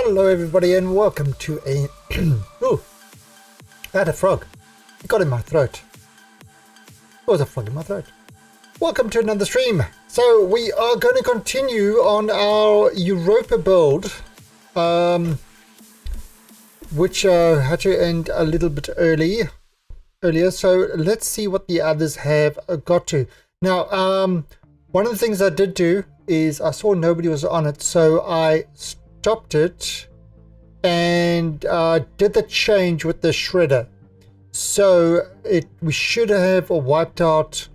Hello everybody and welcome to a... Ooh, I had a frog. It got in my throat. There was a frog in my throat. Welcome to another stream. So we are going to continue on our Europa build, which had to end a little bit earlier. So let's see what the others have got to. Now, one of the things I did do is I saw nobody was on it, so I stopped it and did the change with the shredder. So we should have wiped out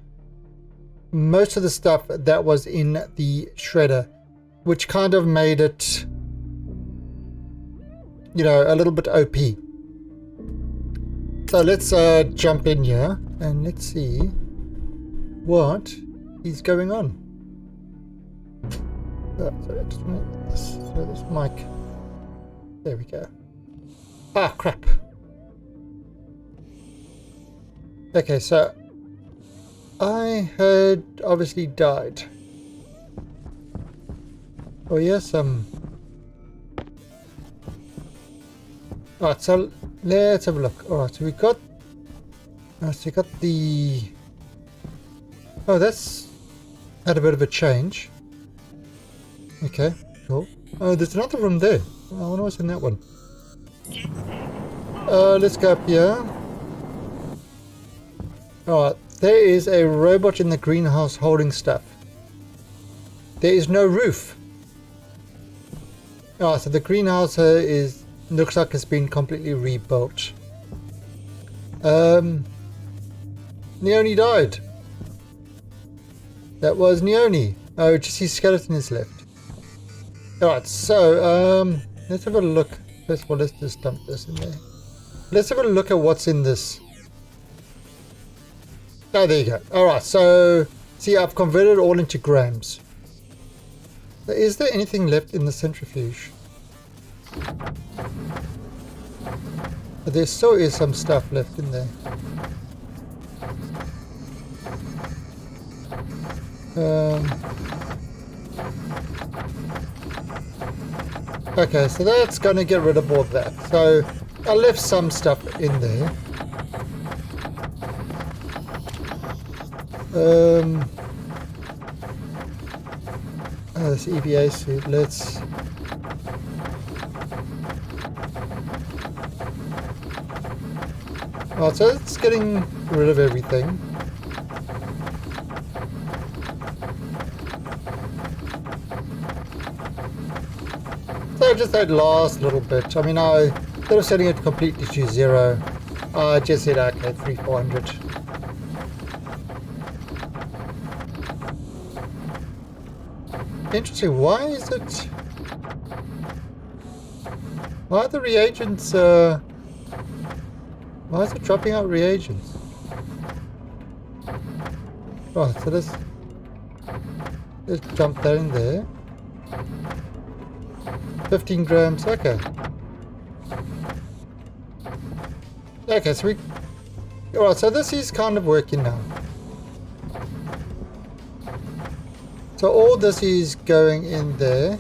most of the stuff that was in the shredder, which kind of made it, you know, a little bit OP. So let's jump in here and let's see what is going on. Sorry, I just want to get this. So this mic. There we go. Ah, crap. Okay, so I had obviously died. Oh yes, Alright, so let's have a look. Alright, so we got the... Oh, that's had a bit of a change. Okay, cool. Oh, there's another room there. I wonder what's in that one. Let's go up here. Alright, there is a robot in the greenhouse holding stuff. There is no roof. Alright, so the greenhouse looks like it's been completely rebuilt. Neoni died. That was Neoni. Oh, just his skeleton is left. Alright, so let's have a look. First of all, let's just dump this in there. Let's have a look at what's in this. Oh, there you go. Alright, so see, I've converted it all into grams. Is there anything left in the centrifuge? There still is some stuff left in there. Okay, so that's going to get rid of all that. So I left some stuff in there. This EVA suit, let's... Oh, so it's getting rid of everything. So just that last little bit. I mean, instead of setting it completely to 0, I just said, okay, 300-400. Interesting. Why is it? Why are the reagents? Why is it dropping out reagents? Oh, so let's jump that in there. 15 grams. Okay. Okay, so alright, so this is kind of working now. So all this is going in there.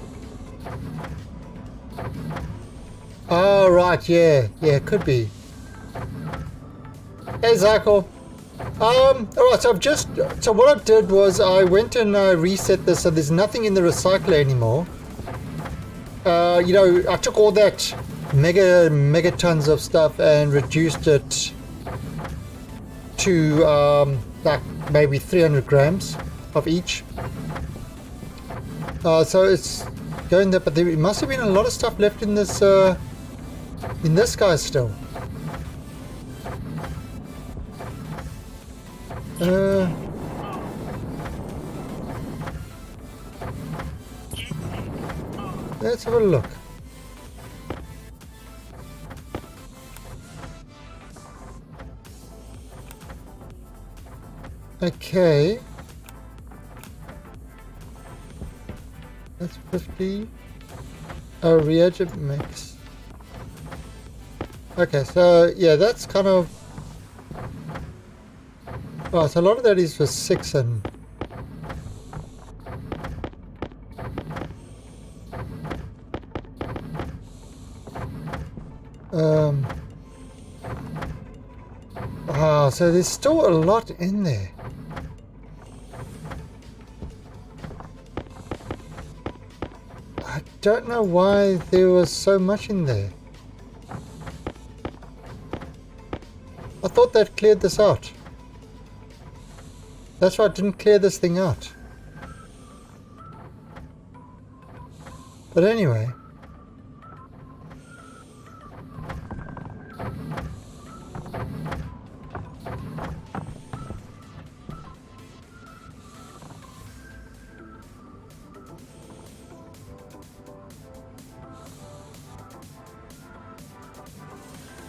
Oh, right, yeah, it could be. Hey, Zykel. Alright, so what I did was I went and reset this so there's nothing in the recycler anymore. You know, I took all that megatons of stuff and reduced it to like maybe 300 grams of each. So it's going there, but there must have been a lot of stuff left in this guy still. Let's have a look. Okay. That's 50. Oh, reagent mix. Okay, so yeah, that's kind of... Oh, so a lot of that is for 6 and... Um. Ah, so there's still a lot in there. I don't know why there was so much in there. I thought that cleared this out. That's why I didn't clear this thing out. But anyway.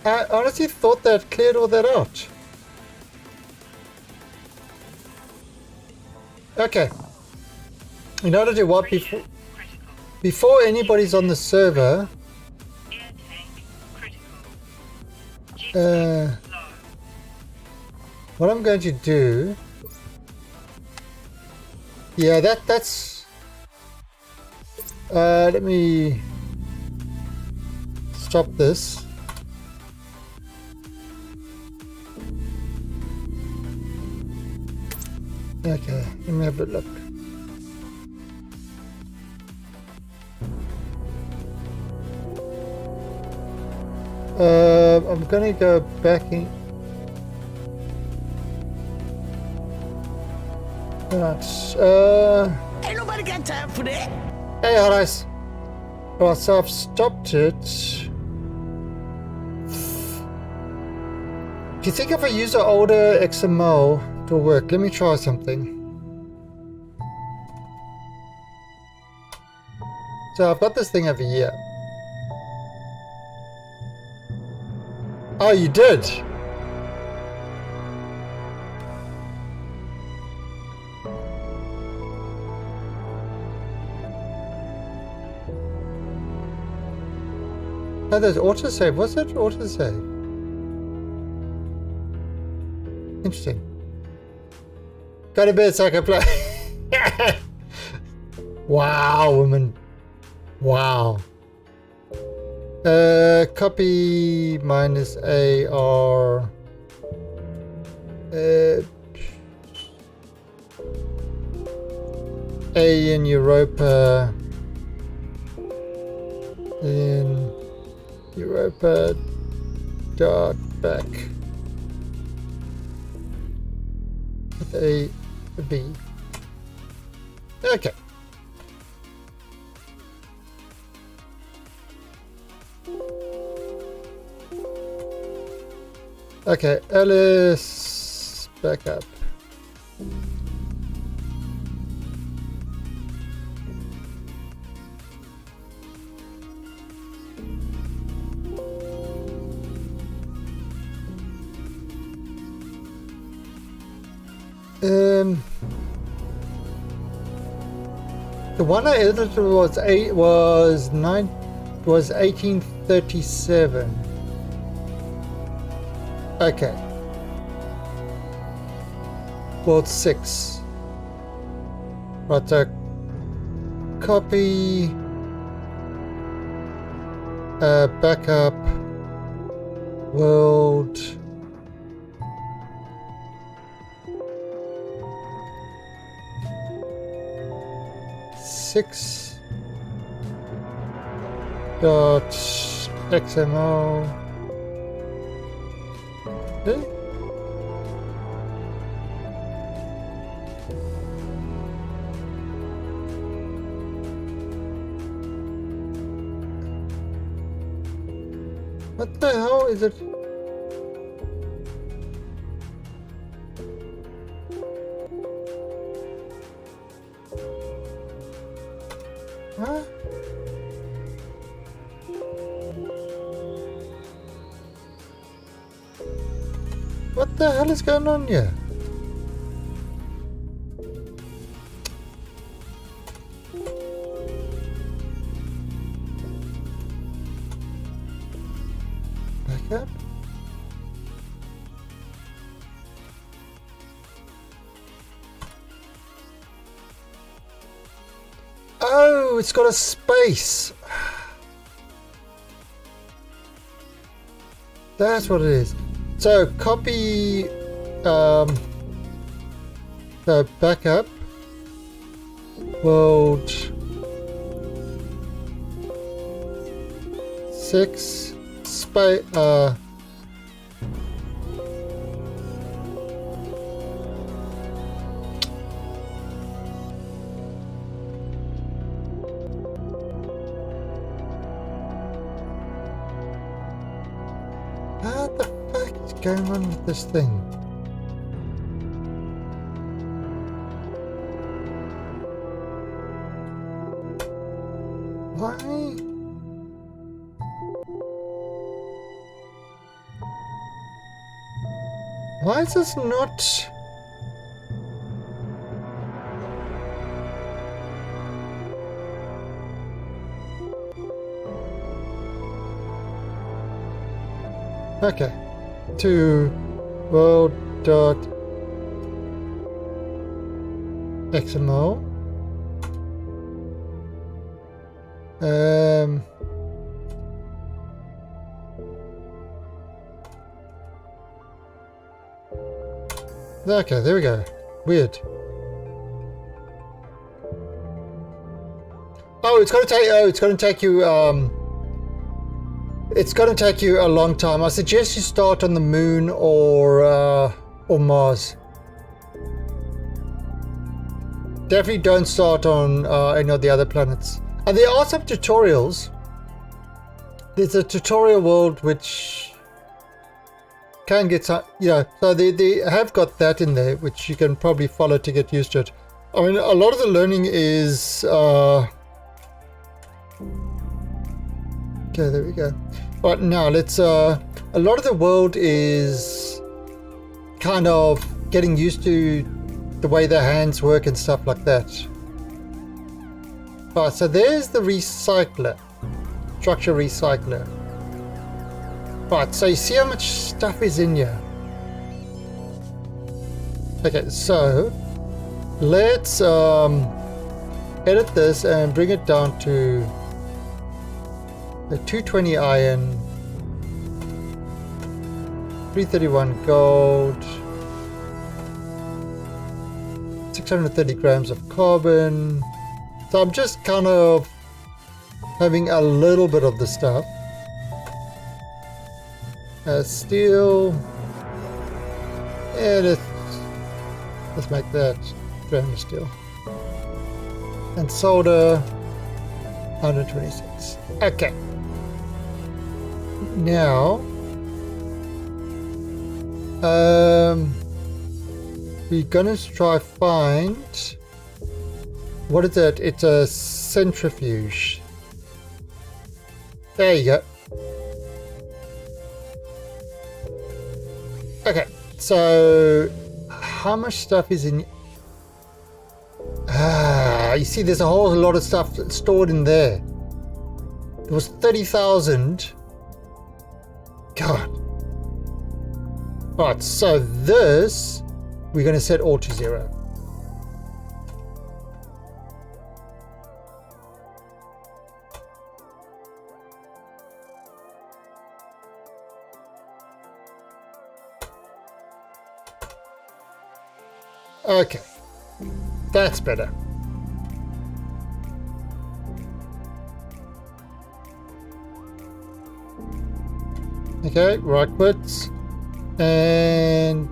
I honestly thought that cleared all that out. Okay. In order to what before anybody's on the server, what I'm going to do, yeah, that's let me stop this. Okay, let me have a look. I'm gonna go back in. Right. Ain't nobody got time for that. Hey, Horace. Right, so I've stopped it. Do you think if I use an older XML, it'll work? Let me try something. So I've got this thing over here. Oh, you did? Oh, there's autosave. Was it autosave? Interesting. Go to bed so I can play. Wow, woman. Wow. Copy minus AR. A in Europa. In Europa dot back. A B. Okay. Okay, Alice, back up. The one I edited was 1837. Okay. Well, it's 6. Right, so copy, backup, world, six dot XML. Really? What the hell is it? Huh? What the hell is going on here? Backup? Oh, it's got a space. That's what it is. So copy so backup world 6 space what the fuck is going on with this thing? Why? Why is this not? Okay. To world dot XML. Okay, there we go. Weird. Oh, it's gonna take. Oh, it's gonna take you. It's gonna take you a long time. I suggest you start on the moon or Mars. Definitely don't start on any of the other planets. And there are some tutorials. There's a tutorial world which can get some, so they have got that in there, which you can probably follow to get used to it. I mean, a lot of the learning is okay, there we go. Right, now let's a lot of the world is kind of getting used to the way their hands work and stuff like that. Right, so there's the recycler, structure recycler. Right, so you see how much stuff is in here. Okay, so let's edit this and bring it down to the 220 iron, 331 gold, 630 grams of carbon. So I'm just kind of having a little bit of the stuff. Steel, and let's make that gram of steel. And solder, 126. Okay. Now, we're gonna try find, what is it? It's a centrifuge. There you go. Okay, so how much stuff is in? You see, there's a whole lot of stuff stored in there. There was 30,000. God. Right, so this we're going to set all to 0. Okay, that's better. Okay, right quits, and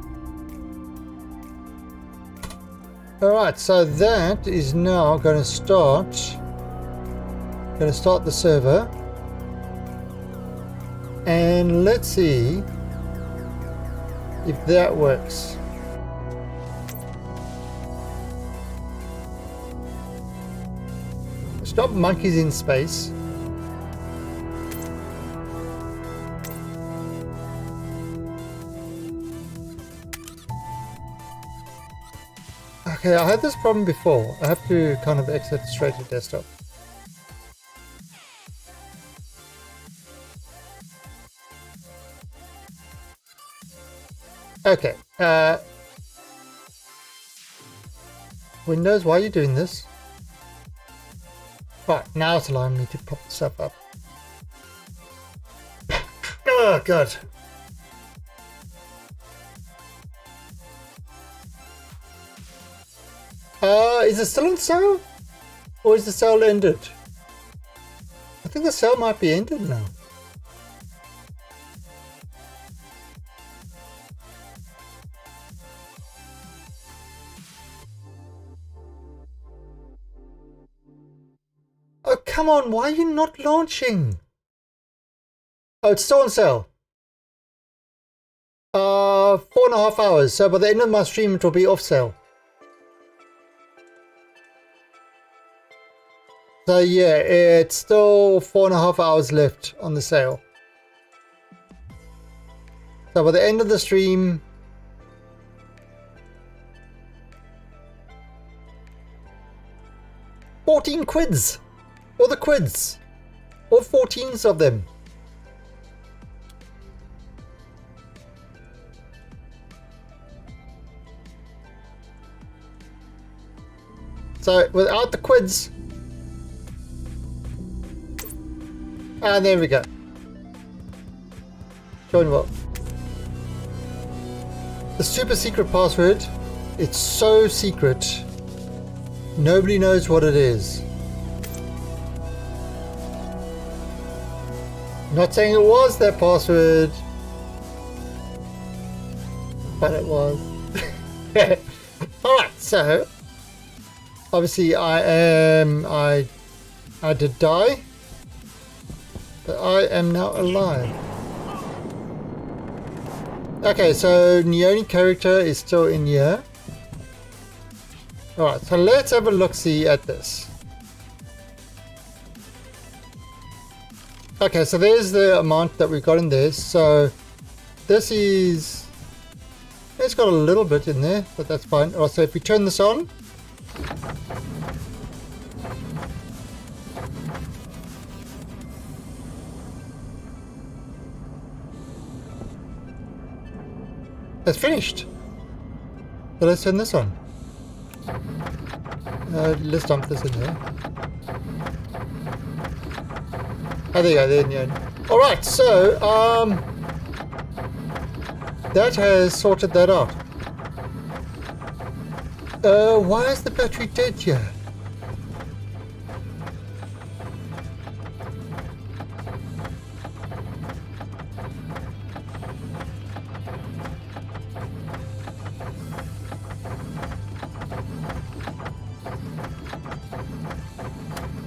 all right. So that is now going to start. Going to start the server, and let's see if that works. Stop monkeys in space. Okay, I had this problem before. I have to kind of exit straight to desktop. Okay. Windows, why are you doing this? Right, now it's allowing me to pop stuff up. Oh, God. Is it still on sale? Or is the sale ended? I think the sale might be ended now. Oh, come on, why are you not launching? Oh, it's still on sale. 4.5 hours. So by the end of my stream, it will be off sale. So yeah, it's still 4.5 hours left on the sale. So by the end of the stream, £14. All the quids. All 14s of them. So without the quids. And there we go. Join well. The super secret password. It's so secret. Nobody knows what it is. Not saying it was their password. But it was. Alright, so obviously I did die. But I am now alive. Okay, so Neoni character is still in here. Alright, so let's have a look-see at this. Okay, so there's the amount that we got in there. So this is... It's got a little bit in there, but that's fine. Alright, so if we turn this on... It's finished. So let's turn this on. Let's dump this in here. Oh, there you go. There you go. All right. So that has sorted that out. Why is the battery dead here?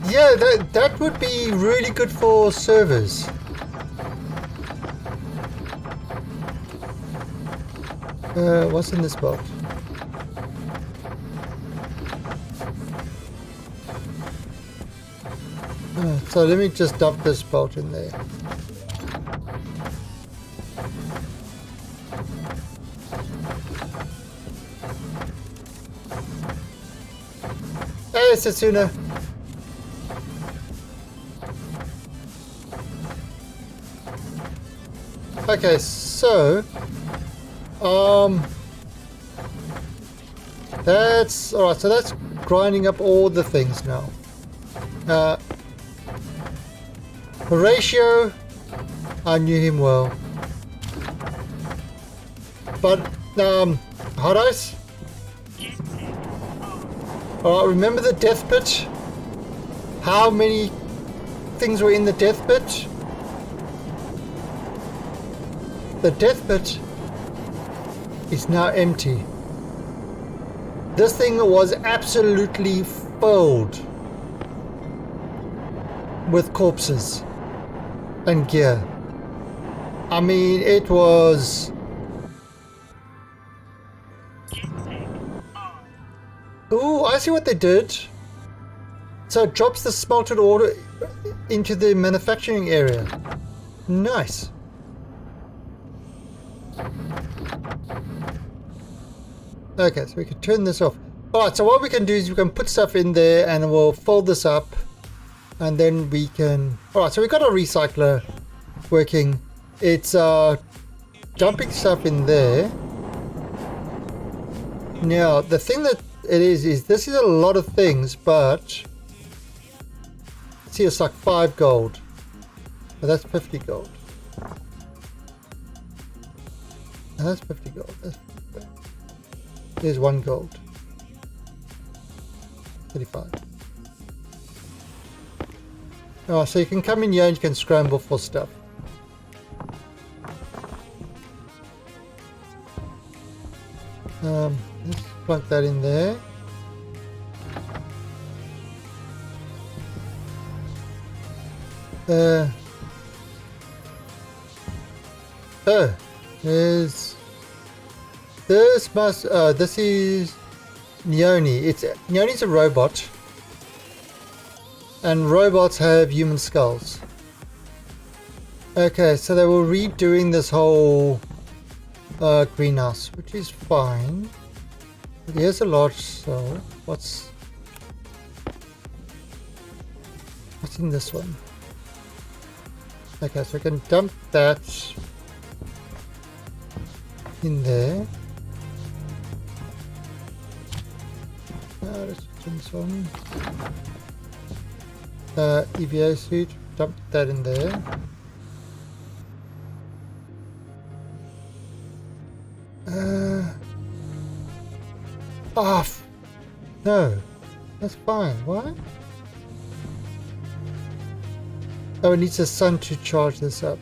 Yeah, that would be really good for servers. What's in this box? So let me just dump this bolt in there. Hey, Setsuna. Okay, so that's alright, so that's grinding up all the things now. Horatio, I knew him well. But Hot Ice? Alright, remember the death pit? How many things were in the death pit? The death pit is now empty. This thing was absolutely filled with corpses and gear. I mean, it was... Ooh, I see what they did. So it drops the smelted ore into the manufacturing area. Nice. Okay, so we can turn this off. Alright, so what we can do is we can put stuff in there and we'll fold this up and then we can... Alright, so we've got a recycler working. It's dumping stuff in there. Now, the thing that it is this is a lot of things, but... See, it's like 5 gold. Oh, that's 50 gold. And that's 50 gold. That's 50 gold. There's 1 gold. 35. Oh, so you can come in here and you can scramble for stuff. Let's plug that in there. Oh, there's this is Neoni. Neoni's a robot, and robots have human skulls. Okay, so they were redoing this whole greenhouse, which is fine. But here's a large cell. What's in this one? Okay, so I can dump that in there. Let's turn this on. EVA suit, dump that in there. No, that's fine. What? Oh, it needs the sun to charge this up.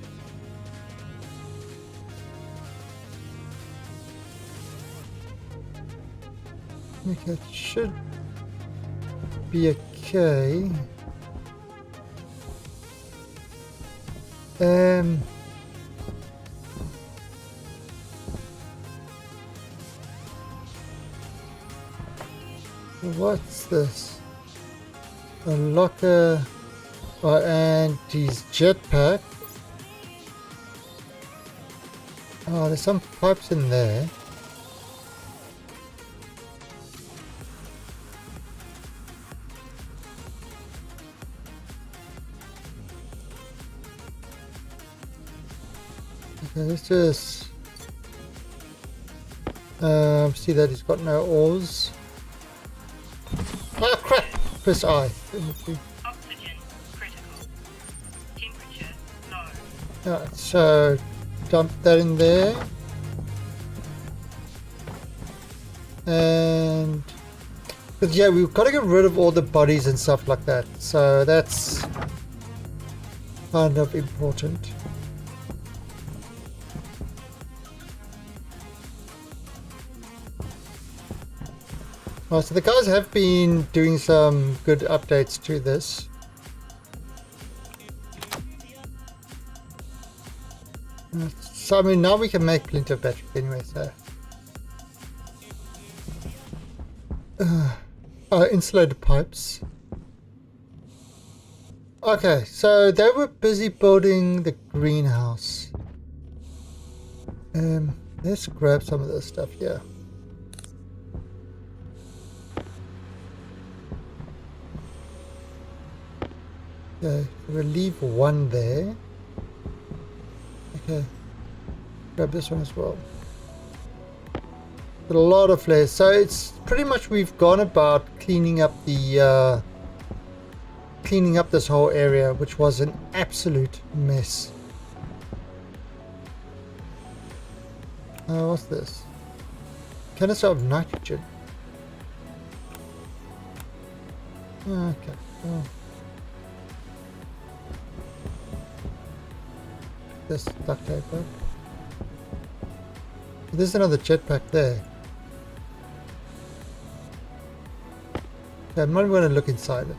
Okay, it should be okay. What's this? A locker and his jetpack. Oh, there's some pipes in there. Okay, let's just see that he's got no oars. Oh crap! Press I. Oxygen critical. Temperature low. Alright, so dump that in there. And but yeah, we've got to get rid of all the bodies and stuff like that. So that's kind of important. Oh, so the guys have been doing some good updates to this. So I mean, now we can make plenty of batteries anyway, so. Insulated pipes. Okay, so they were busy building the greenhouse. Let's grab some of this stuff here. Okay, we'll leave one there. Okay, grab this one as well. Got a lot of flares, so it's pretty much we've gone about cleaning up the cleaning up this whole area, which was an absolute mess. What's this? Canister of nitrogen. Okay. Oh. This duct tape back. There's another jetpack there. Okay, I'm not going to look inside it.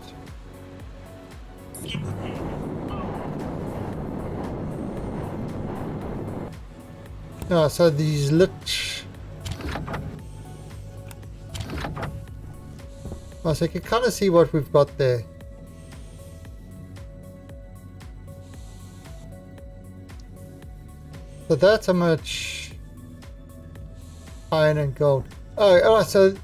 Ah, so these oh, so you can kind of see what we've got there. So that's how much iron and gold. Oh, alright, so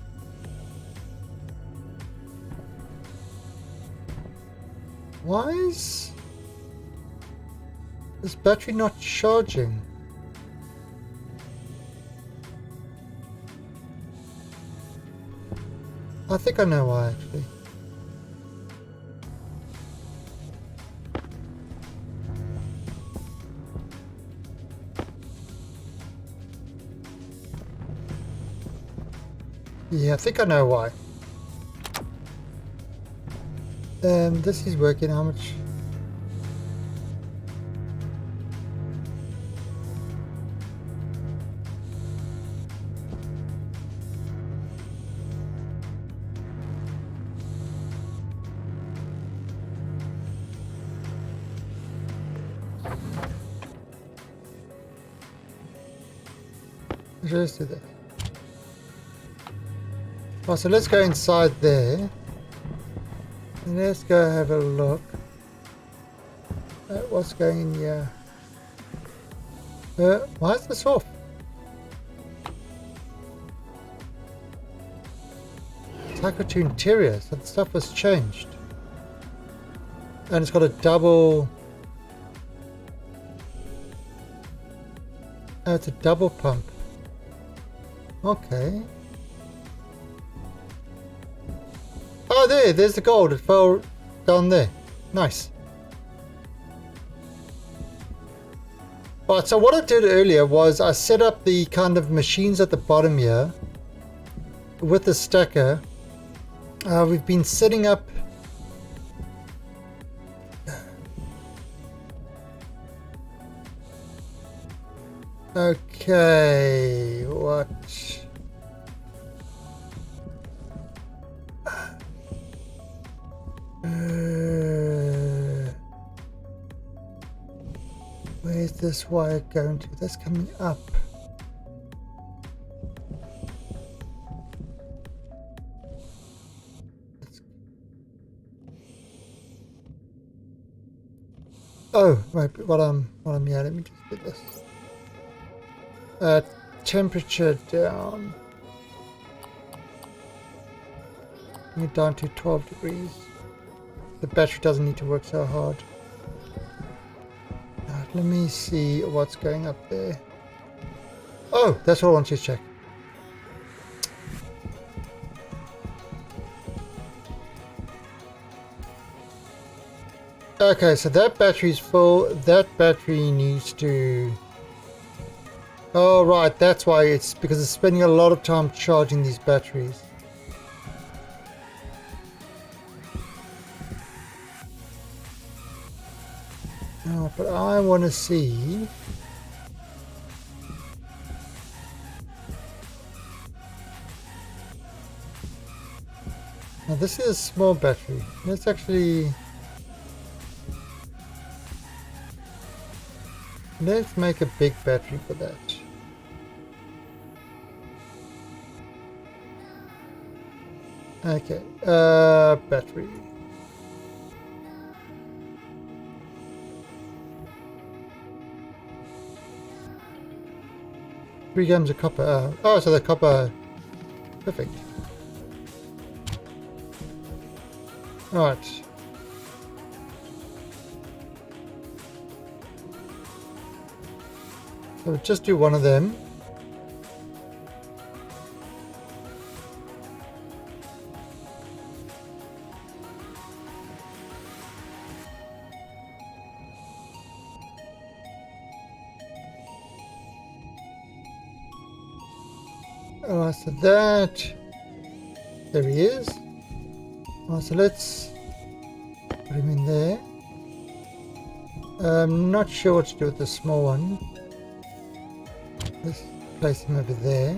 why is this battery not charging? I think I know why actually. Yeah, I think I know why. This is working. How much? Let's do that. Oh, so let's go inside there. And let's go have a look at what's going in here. Why is this off? Taco to interior, so the stuff was changed. And it's got a double... Oh, it's a double pump. Okay. Oh, there's the gold. It fell down there. Nice. Right, so what I did earlier was I set up the kind of machines at the bottom here with the stacker. We've been setting up okay, what? Where's this wire going to? That's coming up. Oh, right, what I'm yeah, let me just do this. Temperature down. Bring it down to 12 degrees. The battery doesn't need to work so hard. Right, let me see what's going up there. Oh, that's what I want to check. Okay, so that battery's full. That battery needs to... Oh, right, that's why it's because it's spending a lot of time charging these batteries. Oh, but I want to see... Now, this is a small battery. Let's actually... Let's make a big battery for that. Okay, battery. Three grams of copper. Oh, so the copper. Perfect. Alright. So we'll just do one of them. Alright, so that... There he is. Alright, so let's put him in there. I'm not sure what to do with the small one. Let's place him over there.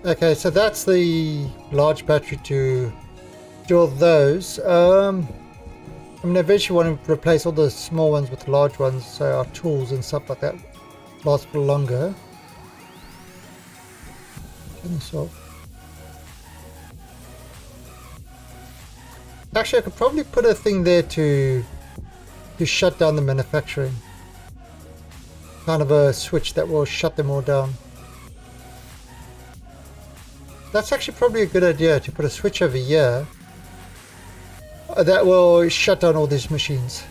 Okay, so that's the large battery to do all those. I mean, eventually want to replace all the small ones with the large ones, so our tools and stuff like that last for longer. Turn this off. Actually, I could probably put a thing there to shut down the manufacturing. Kind of a switch that will shut them all down. That's actually probably a good idea to put a switch over here that will shut down all these machines.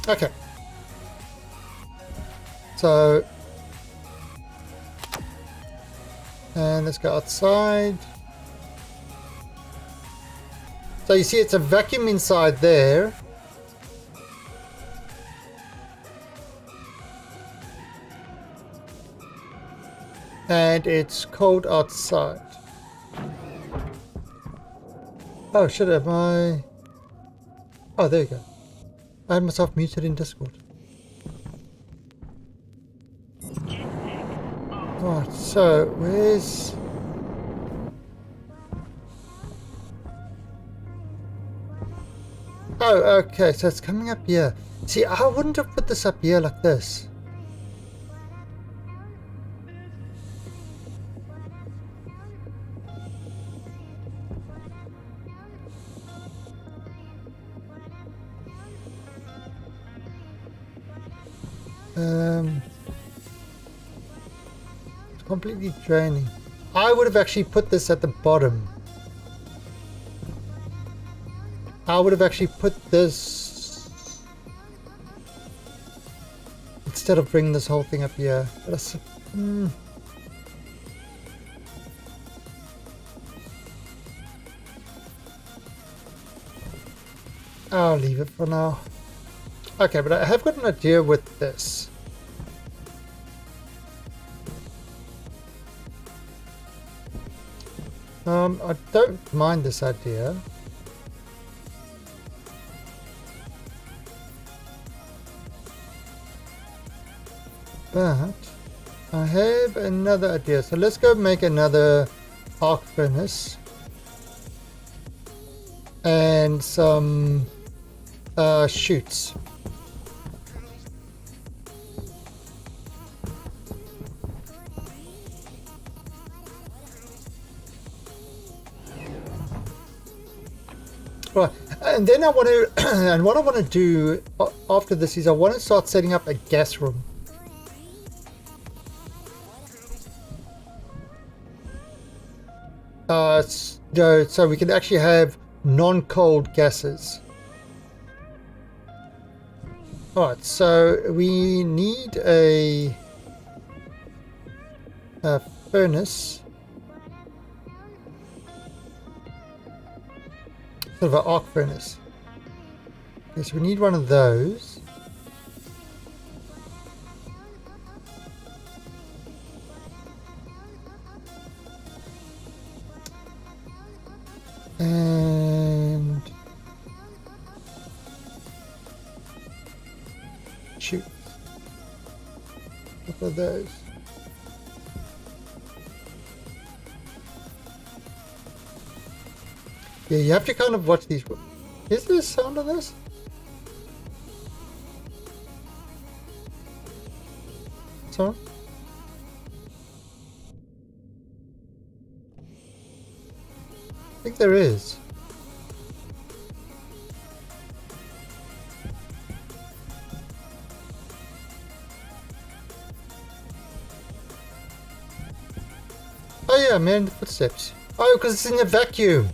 Okay. So, and let's go outside. So you see it's a vacuum inside there. and it's cold outside. Oh shit, am I... Oh, there you go. I had myself muted in Discord. Alright, so where's... Oh, okay, so it's coming up here. See, I wouldn't have put this up here like this. It's completely draining. I would have actually put this at the bottom. I would have actually put this instead of bringing this whole thing up here. But I'll leave it for now. Okay, but I have got an idea with this. I don't mind this idea. But I have another idea. So let's go make another arc furnace. And some chutes. Right, and then I want to, and what I want to do after this is I want to start setting up a gas room. So we can actually have non-cold gases. Alright, so we need a furnace. Sort of an arc furnace. Okay, so we need one of those. And shoot. What are those? Yeah, you have to kind of watch these. Is there a sound on this? Sorry? I think there is. Oh yeah, man, the footsteps. Oh, because it's in a vacuum.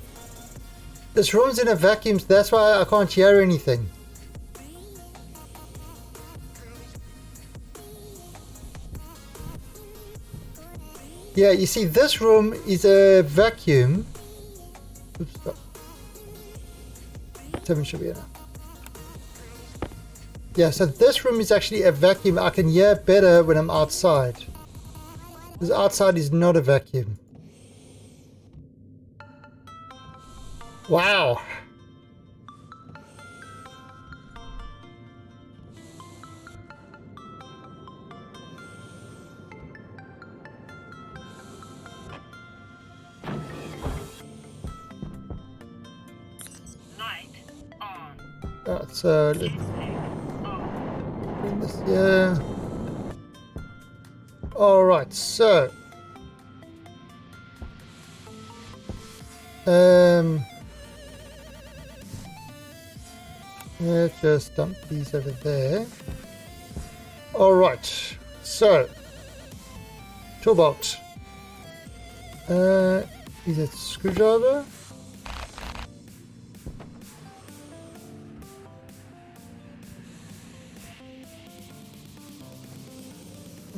This room's in a vacuum, so that's why I can't hear anything. Yeah, you see, this room is a vacuum. Oops, stop. 7 should be enough. Yeah, so this room is actually a vacuum. I can hear better when I'm outside. Because outside is not a vacuum. Wow. Light on. So let's bring this here. Alright, so let's just dump these over there. Alright, so toolbox. Is it screwdriver?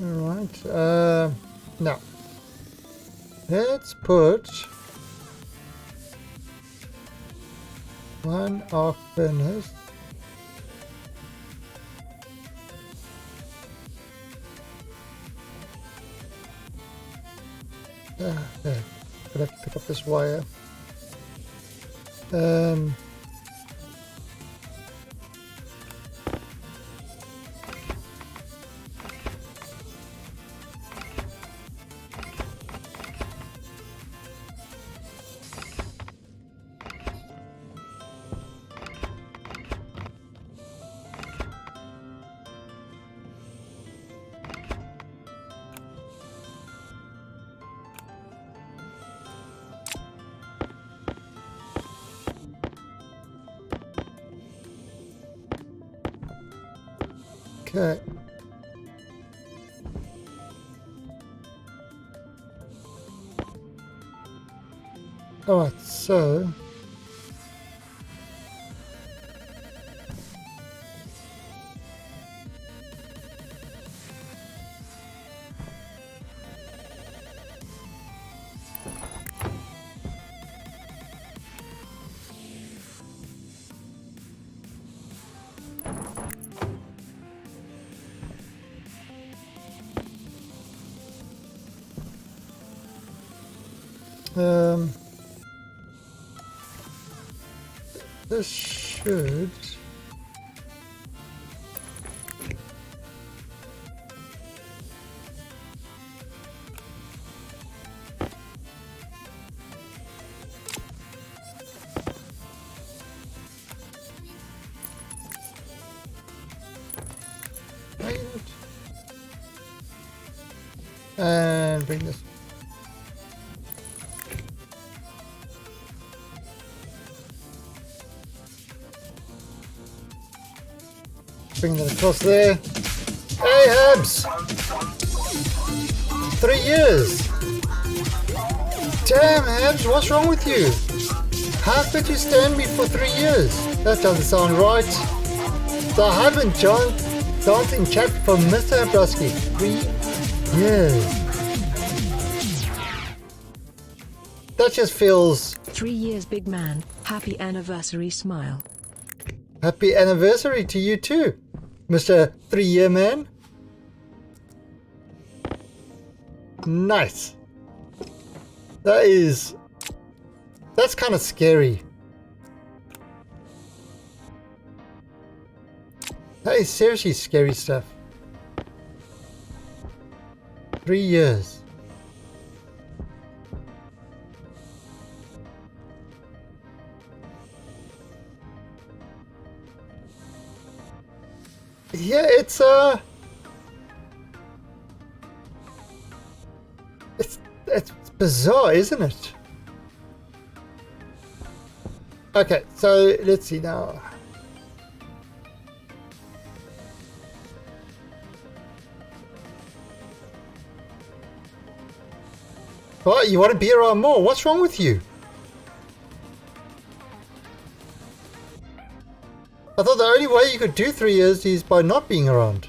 Alright, now let's put one arc furnace. There. Gonna have to pick up this wire. Um. Okay. Alright, so this should and bring this. Bring that across there. Hey, Habs! 3 years! Damn, Habs, what's wrong with you? How could you stand me for 3 years? That doesn't sound right. So I haven't danced in chat for Mr. Abrusky. 3 years. That just feels... 3 years, big man. Happy anniversary smile. Happy anniversary to you too, Mr. 3-year man. Nice. That's kind of scary. That is seriously scary stuff. 3 years. Yeah, it's bizarre, isn't it? Okay, so let's see now. What, you want to be around more? What's wrong with you? I thought the only way you could do 3 years is by not being around.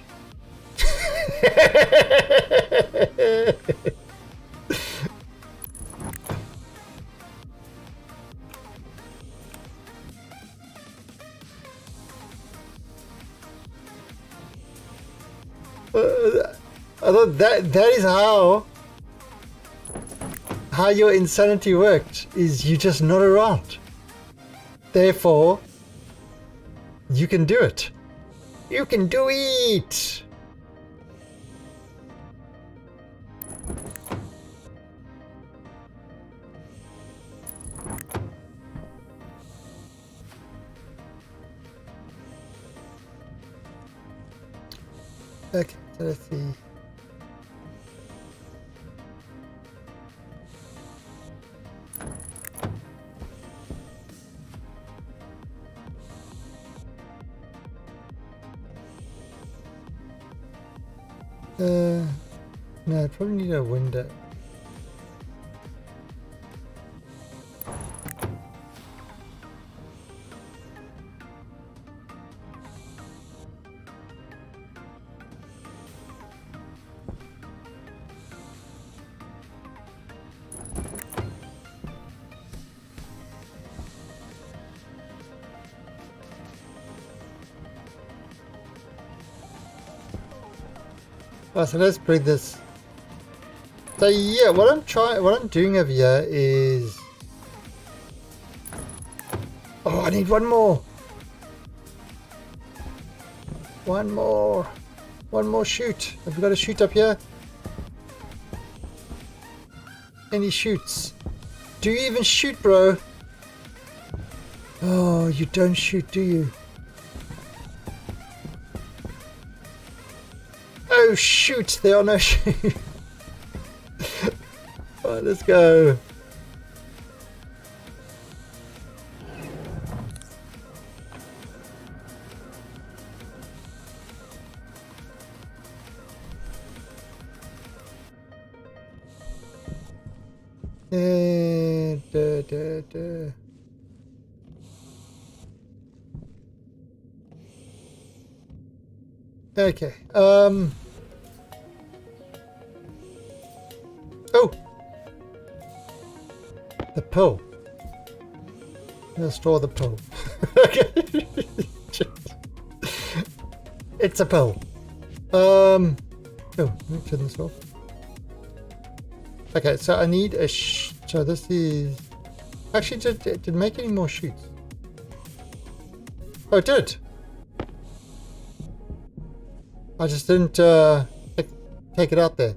I thought that is how your insanity worked, is you just not around. Therefore, you can do it. You can do it. Okay, so let's see. No, I probably need a window. Oh, so let's bring this So yeah, what I'm doing over here is, oh, I need one more. One more shoot. Have we got a shoot up here? Any shoots? Do you even shoot, bro? Oh, you don't shoot, do you? Oh shoot, there are no shoots. Alright, let's go. Okay. Oh. The pill. Let's store the pill. Okay. It's a pill. Oh, let me turn this off. Okay, so I need a so this is actually did it make any more shoots? Oh, it did. I just didn't take it out there.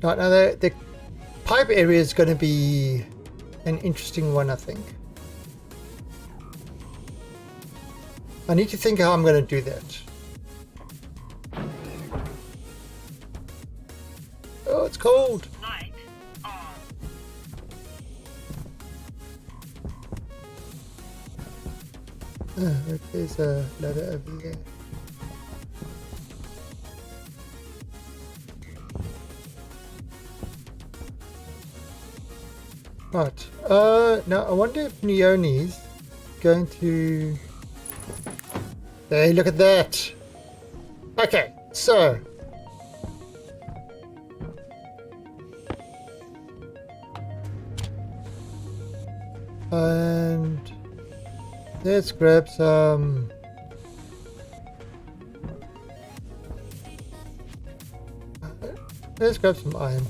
Right, now the pipe area is going to be an interesting one, I think. I need to think how I'm going to do that. Oh, it's cold. Light on. There's a ladder over there. Right. Now I wonder if Neoni's going to. Hey, look at that. Okay, so. And let's grab some. Let's grab some iron.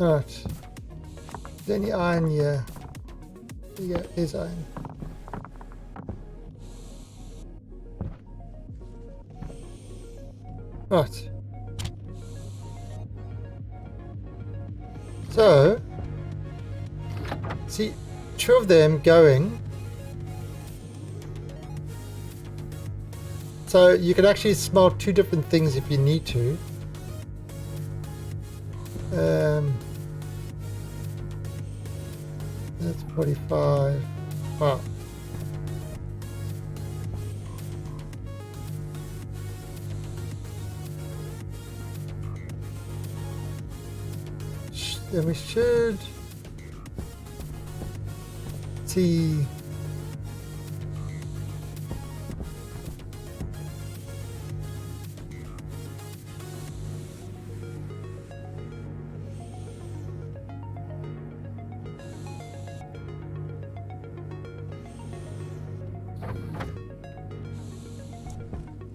Right. Is there any iron here? Yeah, there's iron. Right. So, see, two of them going. So you can actually smelt two different things if you need to. That's 45. Wow. Then we should see.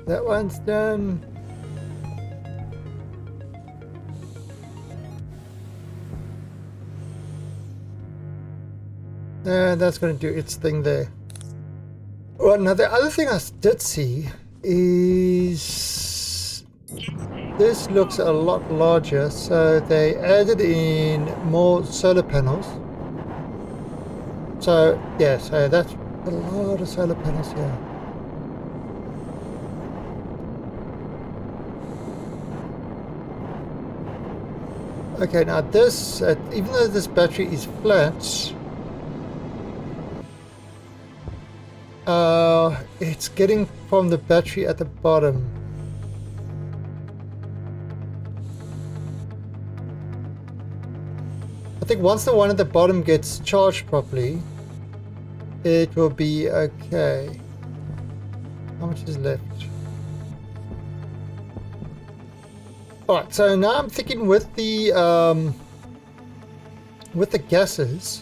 That one's done. And that's going to do its thing there. Well, now the other thing I did see is this looks a lot larger. So they added in more solar panels. So yeah, so that's a lot of solar panels here. Okay, now this, even though this battery is flat, it's getting from the battery at the bottom. I think once the one at the bottom gets charged properly, it will be okay. How much is left? Alright, so now I'm thinking with the gases.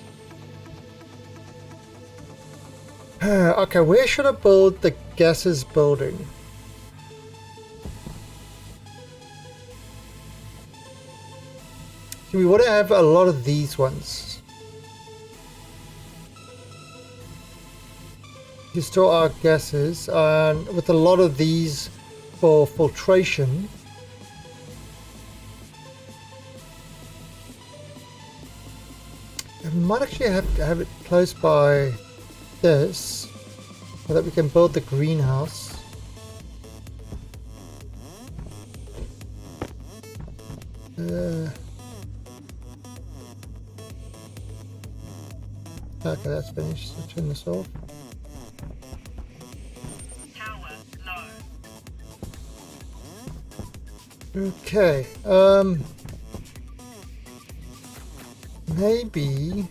Okay, where should I build the gases building? So we want to have a lot of these ones to store our gases, and with a lot of these for filtration. And we might actually have to have it close by this so that we can build the greenhouse. Okay, that's finished. So turn this off. Power low. Okay, maybe.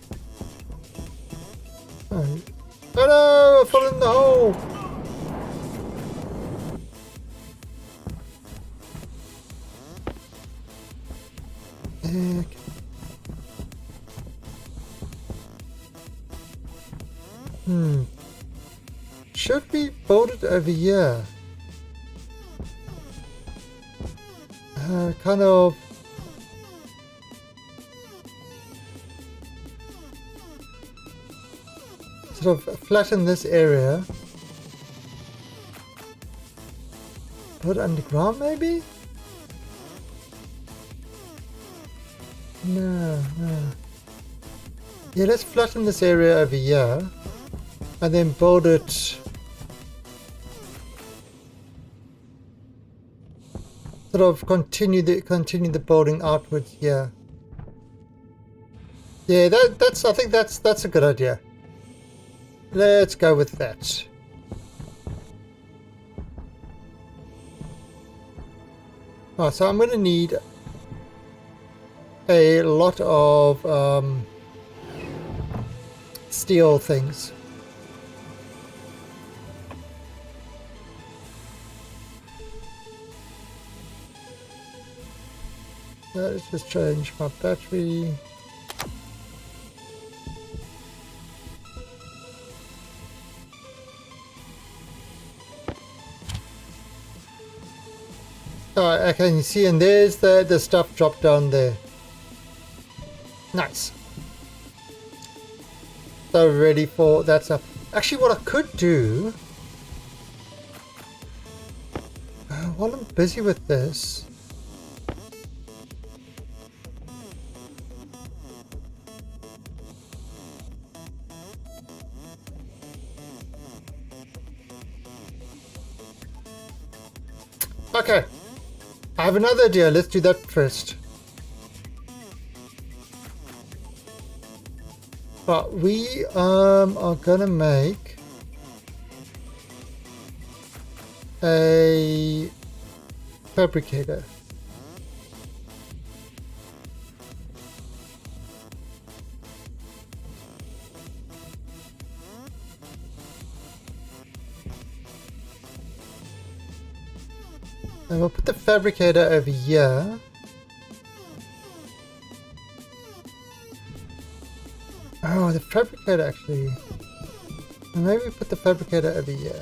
Oh no! I fell in the hole! Okay. Should we build it over here? Kind of. Sort of flatten this area. Put it underground maybe? No. Yeah, let's flatten this area over here. And then build it sort of continue the building outwards here. Yeah, that's I think that's a good idea. Let's go with that. Oh, so I'm going to need a lot of steel things. Let's just change my battery. Oh, okay, you see, and there's the stuff dropped down there. Nice. So ready for that stuff. Actually, what I could do, while I'm busy with this, okay, I have another idea. Let's do that first. But we are gonna make a fabricator. And we'll put the fabricator over here. Oh, the fabricator actually. Maybe we put the fabricator over here.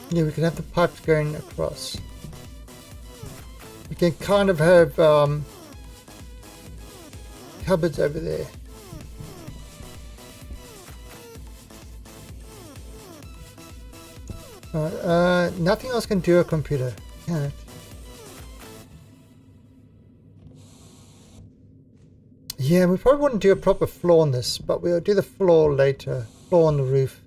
Yeah, we can have the pipes going across. We can kind of have cupboards over there. Nothing else can do a computer, can it? Yeah, we probably wouldn't do a proper floor on this, but we'll do the floor later. Floor on the roof.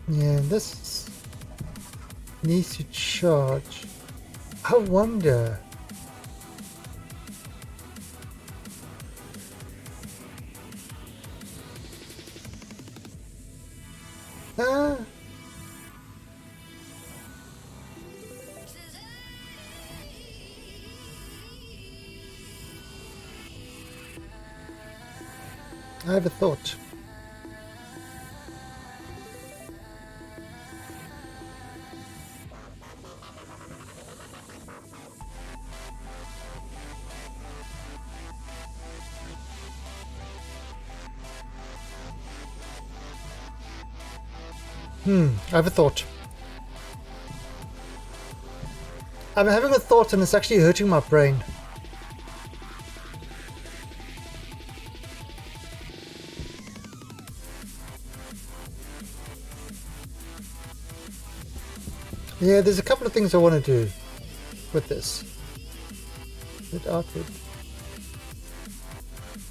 Yeah, this needs to charge. I wonder. Ah. I have a thought. I have a thought. I'm having a thought and it's actually hurting my brain. Yeah, there's a couple of things I want to do with this. Without it.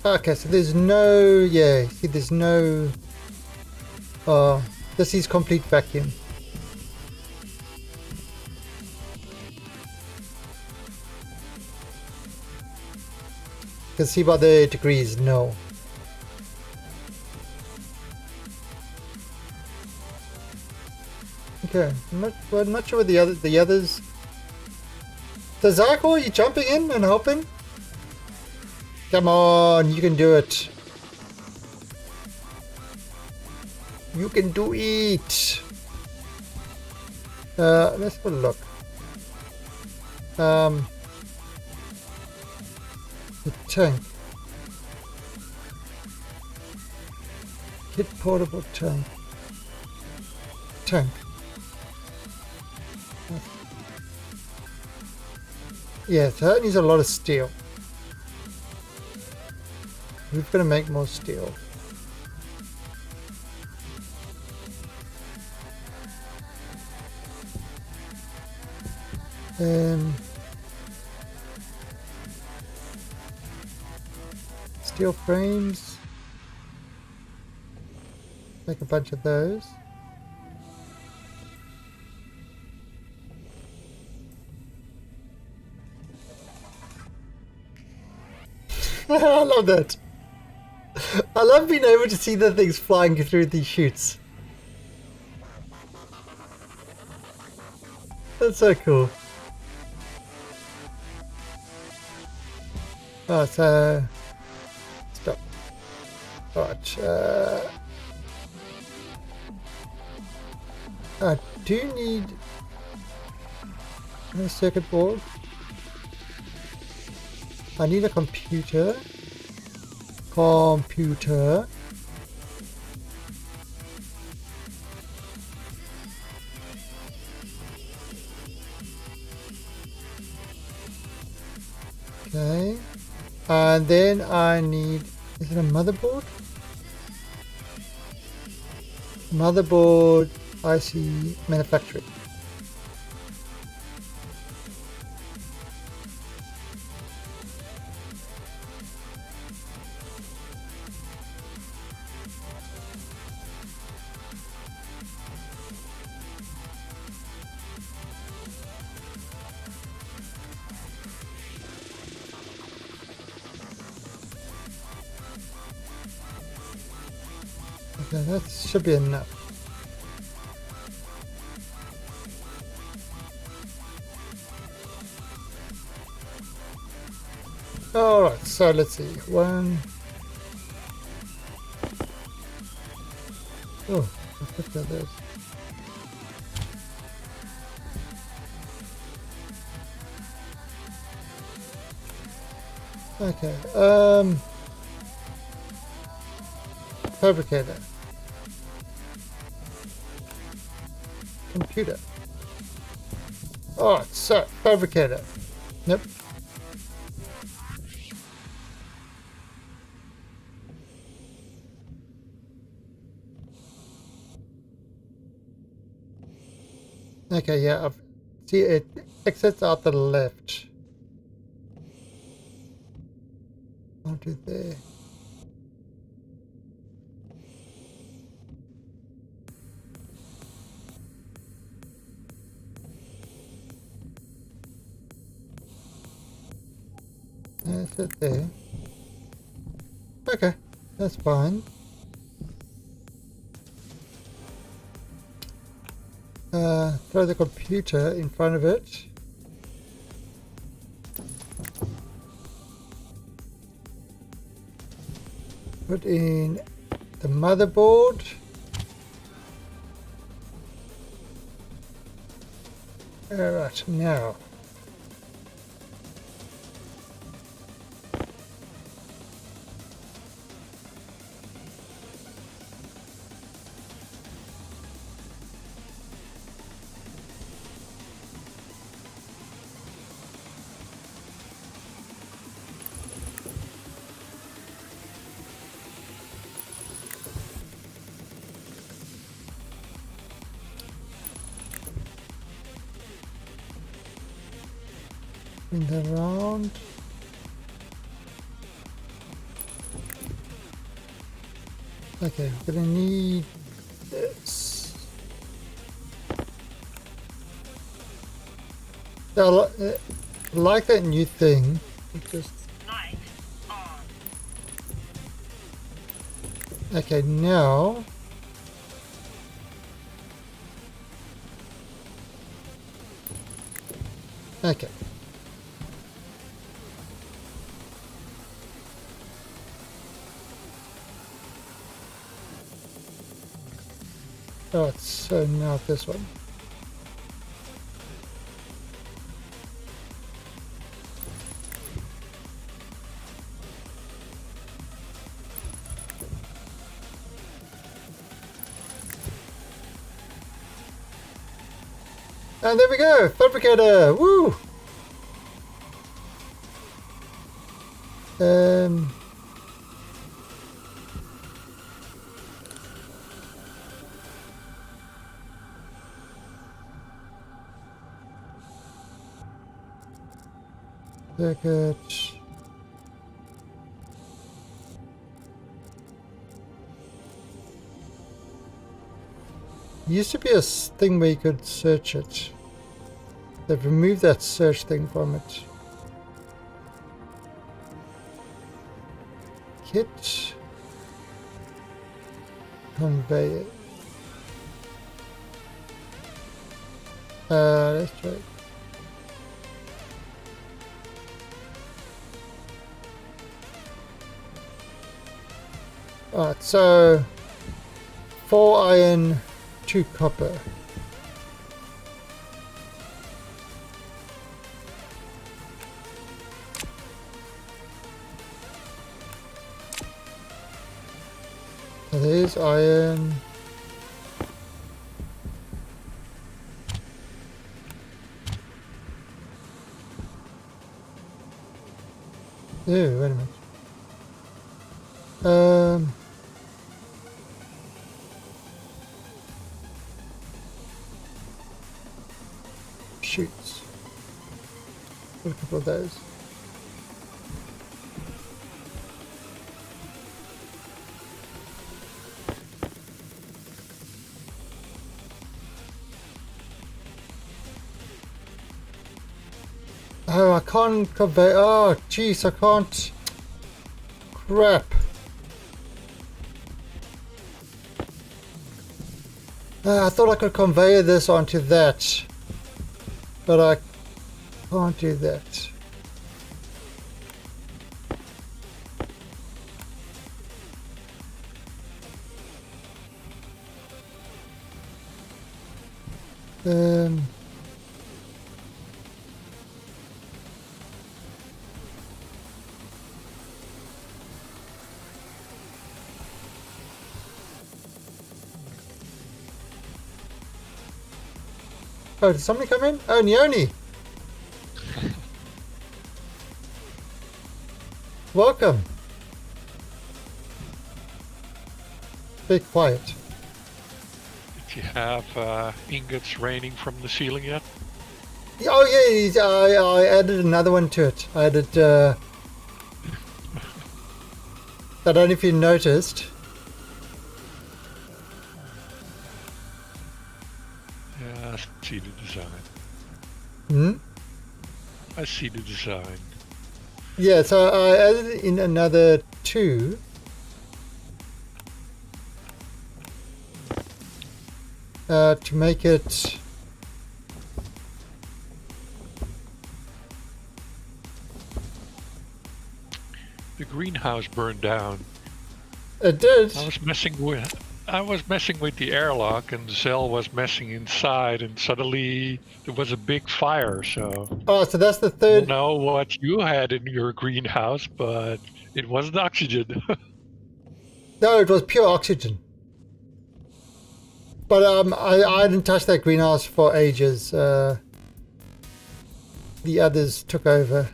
Okay, so there's no, yeah, see there's no, this is complete vacuum. You can see by the degrees, no. Okay, I'm not sure what the others. Zach, are you jumping in and helping? Come on, you can do it. You can do it. Let's have a look. The tank. Kit portable tank. Tank. Yeah, so that needs a lot of steel. We've got to make more steel. Steel frames. Make a bunch of those. I love that. I love being able to see the things flying through these chutes. That's so cool. Oh, so stop. Right. I do need a circuit board. I need a computer. Computer. Okay. And then I need, is it a motherboard? Motherboard IC manufacturing. Okay, that should be enough. Alright, so let's see. One. Oh, I picked up those. Okay, fabricator. Computer. Alright, so, fabricator. Nope. Okay, yeah, see it exits out the left. I'll do there. That's it there. Okay, that's fine. Throw the computer in front of it. Put in the motherboard. Alright, now. Bring that around. Okay, we're gonna need this. I like that new thing. It just Light on. okay now. Okay. Oh, so now this one. And there we go, fabricator. Woo! Circuit. Used to be a thing where you could search it. They've removed that search thing from it. Kit. Conveyor. Let's try it. Alright, so 4 iron, 2 copper. So there's iron. Ew, wait a minute. Shoots. Got a couple of those. Oh, I can't convey. Oh, jeez, I can't. Crap. I thought I could convey this onto that, but I can't do that. Oh, did somebody come in? Oh, Neoni! Welcome! Be quiet. Did you have ingots raining from the ceiling yet? Oh yeah, I added another one to it. I added, I don't know if you noticed. Yeah, I see the design. Hmm? I see the design. Yeah, so I added in another 2. To make it greenhouse burned down. It did. I was messing with the airlock, and Zell was messing inside, and suddenly there was a big fire. So Oh, so that's the I don't third. know what you had in your greenhouse, but it wasn't oxygen. No, it was pure oxygen. But I didn't touch that greenhouse for ages. The others took over.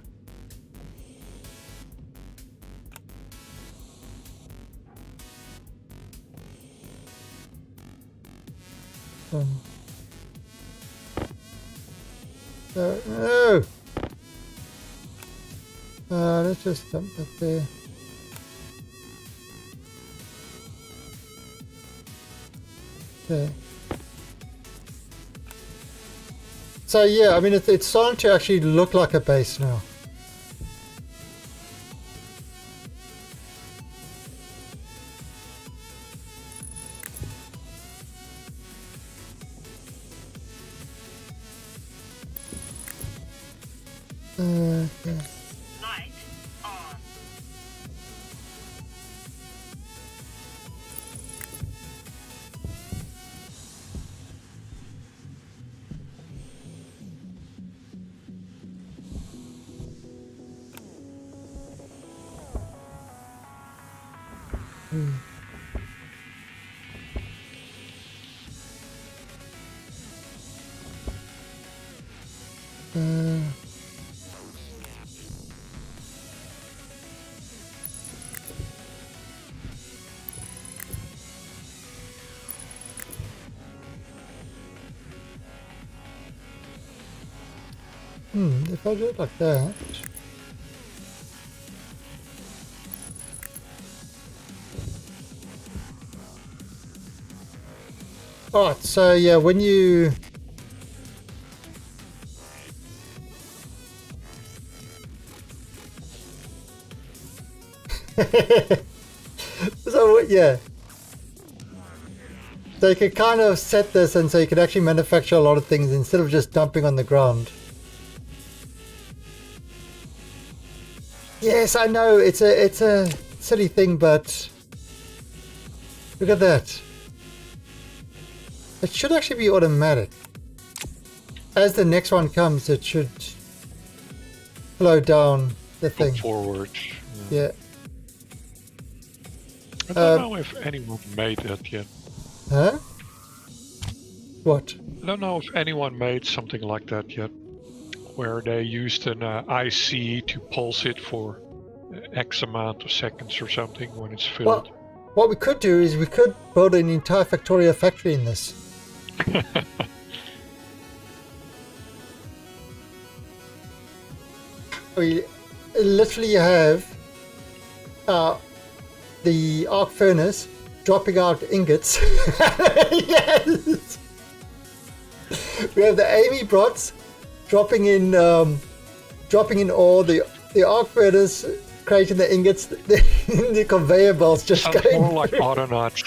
No. Let's just dump that there. Okay. So yeah, I mean it's starting to actually look like a base now. Okay. Light on. If I do it like that. Alright, so yeah, when you so yeah. So you can kind of set this and so you can actually manufacture a lot of things instead of just dumping on the ground. Yes, I know it's a silly thing, but look at that. It should actually be automatic. As the next one comes, it should slow down the thing. Forward. Yeah. I don't know if anyone made that yet. Huh? What? I don't know if anyone made something like that yet, where they used an IC to pulse it for X amount of seconds or something when it's filled. Well, what we could do is we could build an entire Factorio factory in this. We literally have the arc furnace dropping out ingots. Yes. We have the Amy Brots dropping in ore. The arc furnace creating the ingots. The conveyor belts just Sounds going. more like Autonauts.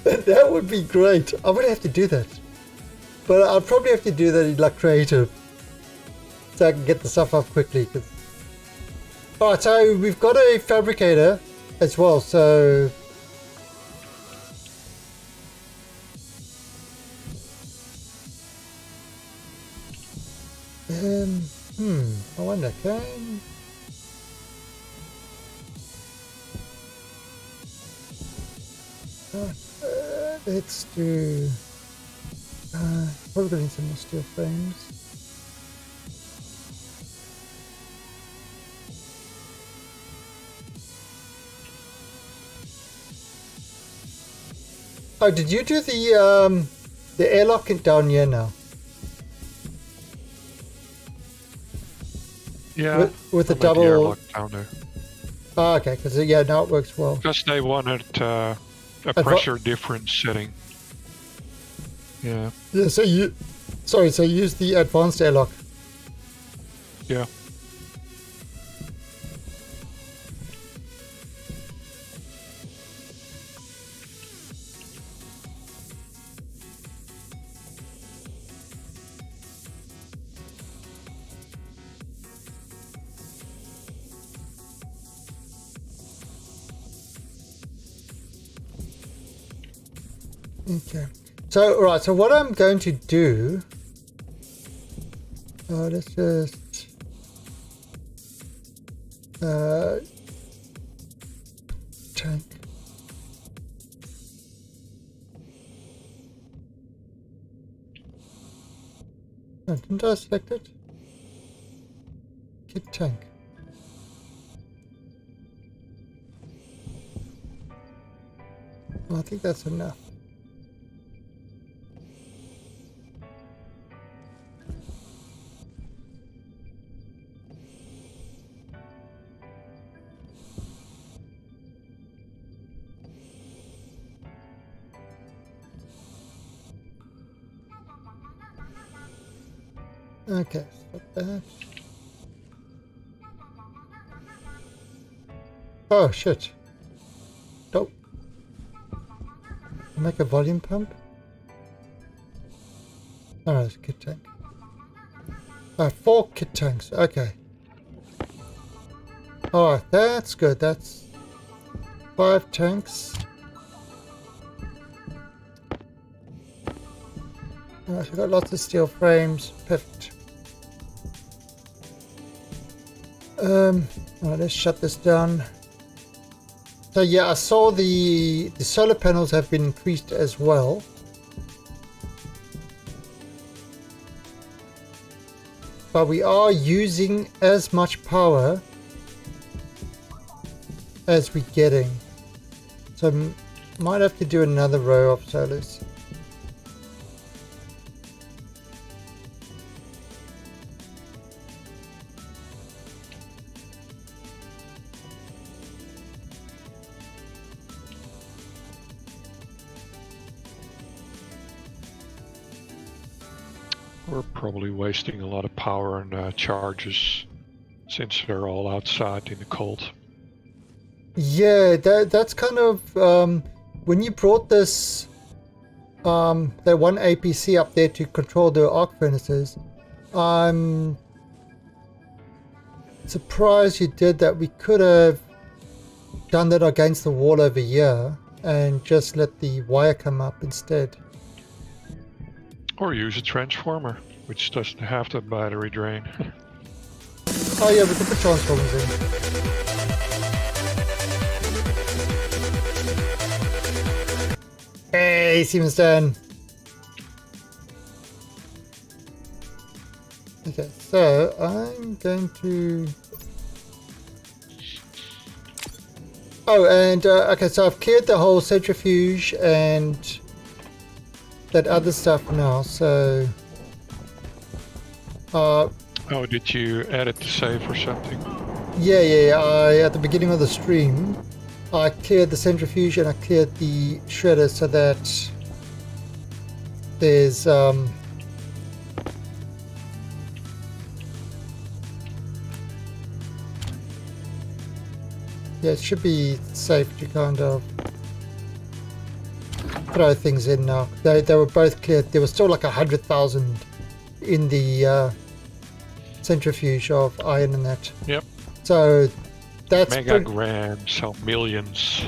That would be great. I would have to do that, but I'll probably have to do that in like creative, so I can get the stuff up quickly. Alright, so we've got a fabricator as well, so I wonder, can let's do probably gonna need some more steel frames. Oh, did you do the airlock down here now? Yeah, with the I made double. airlock down there. Oh, okay, because yeah, now it works well. Because they wanted a pressure difference setting. Yeah. Yeah, so you use the advanced airlock. Yeah. Okay. So, right, so what I'm going to do... let's just... tank. Oh, didn't I select it? Kit tank. Well, I think that's enough. Okay, stop that. Oh shit. Nope. Make a volume pump? Oh, it's a kit tank. 4 kit tanks, okay. Alright, that's good. That's 5 tanks. Alright, we've got lots of steel frames. Perfect. Alright, let's shut this down. So yeah, I saw the solar panels have been increased as well. But we are using as much power as we're getting. So might have to do another row of solars. We're probably wasting a lot of power on charges since they're all outside in the cold. Yeah, that's kind of when you brought this that one APC up there to control the arc furnaces. I'm surprised you did that. We could have done that against the wall over here and just let the wire come up instead. Or use a transformer, which doesn't have the battery drain. Oh yeah, we could put transformers in. Hey, Siemens done. Okay, so I'm going to... Oh, and okay, so I've cleared the whole centrifuge and that other stuff now, so... Oh, did you edit the save or something? Yeah, at the beginning of the stream, I cleared the centrifuge and I cleared the shredder so that there's yeah, it should be safe to kind of throw things in now. They were both cleared. There was still like 100,000 in the centrifuge of iron and that. Yep. So that's megagrams, so millions.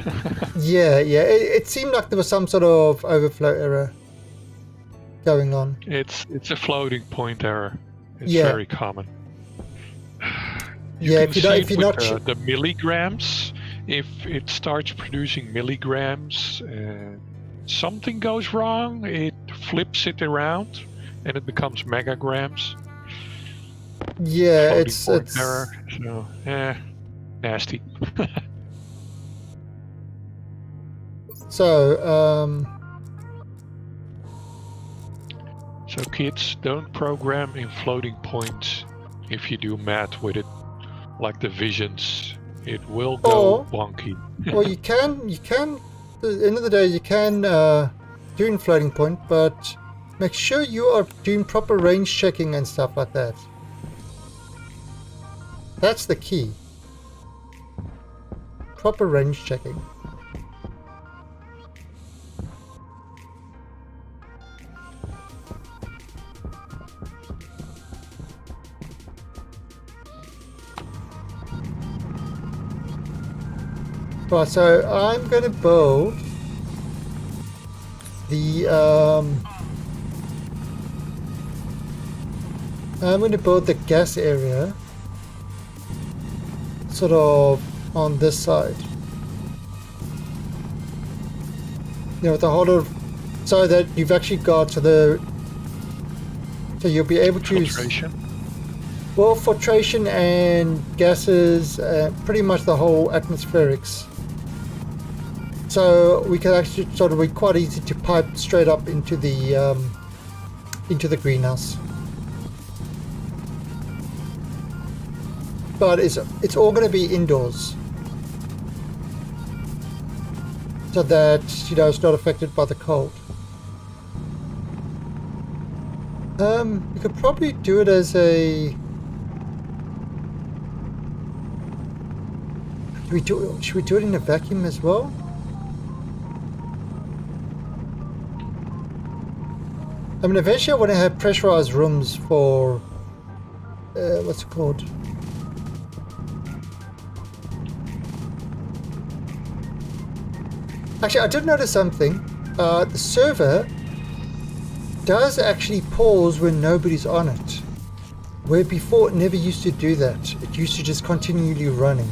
yeah. It seemed like there was some sort of overflow error going on. It's a floating point error. It's Yeah. very common. Yeah, can if you're not the milligrams, if it starts producing milligrams, something goes wrong. It flips it around, and it becomes megagrams. Yeah, Floating it's point error. So, nasty. so So kids, don't program in floating points if you do math with it, like the visions. It will go wonky. well, you can. At the end of the day, you can do in floating point, but make sure you are doing proper range checking and stuff like that. That's the key. Proper range checking. Right, so I'm going to build the I'm going to build the gas area sort of on this side. You know, with a whole lot of, so that you've actually got so you'll be able to Filtration. well, filtration and gases, pretty much the whole atmospherics. So we can actually sort of be quite easy to pipe straight up into the greenhouse. But it's all going to be indoors, so that it's not affected by the cold. You could probably do it as a. Should we do it in a vacuum as well? I mean, eventually I want to have pressurized rooms for what's it called? Actually, I did notice something. The server does actually pause when nobody's on it, where before it never used to do that. It used to just continually running.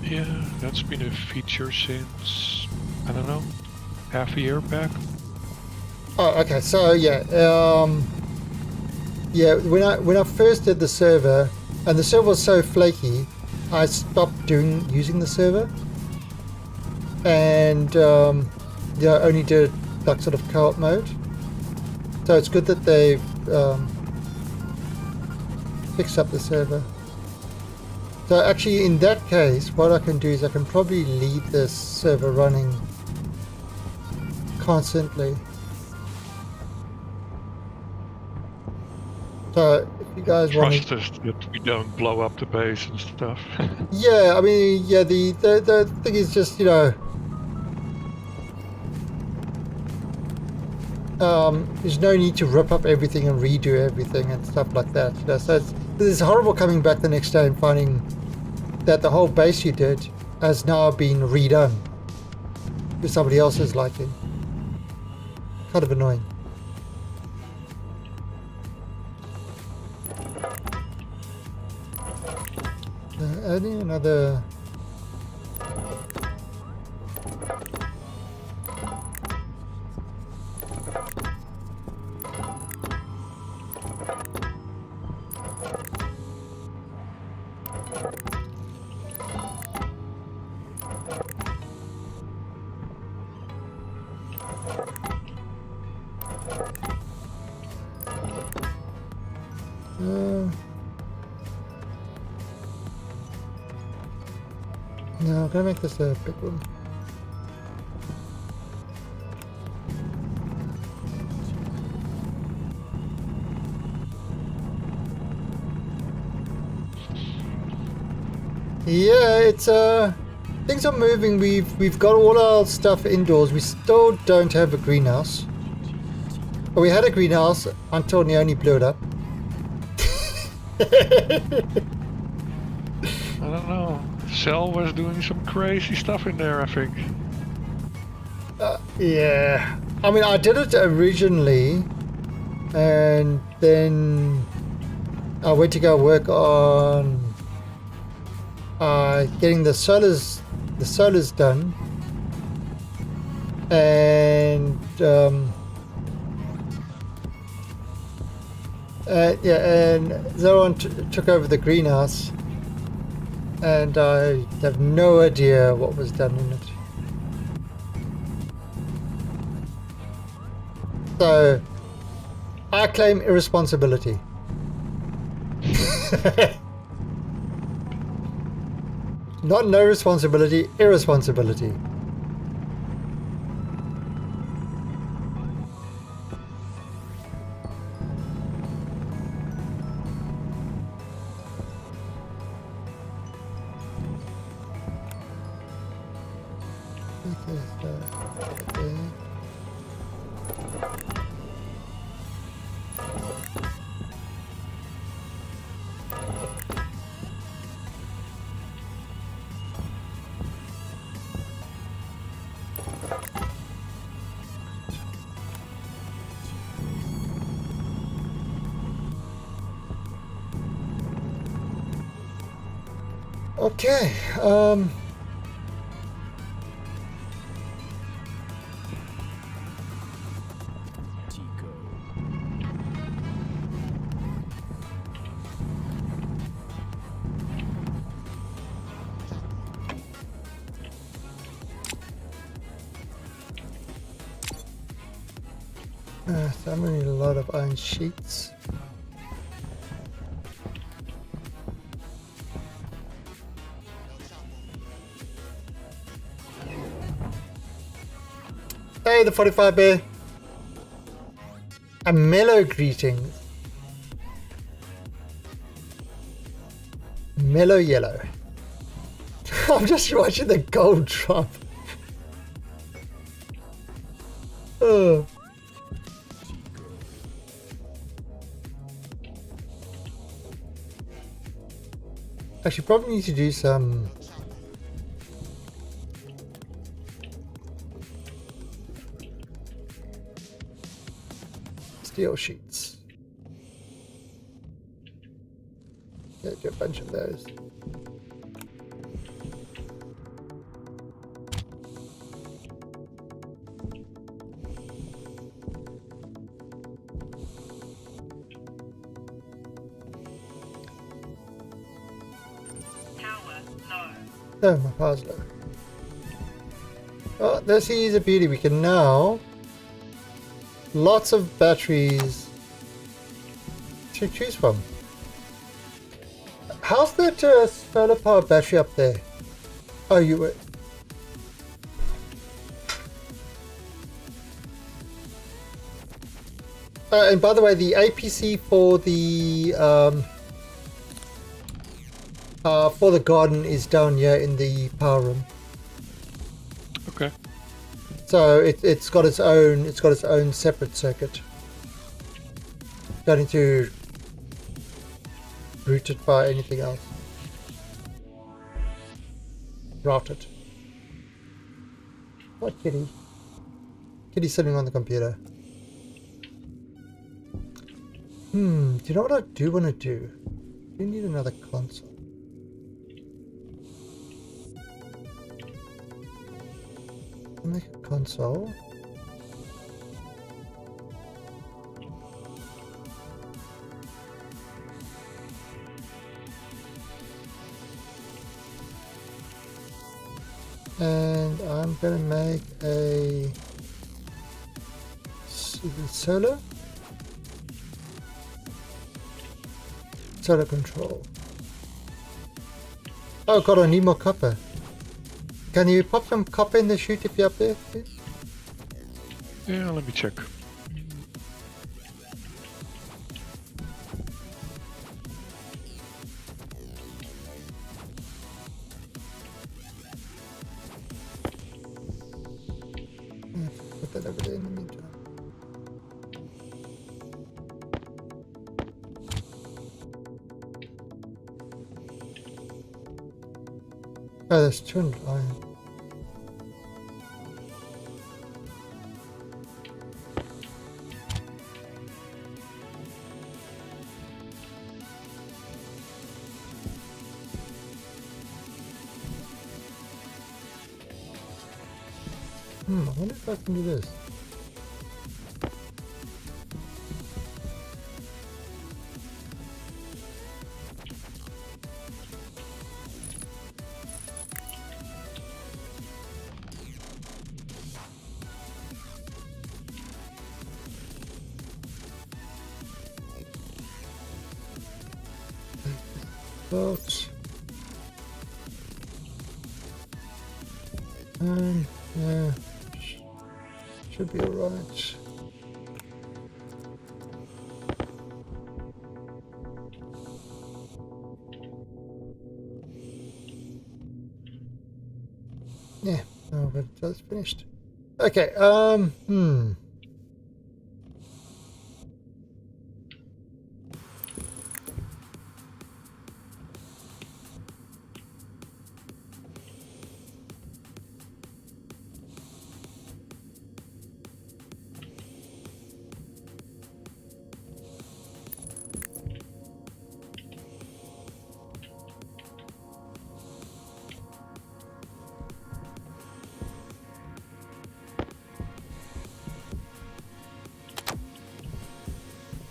Yeah, that's been a feature since, I don't know, half a year back. Oh, okay. So yeah, yeah. When I first did the server, and the server was so flaky, I stopped using the server, and yeah, only did like sort of co-op mode. So it's good that they've fixed up the server. So actually, in that case, what I can do is I can probably leave this server running constantly. So if you guys want Trust us that we don't blow up the base and stuff. yeah, I mean, yeah, the thing is just, there's no need to rip up everything and redo everything and stuff like that. So it's horrible coming back the next day and finding that the whole base you did has now been redone to somebody else's liking. Kind of annoying. Adding another. No, I'm gonna make this a big one. Yeah, it's things are moving. We've got all our stuff indoors. We still don't have a greenhouse. But we had a greenhouse until Neoni blew it up. I don't know. Cell was doing some crazy stuff in there, I think. Yeah, I mean, I did it originally, and then I went to go work on getting the solars done, and yeah, and Zoran took over the greenhouse, and I have no idea what was done in it. So, I claim irresponsibility. Not no responsibility, irresponsibility. Okay. Okay. So I'm gonna need a lot of iron sheets. Hey, the 45 bear. A mellow greeting. Mellow yellow. I'm just watching the gold drop. Oh. Actually, probably need to do some steel sheets. Yeah, do a bunch of those. Power low. Oh, my power's low. Oh, this is a beauty. We can now lots of batteries to choose from. How's that solar power battery up there? Oh, you were. And by the way, the APC for the garden is down here in the power room. Okay. So it's got its own separate circuit. Don't need to route it by anything else. Route it. What kitty? Kitty's sitting on the computer. Do you know what I do want to do? We need another console. Make a console. And I'm gonna make a solar control. Oh god, I need more copper. Can you pop some copper in the chute if you're up there, please? Yeah, let me check. Put that over there in the meantime. Oh, there's 200 iron. I wonder if I can do this. But yeah, should be alright. Yeah, oh, but it's finished. Okay,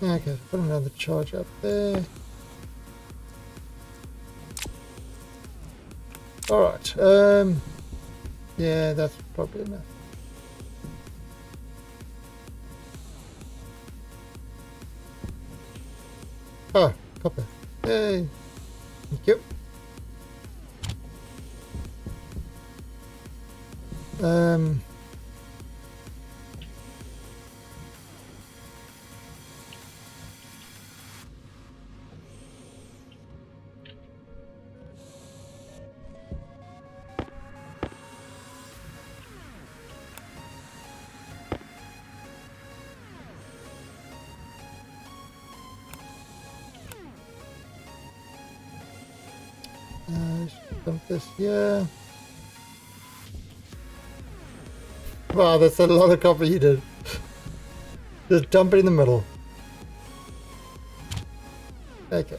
Okay, put another charge up there. Alright, yeah, that's probably enough. Oh, copper. Yay. Thank you. Dump this here. Wow, that's a lot of copper you did. Just dump it in the middle. Okay.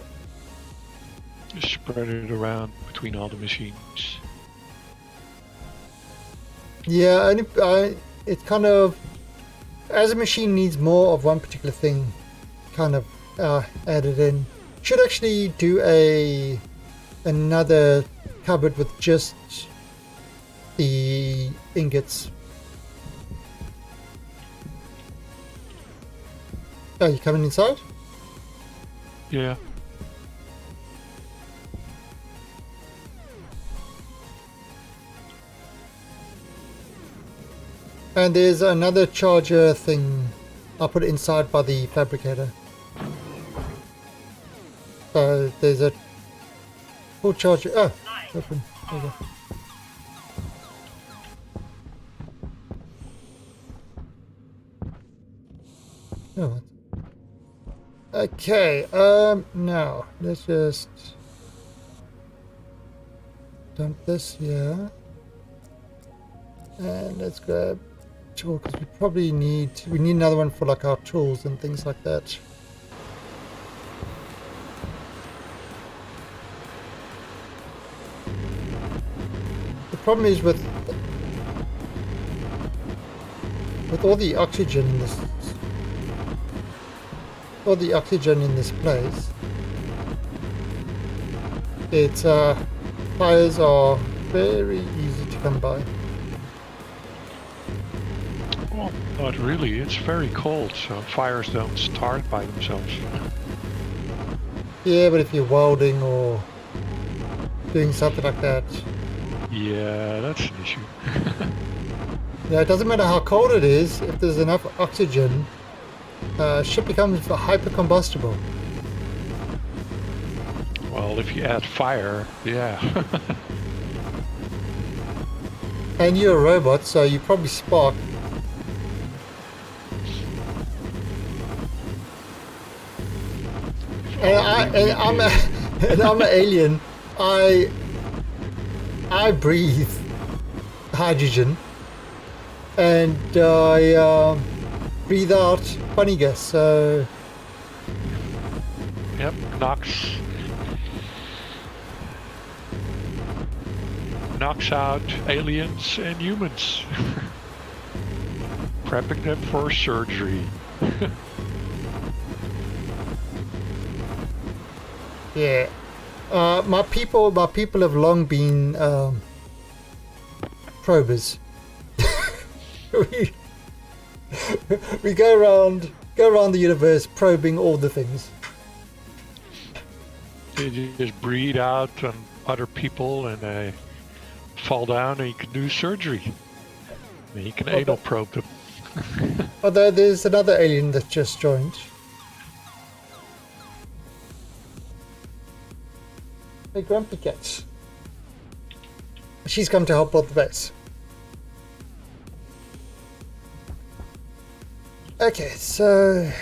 Just spread it around between all the machines. Yeah, it's kind of, as a machine needs more of one particular thing, kind of added in. Should actually do another cupboard with just the ingots. Oh, you coming inside? Yeah. And there's another charger thing. I'll put it inside by the fabricator. So there's a full charger. Oh, open. There you go. Oh. Okay. Now let's just dump this here, and let's grab tool because we need another one for like our tools and things like that. The problem is with all the oxygen in this place, it's fires are very easy to come by. Well, not really. It's very cold, so fires don't start by themselves. Yeah, but if you're welding or doing something like that. Yeah, that's an issue. Yeah, it doesn't matter how cold it is, if there's enough oxygen, ship becomes hyper combustible. Well, if you add fire, yeah. And you're a robot, so you probably spark. And I'm an alien. I breathe hydrogen, and I breathe out funny gas. So Yep, knocks out aliens and humans. Prepping them for surgery. yeah, my people have long been probers. we go around the universe probing all the things. You just breathe out on other people and they fall down and you can do surgery. And you can anal probe them. Although there's another alien that just joined. Hey, Grumpy Cat. She's come to help build the base. Okay, so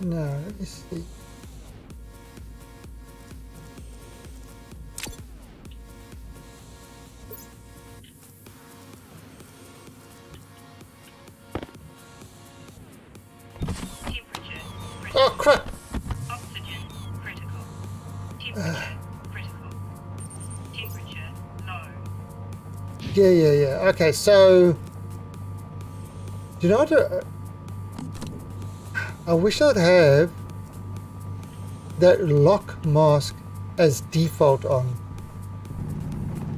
no, let me see. Temperature critical. Oh crap! Oxygen critical. Temperature critical. Temperature low. Yeah. Okay, so do you know what? I wish I'd have that lock mask as default on.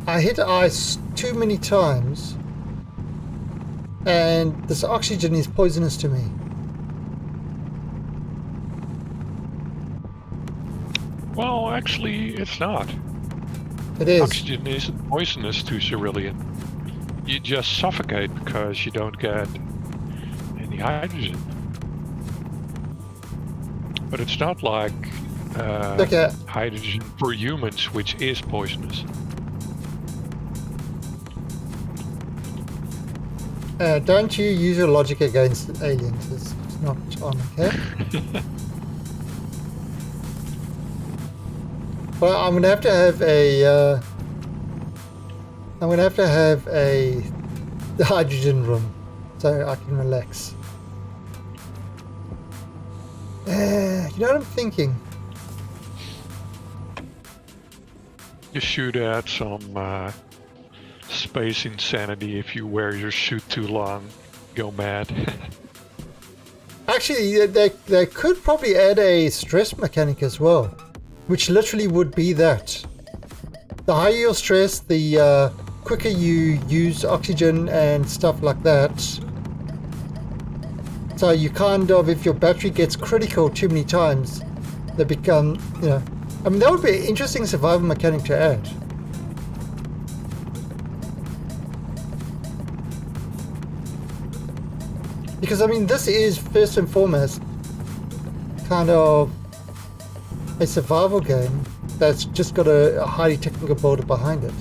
I hit ice too many times, and this oxygen is poisonous to me. Well, actually, it's not. It is. Oxygen isn't poisonous to cerulean. You just suffocate because you don't get any hydrogen. But it's not like Okay. hydrogen for humans, which is poisonous. Don't you use your logic against aliens? It's not on, okay? Well, I'm gonna have to have a. I'm gonna have to have a hydrogen room so I can relax. You know what I'm thinking? You should add some space insanity if you wear your suit too long. Go mad. Actually, they could probably add a stress mechanic as well, which literally would be that. The higher your stress, the quicker you use oxygen and stuff like that. So you kind of, if your battery gets critical too many times, they become, you know, I mean, that would be an interesting survival mechanic to add. Because, I mean, this is first and foremost kind of a survival game that's just got a highly technical builder behind it.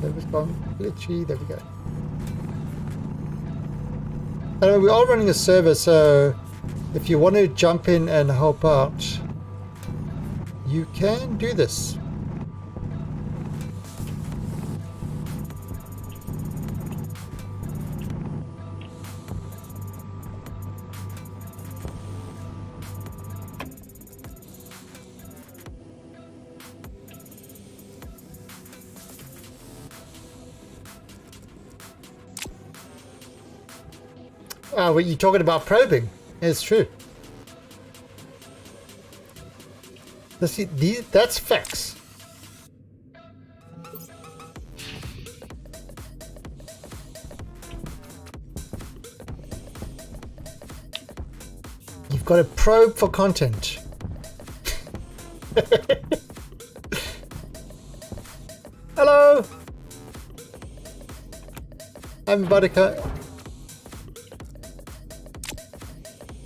Server's gone glitchy. There we go. Anyway, we are running a server, so if you want to jump in and help out, you can do this. Oh, what you're talking about probing? It's true. Let's see, that's facts. You've got to probe for content. Hello! I'm about to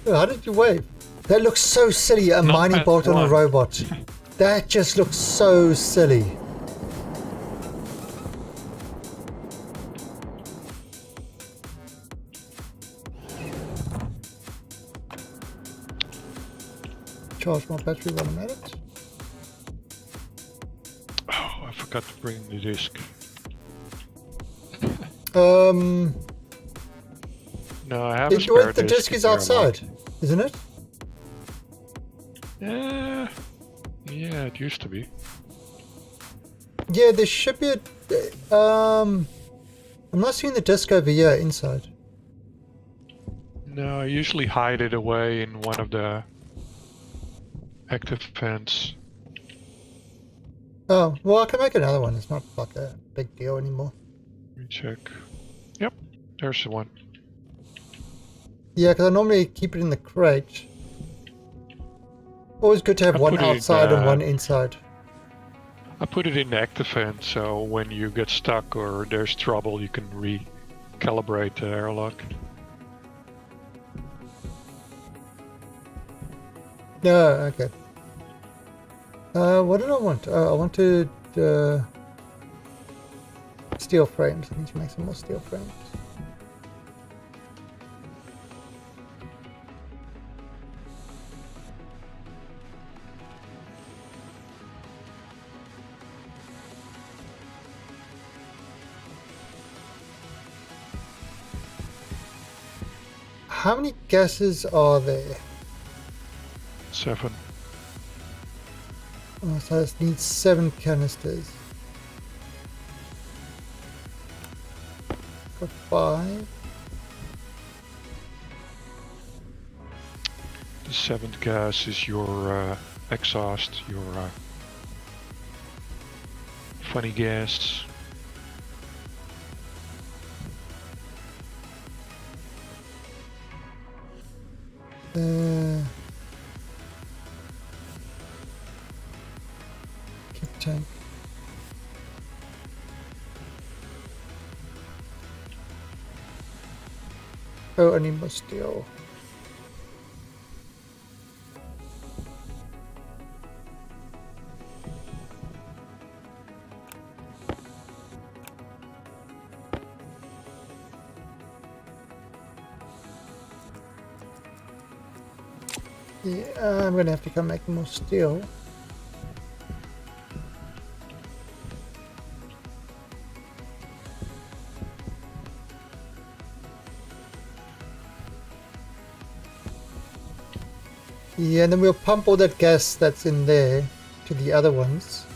Oh, how did you wave? That looks so silly, a mining bolt on a robot. That just looks so silly. Charge my battery while I'm at it. Oh, I forgot to bring the disc. No, I have a spare the disc is outside, isn't it? Yeah, it used to be. Yeah, there should be a... I'm not seeing the disc over here inside. No, I usually hide it away in one of the active vents. Oh, well, I can make another one. It's not like a big deal anymore. Let me check. Yep, there's the one. Yeah, because I normally keep it in the crate. Always good to have one outside and one inside. I put it in the active vent, so when you get stuck or there's trouble, you can recalibrate the airlock. No, okay. What did I want? I wanted steel frames. I need to make some more steel frames. how many gases are there? 7. Oh, so it needs 7 canisters. Got 5. The 7th gas is your exhaust, your funny gas. Keep tank. Oh, I need more steel. Yeah, I'm gonna have to come make more steel. Yeah, and then we'll pump all that gas that's in there to the other ones.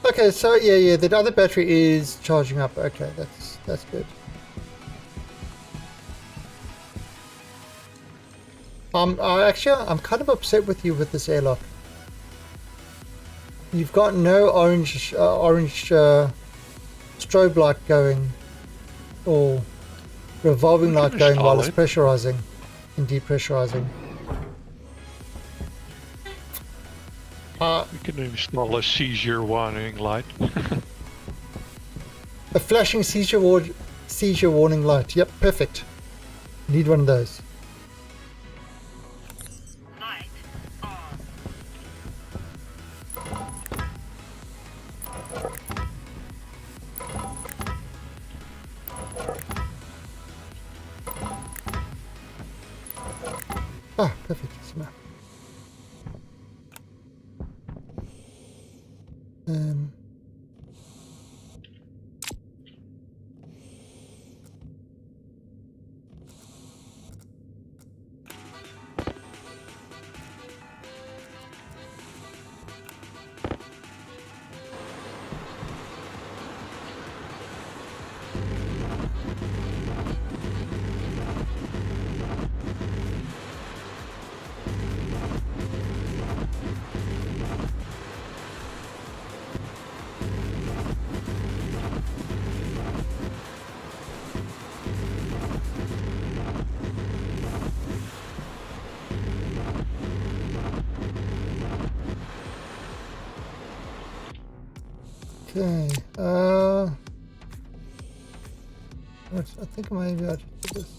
Okay, so yeah, the other battery is charging up. Okay, that's good. I'm kind of upset with you with this airlock. You've got no orange strobe light going, or revolving light going while it's pressurizing and depressurizing. We can install a seizure warning light. A flashing seizure warning light. Yep, perfect. Need one of those. Light on. Ah, perfect. Smart. Okay, I think maybe I should do this.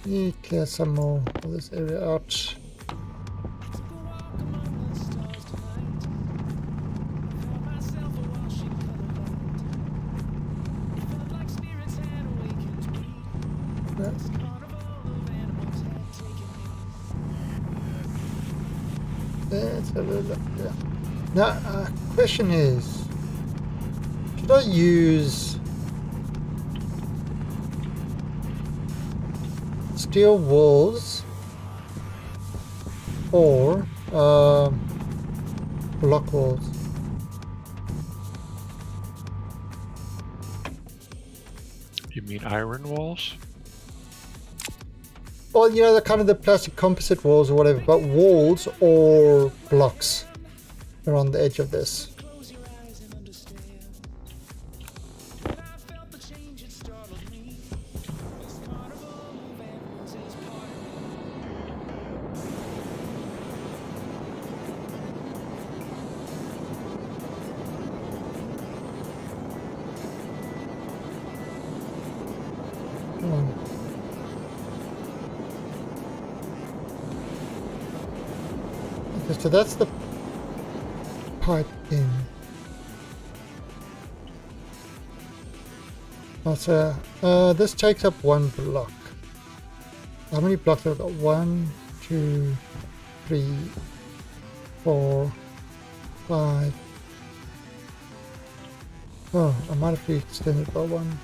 Yeah, clear some more of this area out. Let's have a look there. Now, question is, should I use steel walls or block walls? You mean iron walls? Well, you know, the kind of the plastic composite walls or whatever, but walls or blocks are on the edge of this. So that's the pipe in. So this takes up 1 block. How many blocks have I got? 1, 2, 3, 4, 5. Oh, I might have to extend it by 1.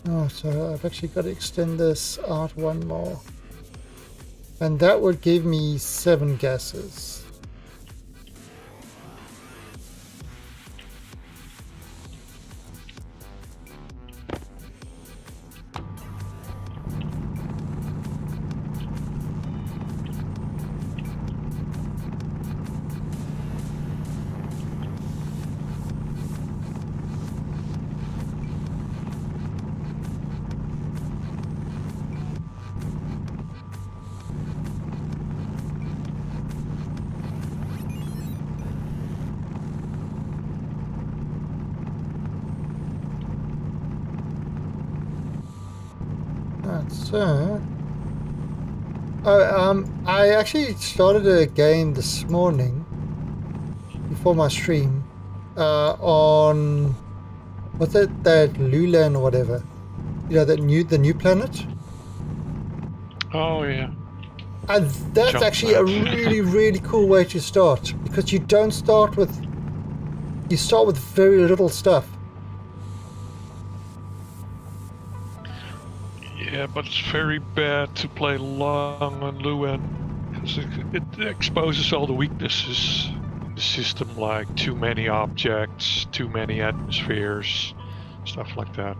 Oh, so I've actually got to extend this out 1 more. And that would give me 7 gases. So, I actually started a game this morning before my stream on what's it, that Lulan or whatever, you know, the new planet. Oh yeah. And that's Jump actually a maps. really cool way to start, because you don't start with, you start with very little stuff. Yeah, but it's very bad to play long on Luan because it exposes all the weaknesses in the system, like too many objects, too many atmospheres, stuff like that.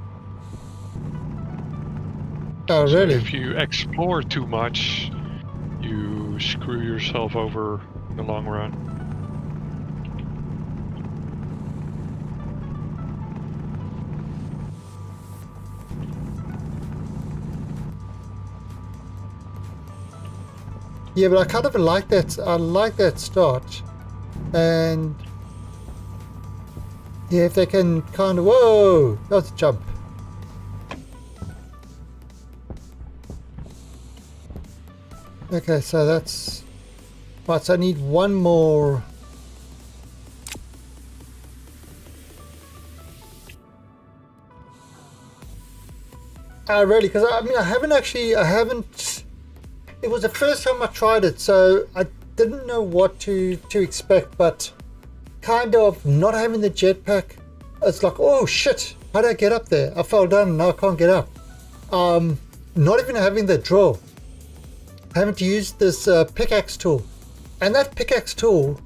Oh, So really? if you explore too much, you screw yourself over in the long run. Yeah, but I kind of like that. I like that start, and yeah, if they can kind of, whoa, that's a jump. Okay, so that's right. So I need 1 more. Really? Because I mean, I haven't. It was the first time I tried it, so I didn't know what to expect. But kind of not having the jetpack, it's like, oh shit, how did I get up there? I fell down and now I can't get up. Not even having the drill, having to use this pickaxe tool, and that pickaxe tool,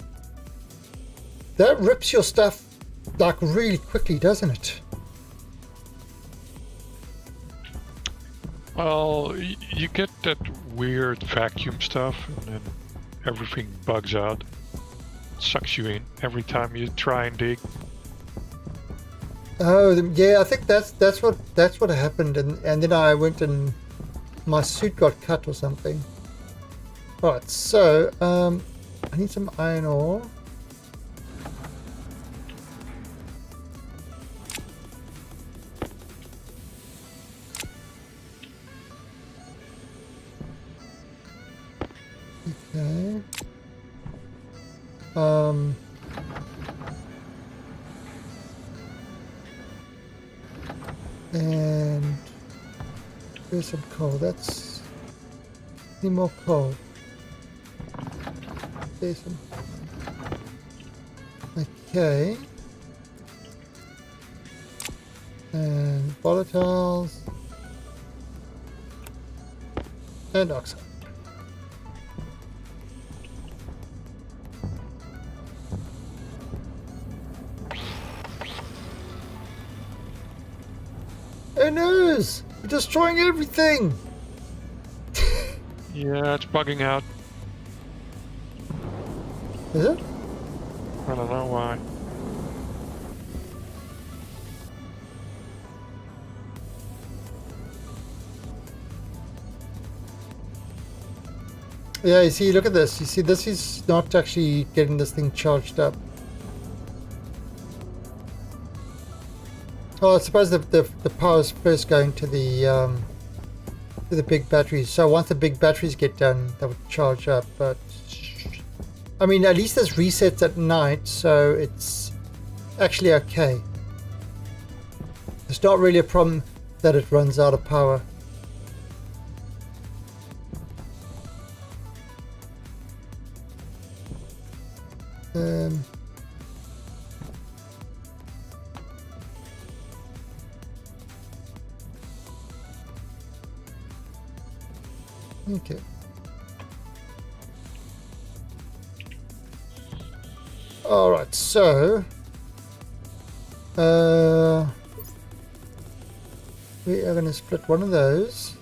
that rips your stuff like really quickly, doesn't it? Well, you get that weird vacuum stuff, and then everything bugs out. Sucks you in every time you try and dig. Oh yeah, I think that's what happened, and then I went and my suit got cut or something. All right, so I need some iron ore. Okay. And there's some coal. That's need more coal. There's some. Okay. And volatiles and oxide. Oh no! You're destroying everything! Yeah, it's bugging out. Is it? I don't know why. Yeah, you see, look at this. You see, this is not actually getting this thing charged up. Oh, I suppose the power's first going to the big batteries. So once the big batteries get done, that would charge up. But I mean, at least this resets at night, so it's actually okay. It's not really a problem that it runs out of power. Okay. All right, so we are going to split one of those.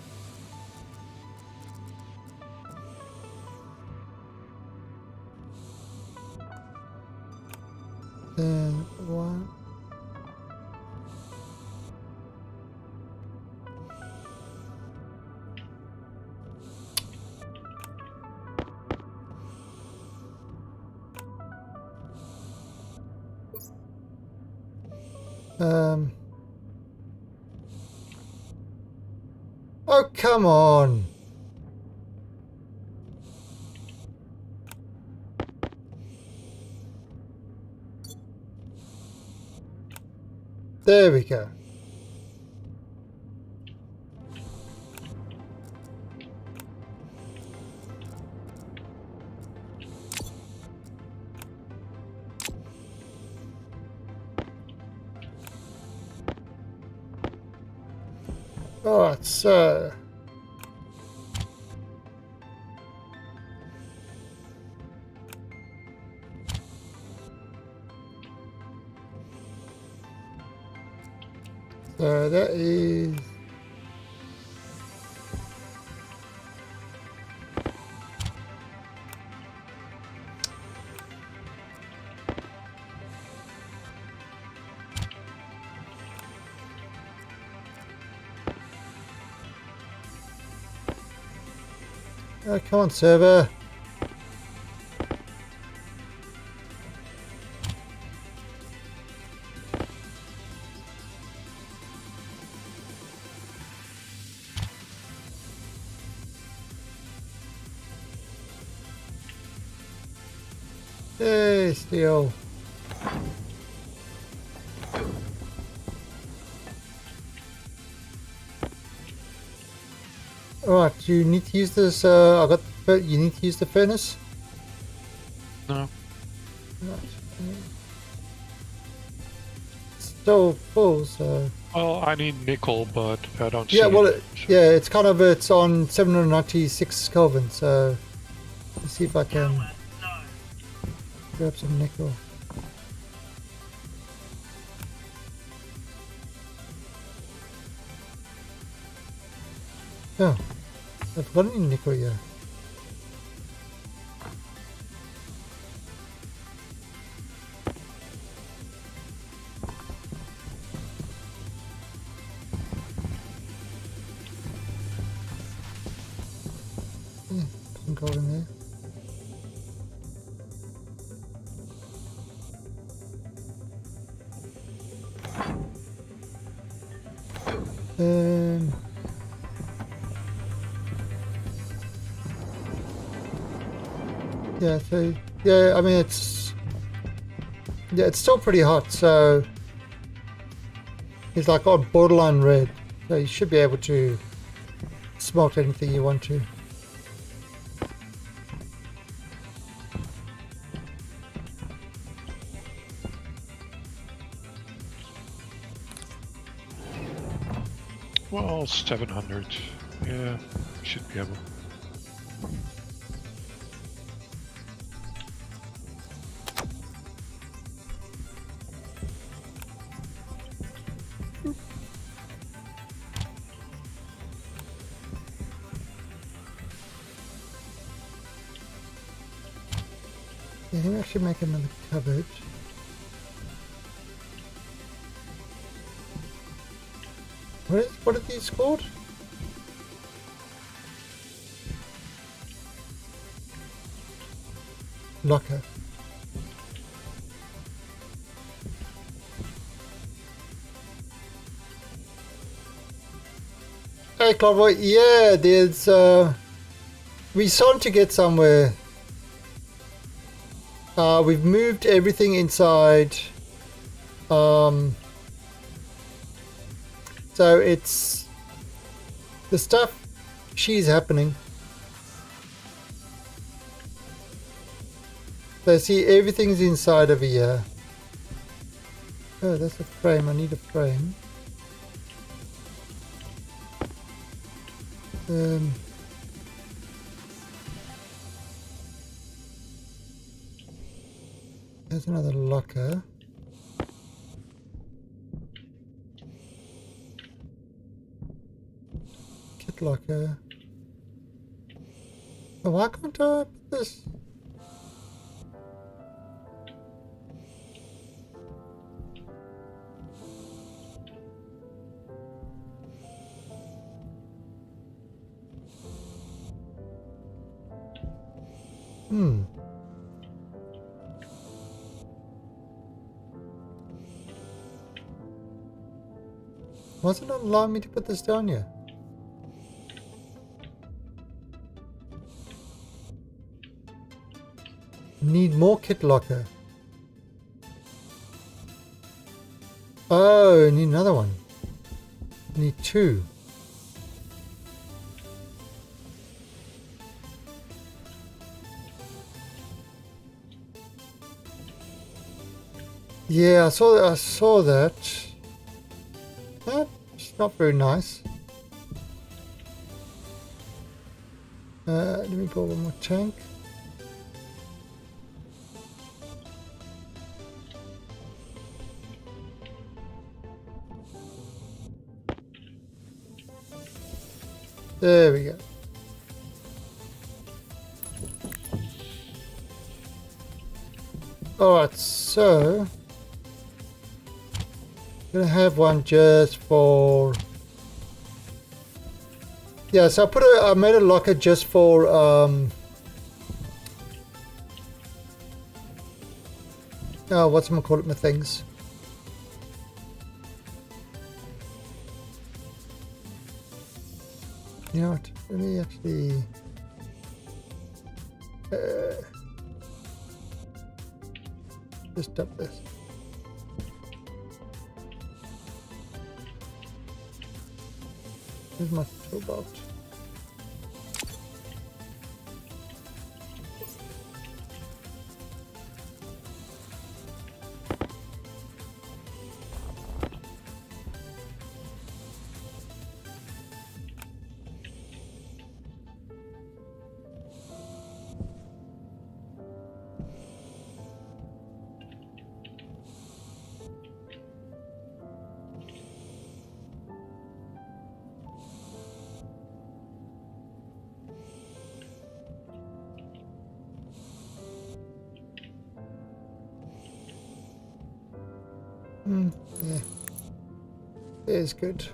Then one. Oh, come on. There we go. Alright, so that is oh, come on, server. Hey, steel. Alright, you need to use this, you need to use the furnace? No. Right. It's still full, so... Well, I need nickel, but I don't see Yeah, well, it. yeah, it's kind of, it's on 796 Kelvin, so... Let's see if I can No. grab some nickel. Oh, I've got any nickel here. Yeah, some gold in there. Yeah, so yeah, I mean it's still pretty hot, so it's like on borderline red, so you should be able to smelt anything you want to. Well, 700. Yeah, should be able. Yeah, let me actually make another cupboard. What are these called? locker. Hey, Cloudboy. Yeah, there's we're starting to get somewhere. We've moved everything inside. So it's the stuff she's happening. So see, everything's inside over here. Oh, that's a frame. I need a frame. There's another locker. Kit locker. Oh, why can't I put this? Why is it not allowing me to put this down here? Need more kit locker. Oh, I need another one. I need 2. Yeah, I saw that. That's not very nice. Let me go one more tank. There we go. Alright, so I'm gonna have one just for, yeah, so I made a locker just for what's I'm gonna call it, my things. You know what? Let me actually just dump this. Here's my toolbox. Yeah, it is good.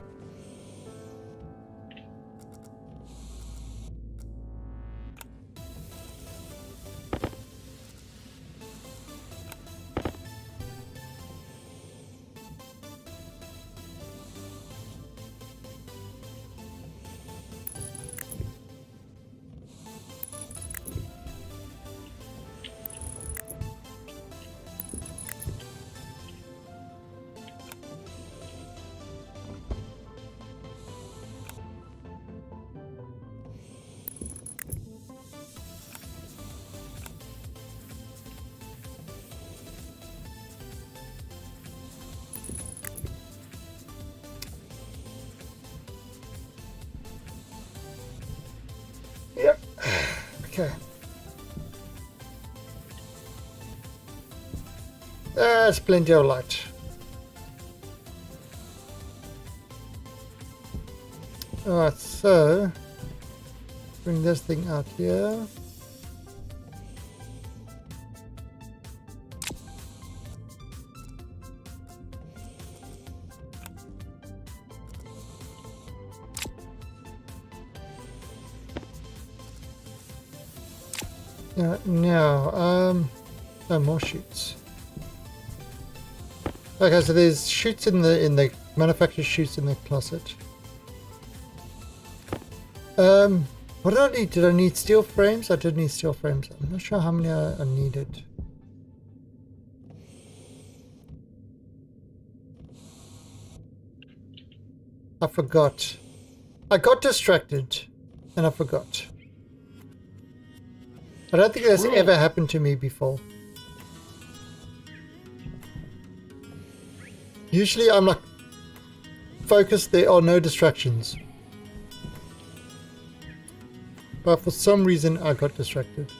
Yep. Okay. That's plenty of light. Alright, so bring this thing out here. Now, no more chutes. Okay, so there's chutes in the manufacturer chutes in the closet. What did I need? Did I need steel frames? I did need steel frames. I'm not sure how many I needed. I forgot. I got distracted and I forgot. I don't think that's ever happened to me before. Usually I'm like focused, there are no distractions. But for some reason I got distracted.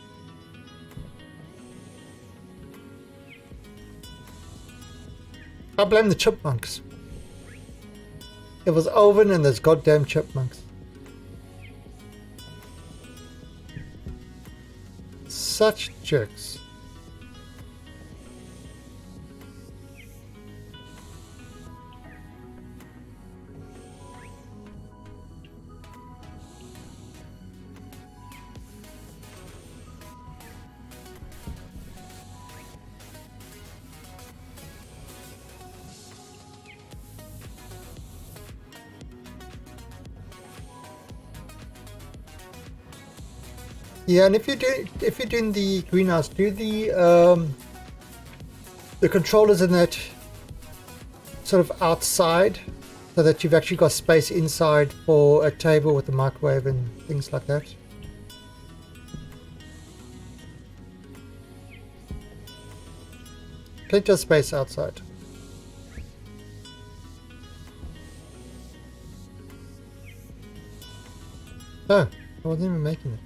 I blame the chipmunks. It was Alvin and those goddamn chipmunks. Such jerks. Yeah, and if you're doing the greenhouse, do the controllers in that sort of outside, so that you've actually got space inside for a table with a microwave and things like that. Plenty of space outside. Oh, I wasn't even making it.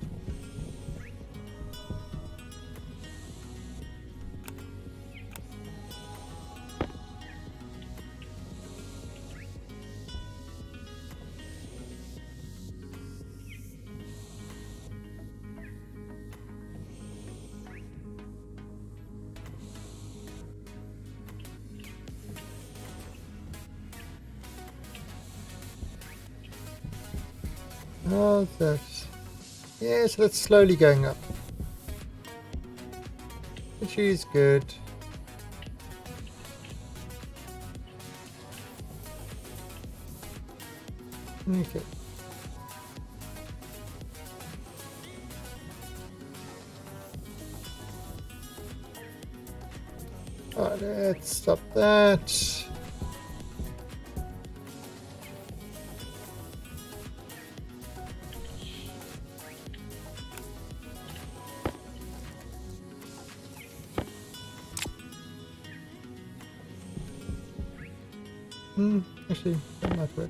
Oh, that's... Yeah, so that's slowly going up. Which is good. Okay. Alright, let's stop that. Actually, that might work.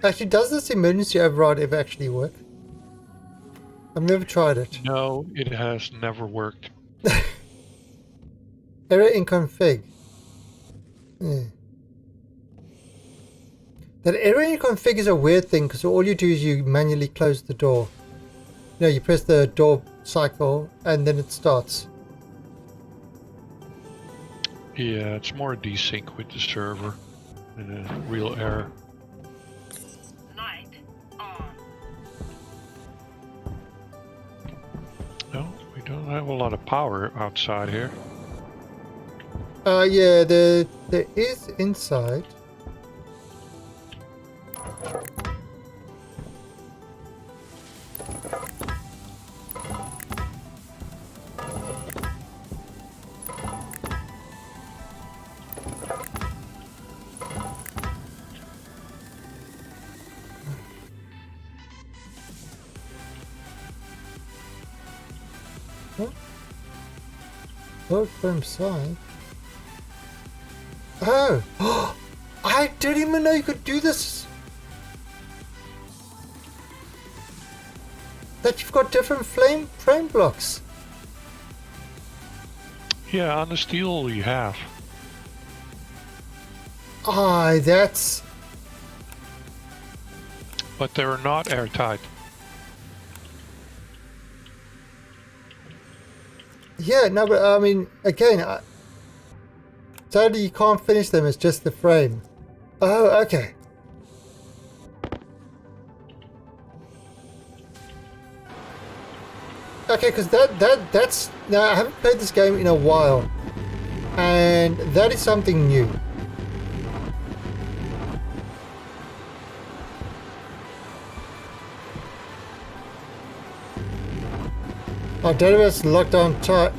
Actually, does this emergency override ever actually work? I've never tried it. No, it has never worked. Error in config. Yeah. That error in config is a weird thing because all you do is you manually close the door. You know, you press the door cycle and then it starts. Yeah, it's more desync with the server than a real error. Light on. No, we don't have a lot of power outside here. Yeah, there is inside. Load from side. Oh! I didn't even know you could do this! That you've got different frame blocks. Yeah, on the steel you have. That's... But they're not airtight. Yeah, no, but I mean, again, totally you can't finish them, it's just the frame. Oh, okay. Okay, because that's now I haven't played this game in a while, and that is something new. Our database locked down tight.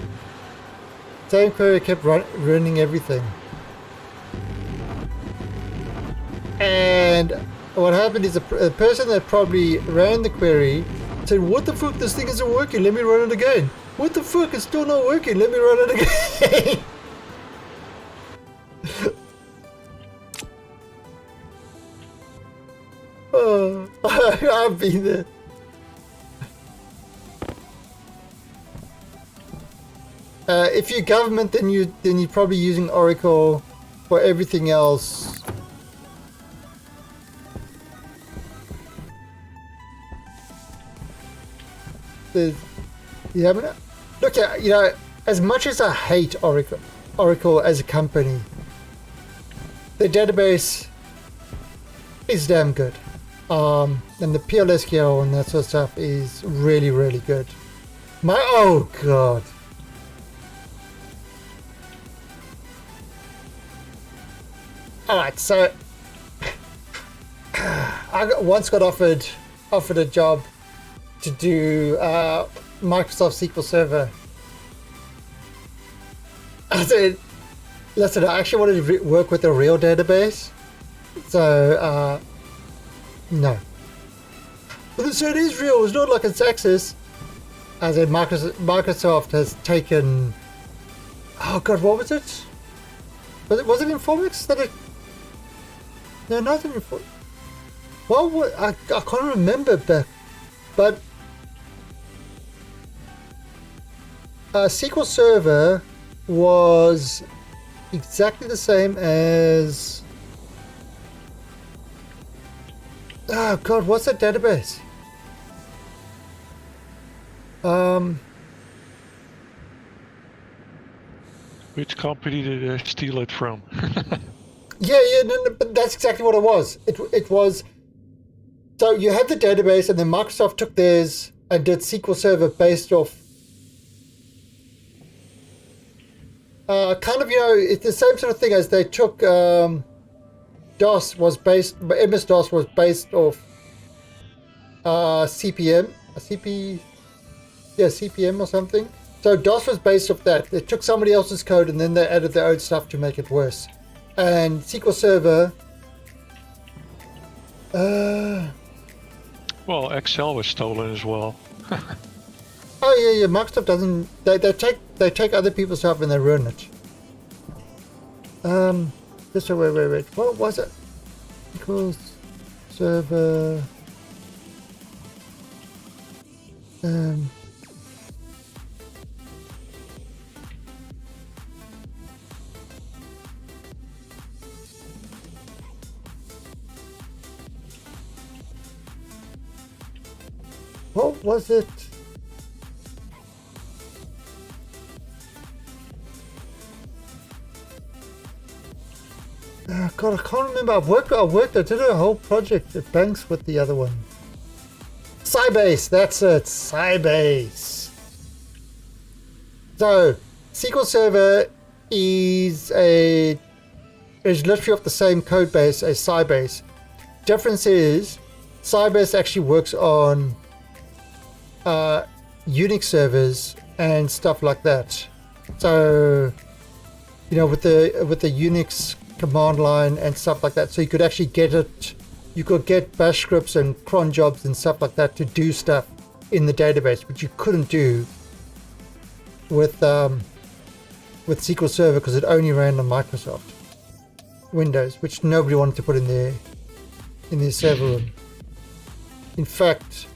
Same query kept running everything. And what happened is a person that probably ran the query said, "What the fuck, this thing isn't working, let me run it again. What the fuck, it's still not working, let me run it again." Oh, I've been there. If you're government, then you're probably using Oracle for everything else. You haven't look at, you know, as much as I hate Oracle as a company, the database is damn good. And the PLSQL and that sort of stuff is really, really good. Oh god. Alright, so I once got offered a job to do Microsoft SQL Server. I said, listen, I actually wanted to work with a real database, so no. But they said it is real, it's not like it's Access. I said Microsoft has taken, oh god, what was it? Was it Informix that it? No, not Informix. Well, I can't remember back, but SQL Server was exactly the same as, oh god, what's that database? Which company did I steal it from? Yeah, no, but that's exactly what it was. It was, so you had the database and then Microsoft took theirs and did SQL Server based off kind of, you know, it's the same sort of thing as they took DOS was based, MS-DOS was based off CPM, CPM or something. So DOS was based off that. They took somebody else's code and then they added their own stuff to make it worse. And SQL Server, well, Excel was stolen as well. oh yeah, Microsoft doesn't. They take other people's stuff and they ruin it. Just wait. What was it? SQL Server. What was it? God, I can't remember. I did a whole project at Banks with the other one. Sybase, that's it. Sybase. So, SQL Server is literally off the same code base as Sybase. Difference is, Sybase actually works on Unix servers and stuff like that. So, you know, with the Unix command line and stuff like that, so you could actually get it. You could get bash scripts and cron jobs and stuff like that to do stuff in the database, which you couldn't do with SQL Server because it only ran on Microsoft Windows, which nobody wanted to put in their server room. In fact,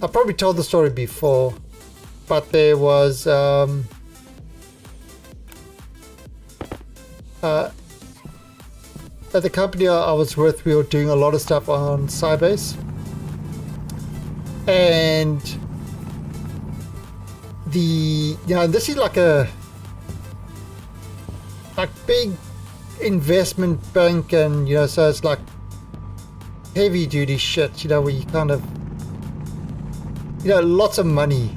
I probably told the story before, but there was at the company I was with, we were doing a lot of stuff on Sybase, and this is like big investment bank, and so it's like heavy duty shit, where you kind of lots of money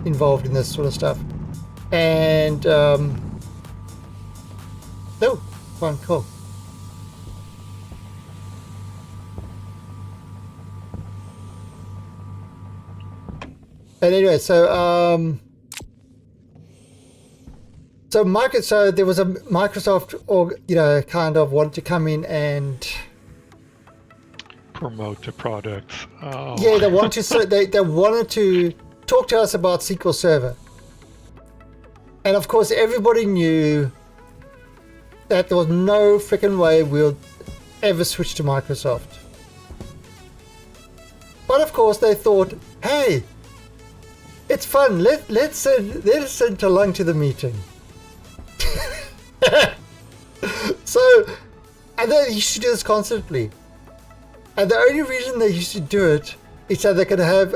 involved in this sort of stuff. And no, fine, cool. And anyway, so there was a Microsoft, or kind of wanted to come in and promote the product. Oh. Yeah, they wanted to talk to us about SQL Server, and of course, everybody knew that there was no freaking way we'll ever switch to Microsoft. But of course, they thought, hey, it's fun. Let's send along to the meeting. So, and they used to do this constantly. And the only reason they used to do it is so they could have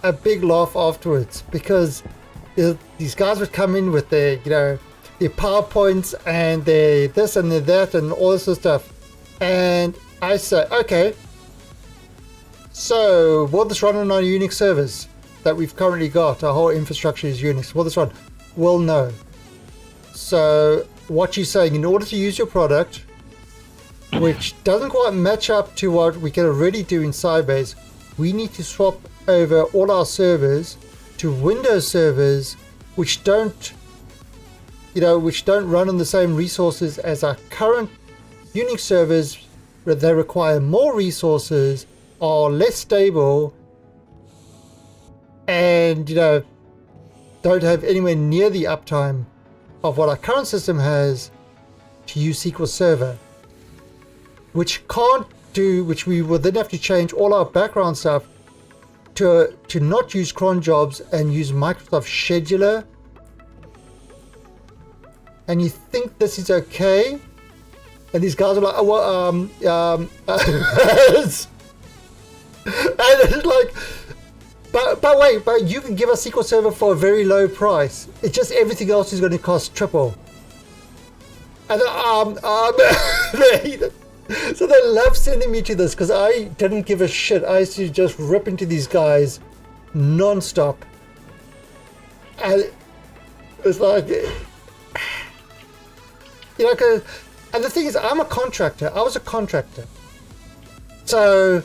a big laugh afterwards, because these guys would come in with their PowerPoints and their this and their that and all this sort of stuff. And I say, okay, so will this run on our Unix servers that we've currently got? Our whole infrastructure is Unix. Will this run? Well, no. So what you're saying, in order to use your product, which doesn't quite match up to what we can already do in Sybase, we need to swap over all our servers to Windows servers, which don't run on the same resources as our current Unix servers, where they require more resources, are less stable, and don't have anywhere near the uptime of what our current system has to use SQL Server, which we will then have to change all our background stuff to not use cron jobs and use Microsoft Scheduler. And you think this is okay? And these guys are like, oh, well, and it's like, but wait, but you can give us SQL Server for a very low price. It's just everything else is going to cost triple. And so they love sending me to this, because I didn't give a shit. I used to just rip into these guys non-stop. And it's like, and the thing is, I'm a contractor. I was a contractor. So,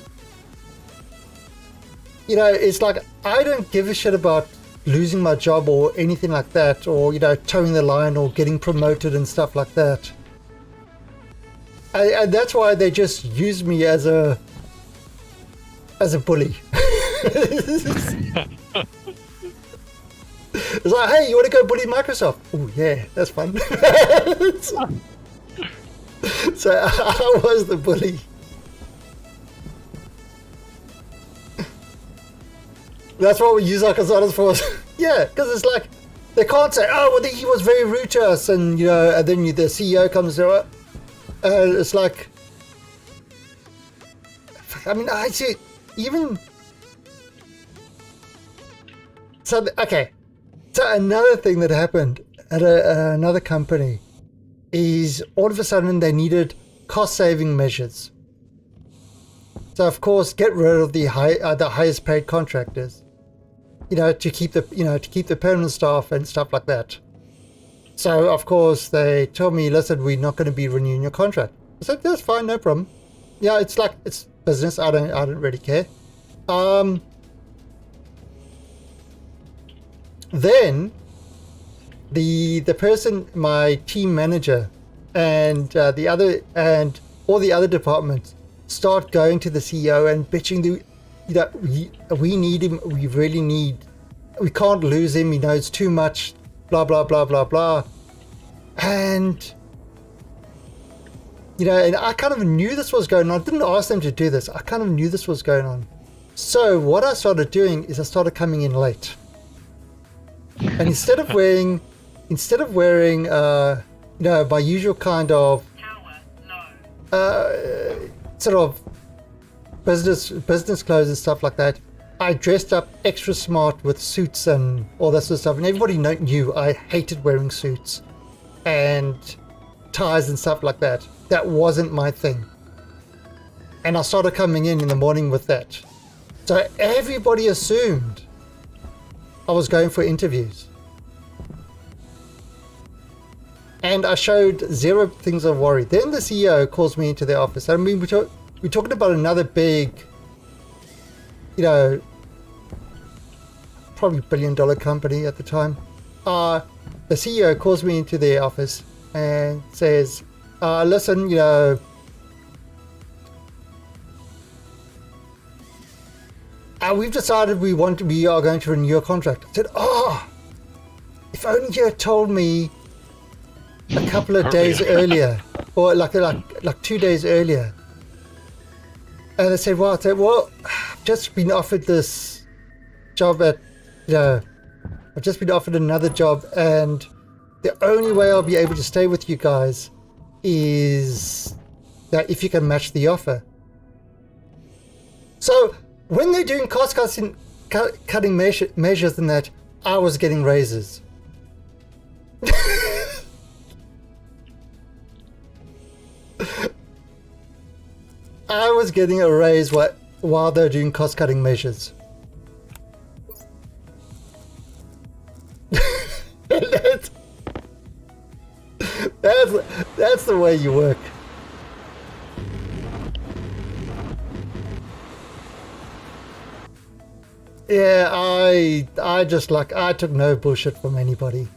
it's like, I don't give a shit about losing my job or anything like that, or, towing the line or getting promoted and stuff like that. And that's why they just use me as a bully. It's like, hey, you want to go bully Microsoft? Oh yeah, that's fun. So I was the bully. That's what we use our consultants for. Yeah, because it's like, they can't say, oh, well, he was very rude to us, and and then the CEO comes to it's like, I mean, I see even. So okay, so another thing that happened at another company is all of a sudden they needed cost-saving measures. So of course, get rid of the highest paid contractors, to keep the permanent staff and stuff like that. So of course they told me, listen, we're not going to be renewing your contract. I said, that's fine, no problem. Yeah, it's business. I don't really care. Then the person, my team manager, and all the other departments start going to the CEO and bitching we need him. We can't lose him. He knows too much. Blah blah blah blah blah. And and I kind of knew this was going on. I didn't ask them to do this. I kind of knew this was going on. So what I started doing is I started coming in late. And instead of wearing my usual kind of sort of business clothes and stuff like that, I dressed up extra smart with suits and all that sort of stuff. And everybody knew I hated wearing suits and ties and stuff like that. That wasn't my thing. And I started coming in the morning with that. So everybody assumed I was going for interviews. And I showed zero things of worry. Then the CEO calls me into the office. I mean, we're talking about another big, you know, probably $1 billion company at the time. The CEO calls me into the office and says, listen, you know, we've decided we are going to renew your contract. I said, if only you had told me a couple of days earlier, or like 2 days earlier. And I said, well, I've just been offered this job at, you know, I've just been offered another job, and the only way I'll be able to stay with you guys is that if you can match the offer. So when they're doing cutting measures and that, I was getting raises. I was getting a raise while they're doing cost-cutting measures. That's the way you work. Yeah, I just I took no bullshit from anybody.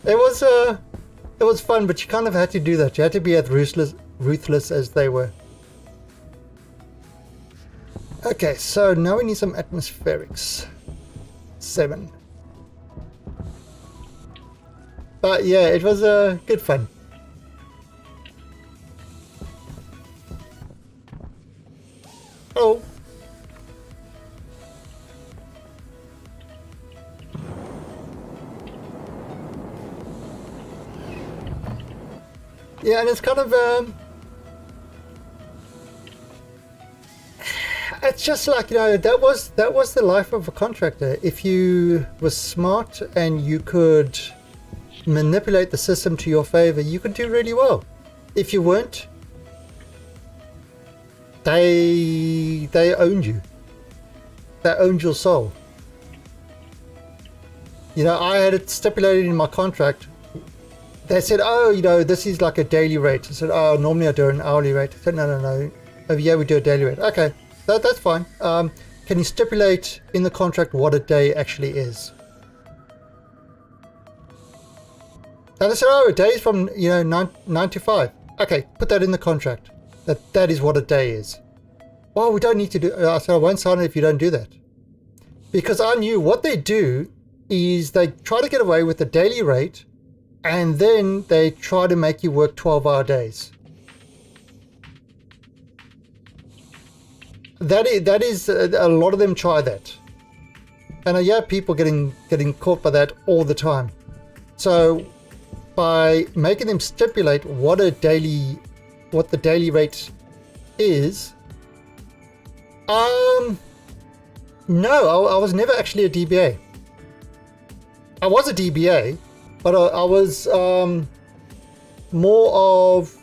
It was fun, but you kind of had to do that. You had to be as ruthless as they were. Okay, so now we need some atmospherics. 7. But yeah, it was good fun. Oh. Yeah, and it's kind of it's just like, you know, that was the life of a contractor. If you were smart and you could manipulate the system to your favor, you could do really well. If you weren't, they owned you. They owned your soul. You know, I had it stipulated in my contract. They said, oh, you know, this is like a daily rate. I said, oh, normally I do an hourly rate. I said, no. Oh, yeah, we do a daily rate. Okay, that's fine. Can you stipulate in the contract what a day actually is? And I said, oh, a day is from, you know, 9 to 5. Okay, put that in the contract. That is what a day is. Well, we don't need to do. I said, I won't sign it if you don't do that. Because I knew what they do is they try to get away with the daily rate, and then they try to make you work 12-hour days. That is a lot of them try that, and yeah, people getting caught by that all the time. So by making them stipulate what the daily rate is, no, I was never actually a DBA. I was a DBA. But I was more of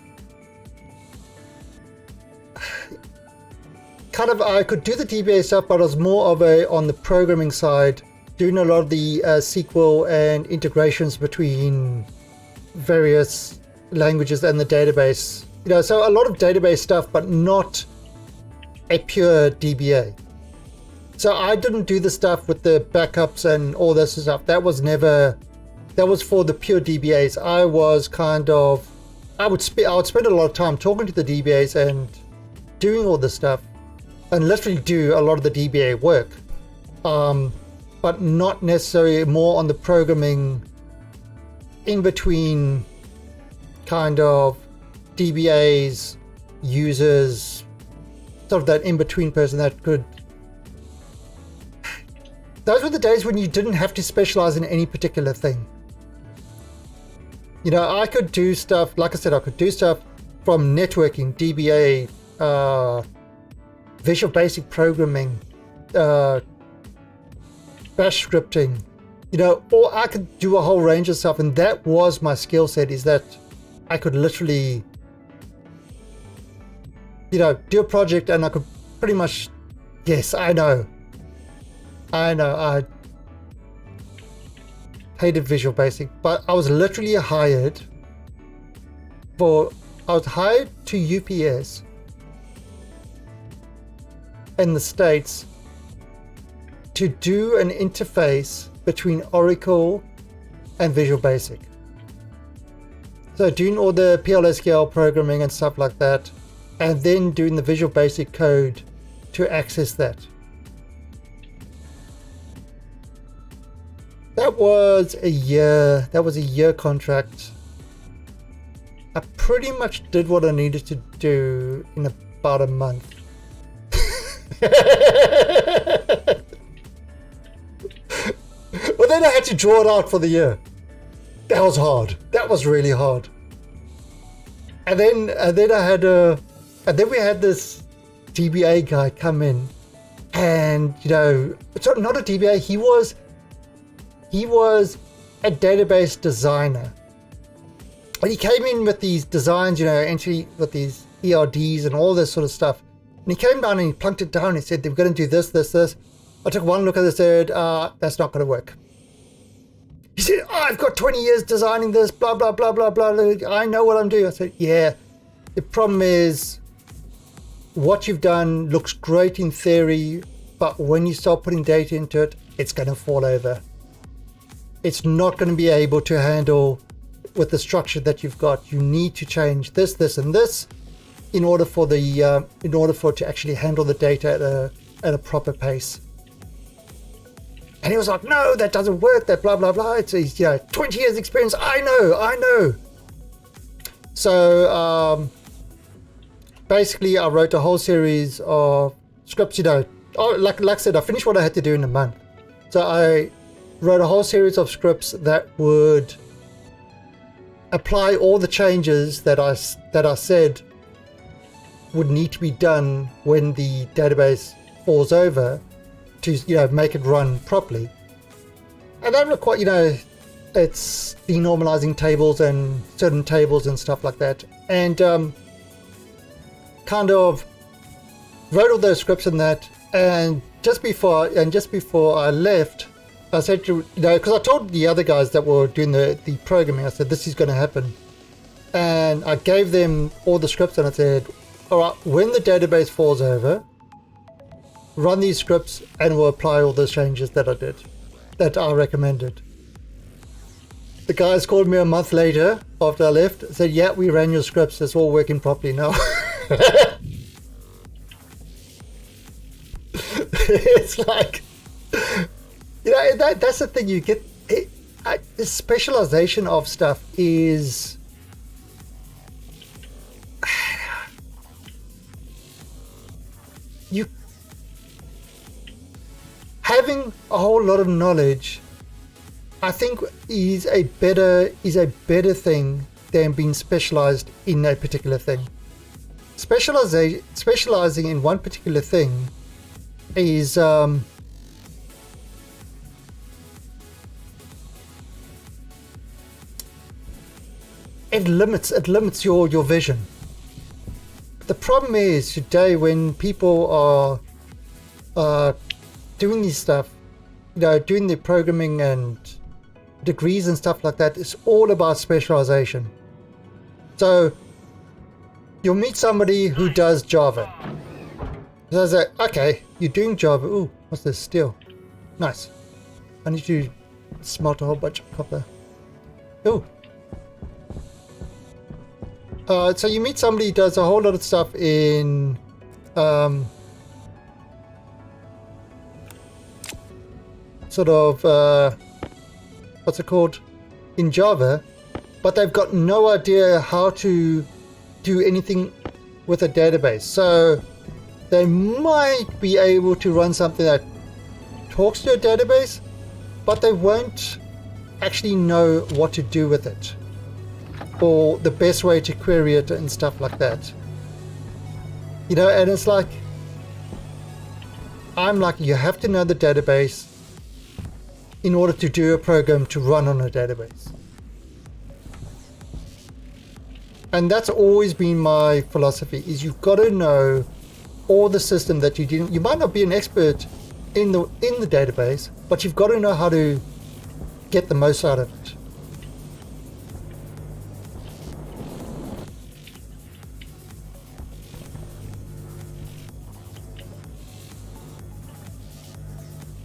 kind of, I could do the DBA stuff, but I was more of on the programming side, doing a lot of the SQL and integrations between various languages and the database. You know, so a lot of database stuff, but not a pure DBA. So I didn't do the stuff with the backups and all this stuff. That was for the pure DBAs. I was kind of, I would spend a lot of time talking to the DBAs and doing all this stuff, and literally do a lot of the DBA work, but not necessarily more on the programming in between kind of DBAs, users, sort of that in-between person that could. Those were the days when you didn't have to specialize in any particular thing. You know, I could do stuff, like I said, I could do stuff from networking, DBA, Visual Basic Programming, Bash scripting, you know, or I could do a whole range of stuff. And that was my skill set, is that I could literally, you know, do a project and I could pretty much, yes, I know. I know, I hated Visual Basic, but I was literally hired to UPS in the States to do an interface between Oracle and Visual Basic. So doing all the PLSQL programming and stuff like that, and then doing the Visual Basic code to access that. That was a year. That was a year contract. I pretty much did what I needed to do in about a month. Well, then I had to draw it out for the year. That was hard. That was really hard. And then we had this DBA guy come in, and it's not a DBA. He was a database designer. And he came in with these designs, entry with these ERDs and all this sort of stuff. And he came down and he plunked it down. He said, "They're going to do this, this, this." I took one look at it and said, "That's not going to work." He said, "I've got 20 years designing this, blah, blah, blah, blah, blah. I know what I'm doing." I said, "Yeah, the problem is what you've done looks great in theory, but when you start putting data into it, it's going to fall over. It's not going to be able to handle with the structure that you've got. You need to change this, this, and this in order for it to actually handle the data at a proper pace." And he was like, "No, that doesn't work. That blah blah blah. It's 20 years experience. I know." So basically, I wrote a whole series of scripts. Like I said, I finished what I had to do in a month. So I wrote a whole series of scripts that would apply all the changes that I said would need to be done when the database falls over to make it run properly. And that require it's denormalizing tables and certain tables and stuff like that, and kind of wrote all those scripts in that. And just before I left, I said to because I told the other guys that were doing the programming, I said this is going to happen, and I gave them all the scripts and I said, "All right, when the database falls over, run these scripts and we'll apply all those changes that I recommended." The guys called me a month later after I left, said, "Yeah, we ran your scripts, it's all working properly now." It's like, that's the thing you get. The specialization of stuff is having a whole lot of knowledge, I think, is a better thing than being specialized in a particular thing. Specializing in one particular thing is it limits your vision. The problem is today when people are doing this stuff, doing the programming and degrees and stuff like that, it's all about specialization. So you'll meet somebody who does Java. So I say, "Okay, you're doing Java. Ooh, what's this? Steel. Nice. I need to smelt a whole bunch of copper. Ooh." So you meet somebody who does a whole lot of stuff in what's it called, in Java, but they've got no idea how to do anything with a database. So they might be able to run something that talks to a database, but they won't actually know what to do with it or the best way to query it and stuff like that. And it's like, I'm like, you have to know the database in order to do a program to run on a database. And that's always been my philosophy, is you've got to know all the system that you might not be an expert in the database, but you've got to know how to get the most out of it.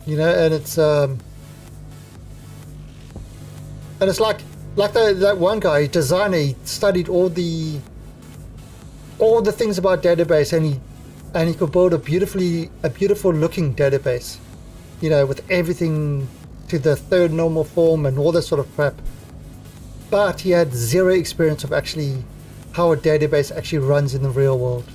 You know, and it's like that one guy, designer, he studied all the things about database, and he could build a beautiful looking database, you know, with everything to the third normal form and all that sort of crap. But he had zero experience of actually how a database actually runs in the real world.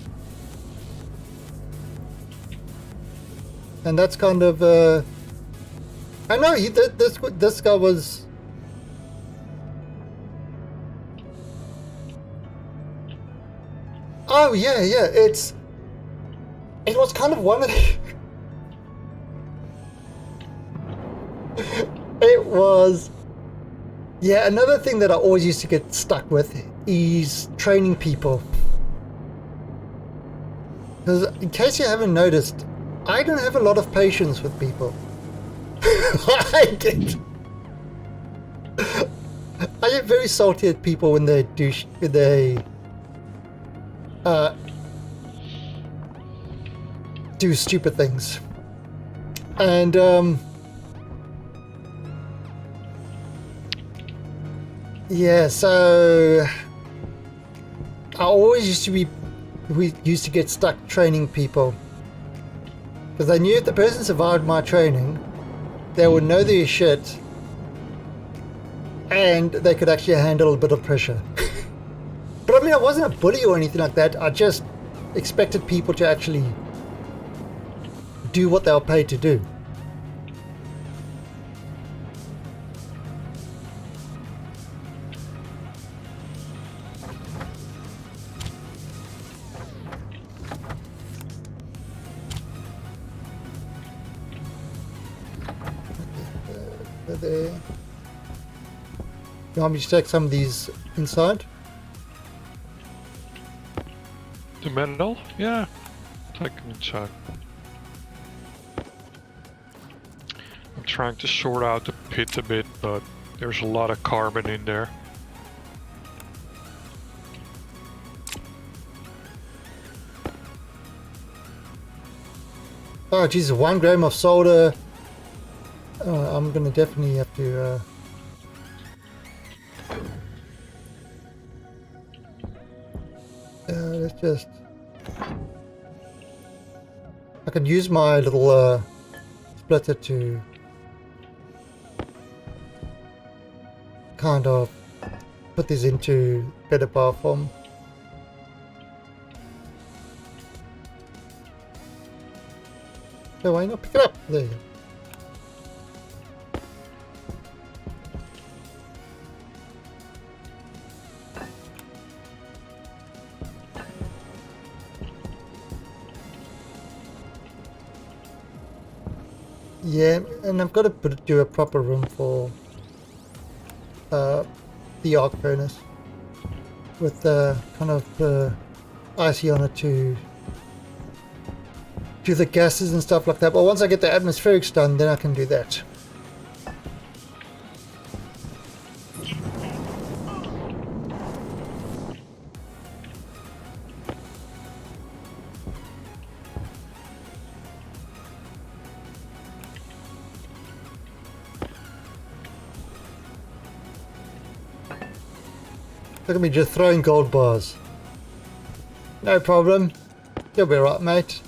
And that's kind of I know this guy was oh yeah, it was kind of one of the it was, yeah, another thing that I always used to get stuck with is training people. Because in case you haven't noticed, I don't have a lot of patience with people. I get very salty at people when they do stupid things. And yeah, so we used to get stuck training people, because I knew if the person survived my training, they would know their shit and they could actually handle a bit of pressure. But I mean, I wasn't a bully or anything like that. I just expected people to actually do what they were paid to do. There. You want me to take some of these inside? The metal? Yeah. Take them inside. I'm trying to sort out the pit a bit, but there's a lot of carbon in there. Oh Jesus, 1 gram of solder. I'm gonna definitely have to let's just, I can use my little splitter to kind of put this into better bar form. So why not pick it up? There you go. Yeah, and I've got to do a proper room for the arc furnace with kind of icy on it to do the gases and stuff like that. But once I get the atmospherics done, then I can do that. Look at me just throwing gold bars. No problem. You'll be right, mate.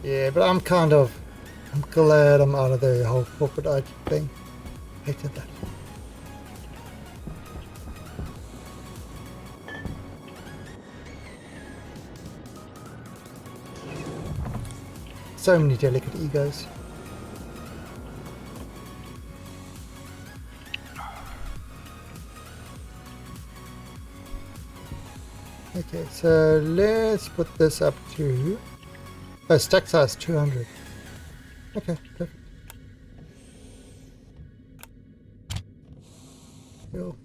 Yeah, but I'm glad I'm out of the whole corporate IT thing. Hated that. So many delicate egos. Okay, so let's put this up to stack size 200. Okay, perfect. Cool.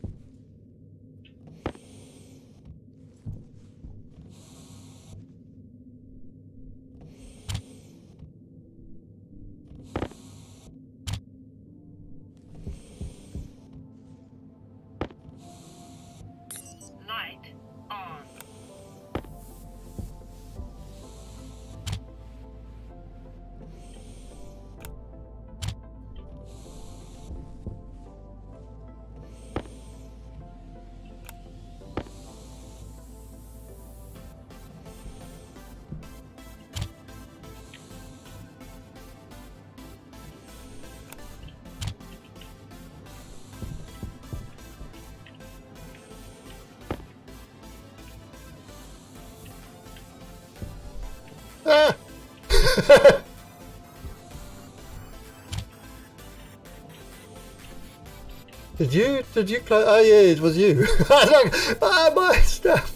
Did you close? Oh yeah, it was you. I was like, ah, my stuff.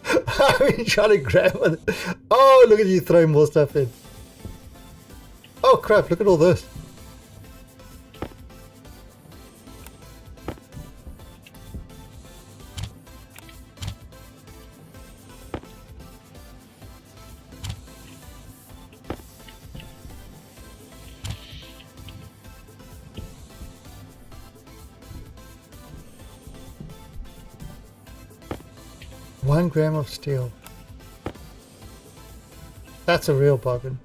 I've been trying to grab it. Oh, look at you throwing more stuff in. Oh crap, look at all this. One gram of steel. That's a real bargain.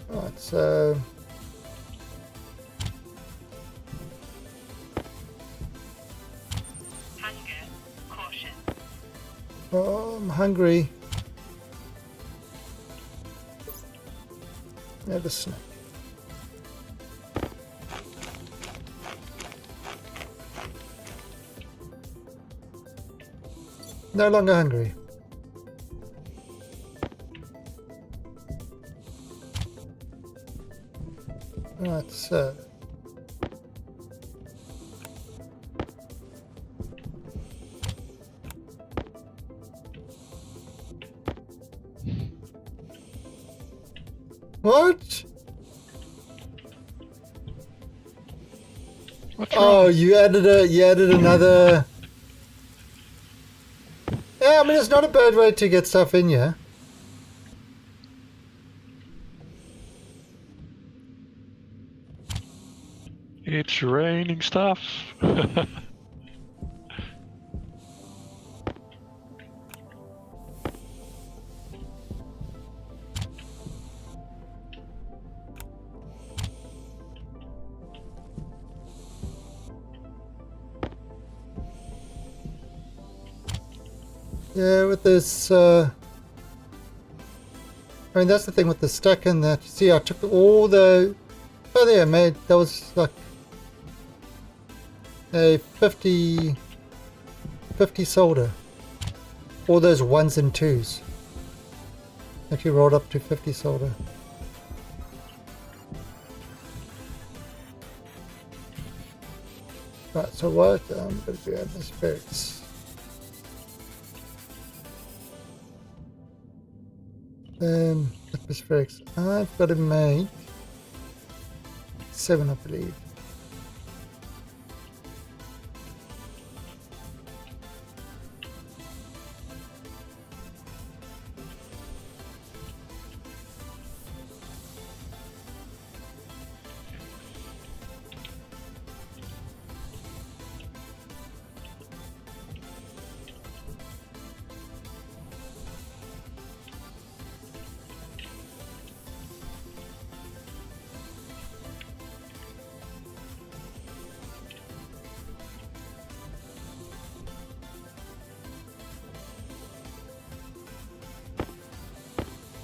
Right, so Hunger. Caution. oh, I'm hungry. Never snack. No longer hungry. Right, so what? What's Oh, wrong? you added another. Yeah, I mean it's not a bad way to get stuff in here. It's raining stuff. Yeah, with this. I mean that's the thing with the stack and that. You see, I took all the. Oh, there, mate. That was like a 50 solder. All those ones and twos. Actually rolled up to 50 solder. Right, so what? I'm going to do the spirits. Atmospherics. I've got to make 7, I believe.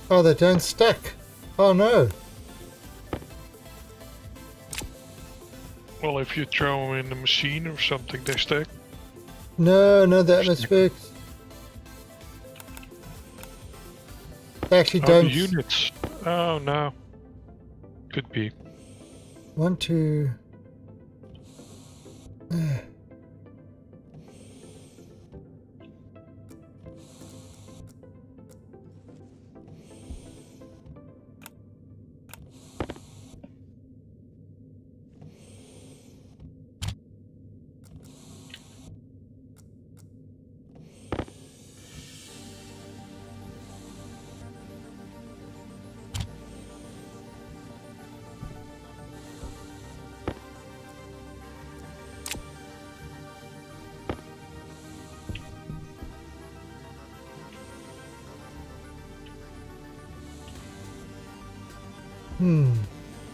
Oh, they don't stack. Oh no. Well, if you throw them in the machine or something, they stack. No, the atmospherics. They actually Oh, don't. the units. Oh, no. Could be. 1, 2.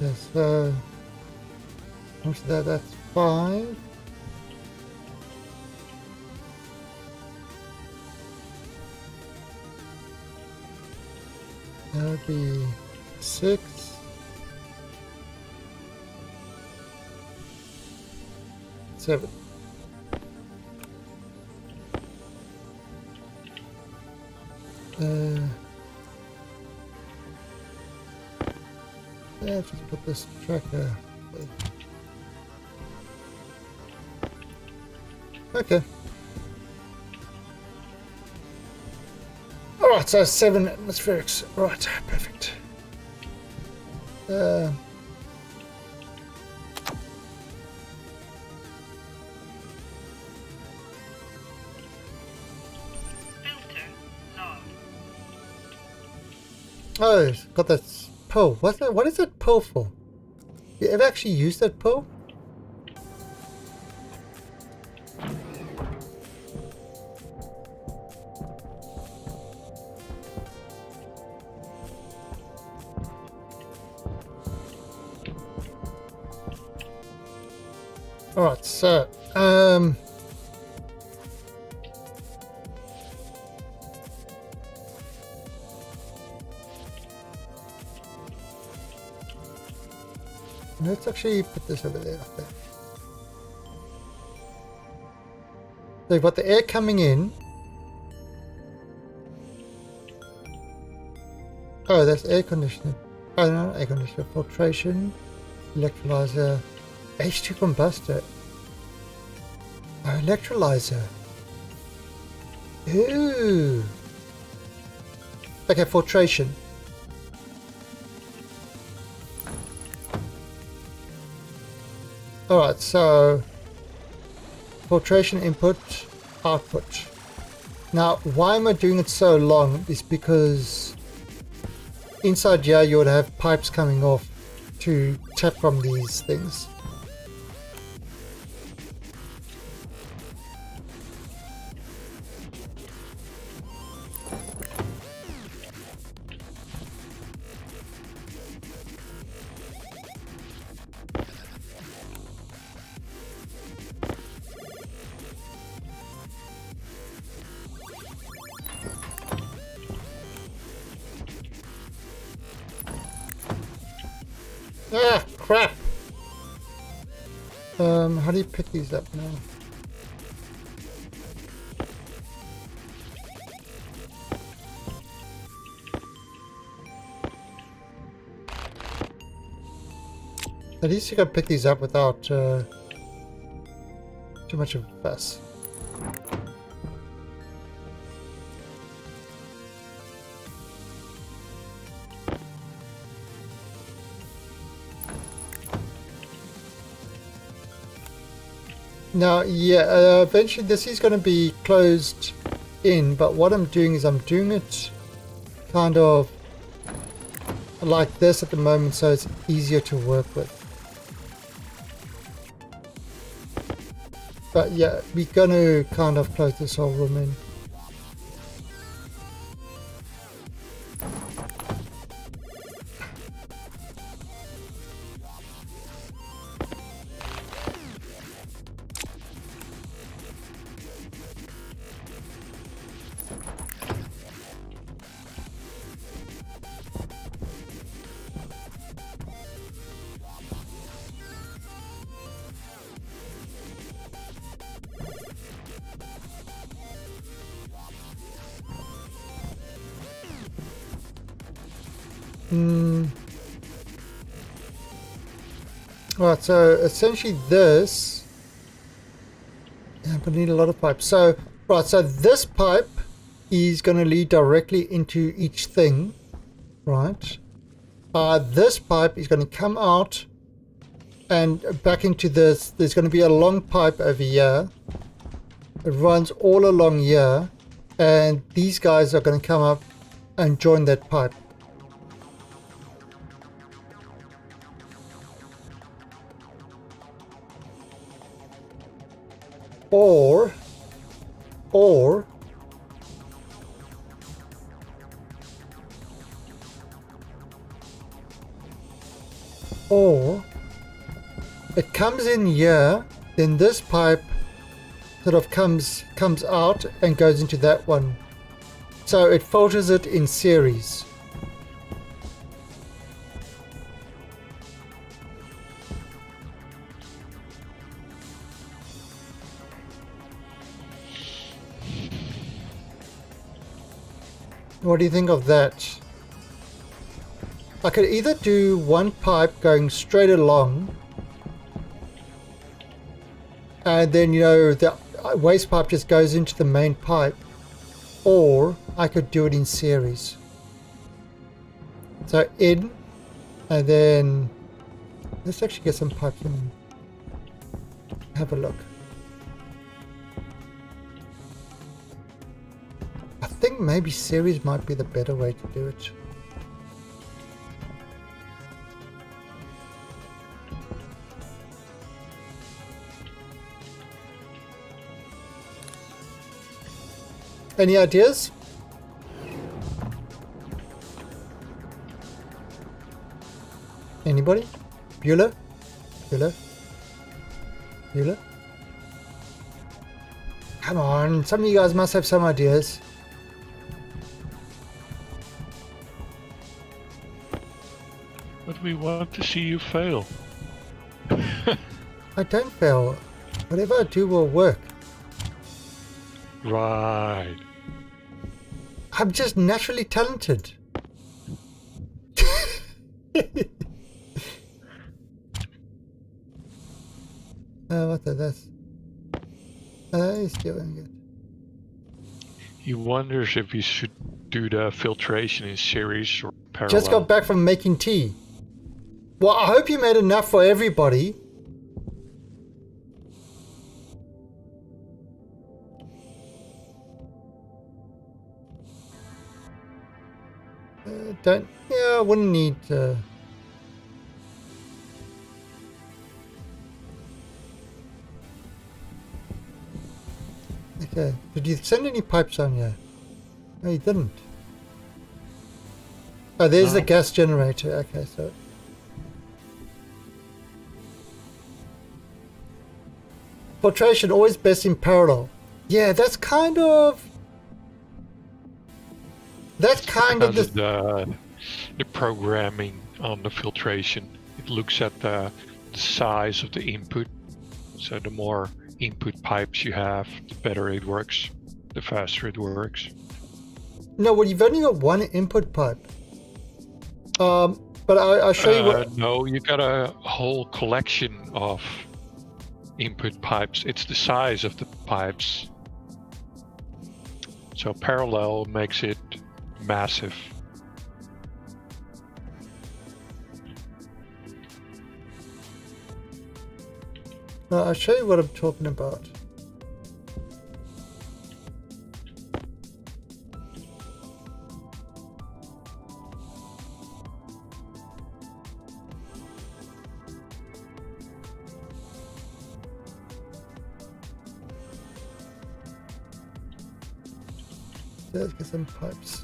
Yes, what's that? That's 5. That would be 6. 7. Yeah, just put this tracker. Okay. Alright, so 7 atmospherics. Right, perfect. Filter logged. Oh, it's got that pill. What is that pill for? You ever actually used that pill? Alright, so let's actually put this over there. Okay. So you've got the air coming in. Oh, that's air conditioning. Oh, no, air conditioner. Filtration, electrolyzer, H2 combustor. Oh, electrolyzer. Ooh. Okay, filtration. Alright, so filtration input, output. Now, why am I doing it so long is because inside here you would have pipes coming off to tap from these things. Ah, crap! How do you pick these up now? At least you can pick these up without too much of a fuss. Now, yeah, eventually this is going to be closed in, but what I'm doing is I'm doing it kind of like this at the moment so it's easier to work with. But yeah, we're going to kind of close this whole room in. Right, so essentially this, I'm going to need a lot of pipes. So, right, so this pipe is going to lead directly into each thing, right? This pipe is going to come out and back into this. There's going to be a long pipe over here. It runs all along here, and these guys are going to come up and join that pipe. Or it comes in here, then this pipe sort of comes out and goes into that one. So it filters it in series. What do you think of that? I could either do one pipe going straight along, and then, you know, the waste pipe just goes into the main pipe, or I could do it in series. So in, and then let's actually get some pipes and have a look. I think maybe series might be the better way to do it. Any ideas? Anybody? Bueller? Bueller? Bueller? Come on, some of you guys must have some ideas. But we want to see you fail. I don't fail. Whatever I do will work. Right. I'm just naturally talented. What the that's? He's doing it. He wonders if he should do the filtration in series or parallel. Just got back from making tea. Well, I hope you made enough for everybody. I wouldn't need okay, did you send any pipes on here? No, you didn't. Oh, there's the gas generator. Okay, so filtration always best in parallel. Yeah, that's kind of the programming on the filtration. It looks at the size of the input. So the more input pipes you have, the better it works, the faster it works. No, well, you've only got one input pipe. But I'll show you what. No, you got a whole collection of input pipes. It's the size of the pipes. So parallel makes it massive. I'll show you what I'm talking about. Let's get some pipes.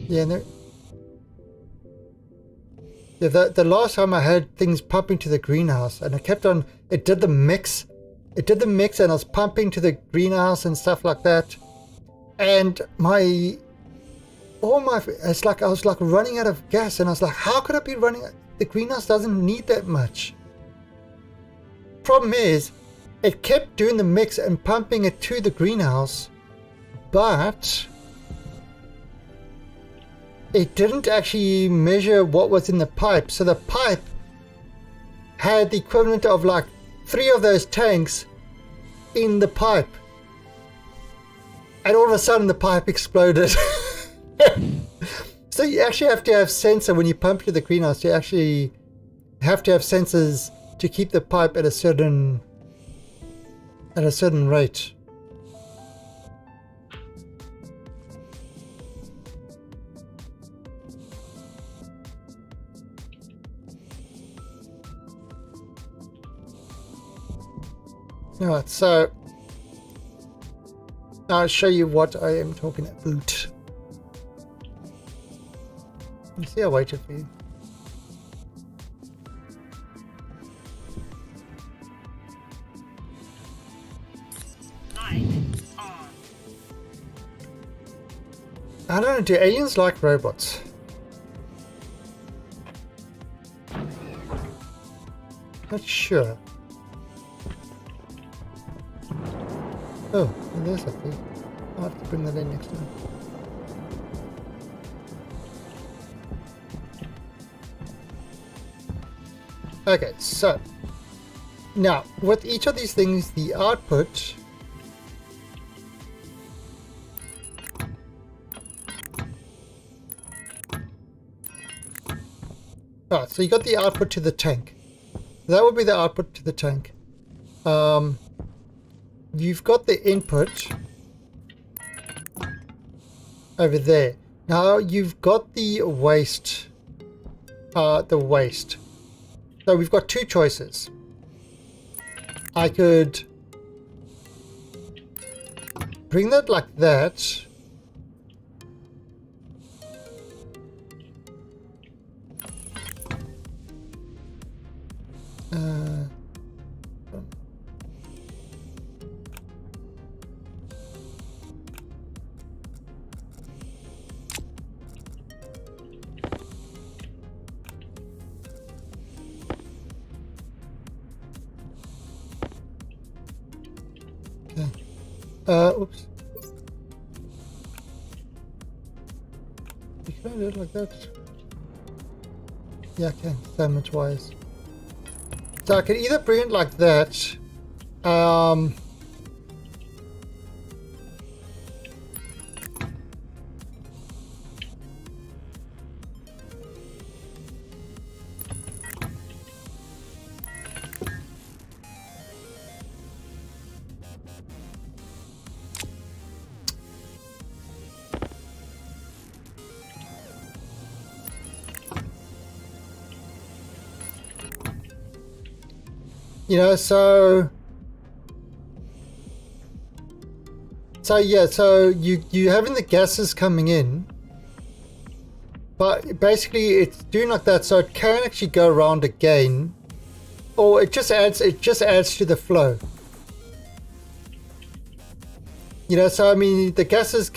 Yeah, no. Yeah, the last time I had things pumping to the greenhouse, and I kept on. It did the mix, and I was pumping to the greenhouse and stuff like that, and it's like I was like running out of gas, and I was like, how could I be running? The greenhouse doesn't need that much. Problem is, it kept doing the mix and pumping it to the greenhouse, but it didn't actually measure what was in the pipe. So the pipe had the equivalent of like 3 of those tanks in the pipe. And all of a sudden the pipe exploded. So you actually have to have sensor when you pump to the greenhouse. You actually have to have sensors to keep the pipe at a certain rate. Alright, so I'll show you what I am talking about. You see, I waited for you. Light on. I don't know, do aliens like robots? Not sure. Oh, there's something. I'll have to bring that in next time. Okay, so now with each of these things, the output so you got the output to the tank. That would be the output to the tank. You've got the input over there. Now you've got the waste. So we've got two choices. I could bring that like that. Oops. Can I do it like that? Yeah, I can. Damage wise. So I can either bring it like that. You know, so yeah, so you having the gases coming in, but basically it's doing like that, so it can actually go around again, or it just adds to the flow. You know, so I mean the gases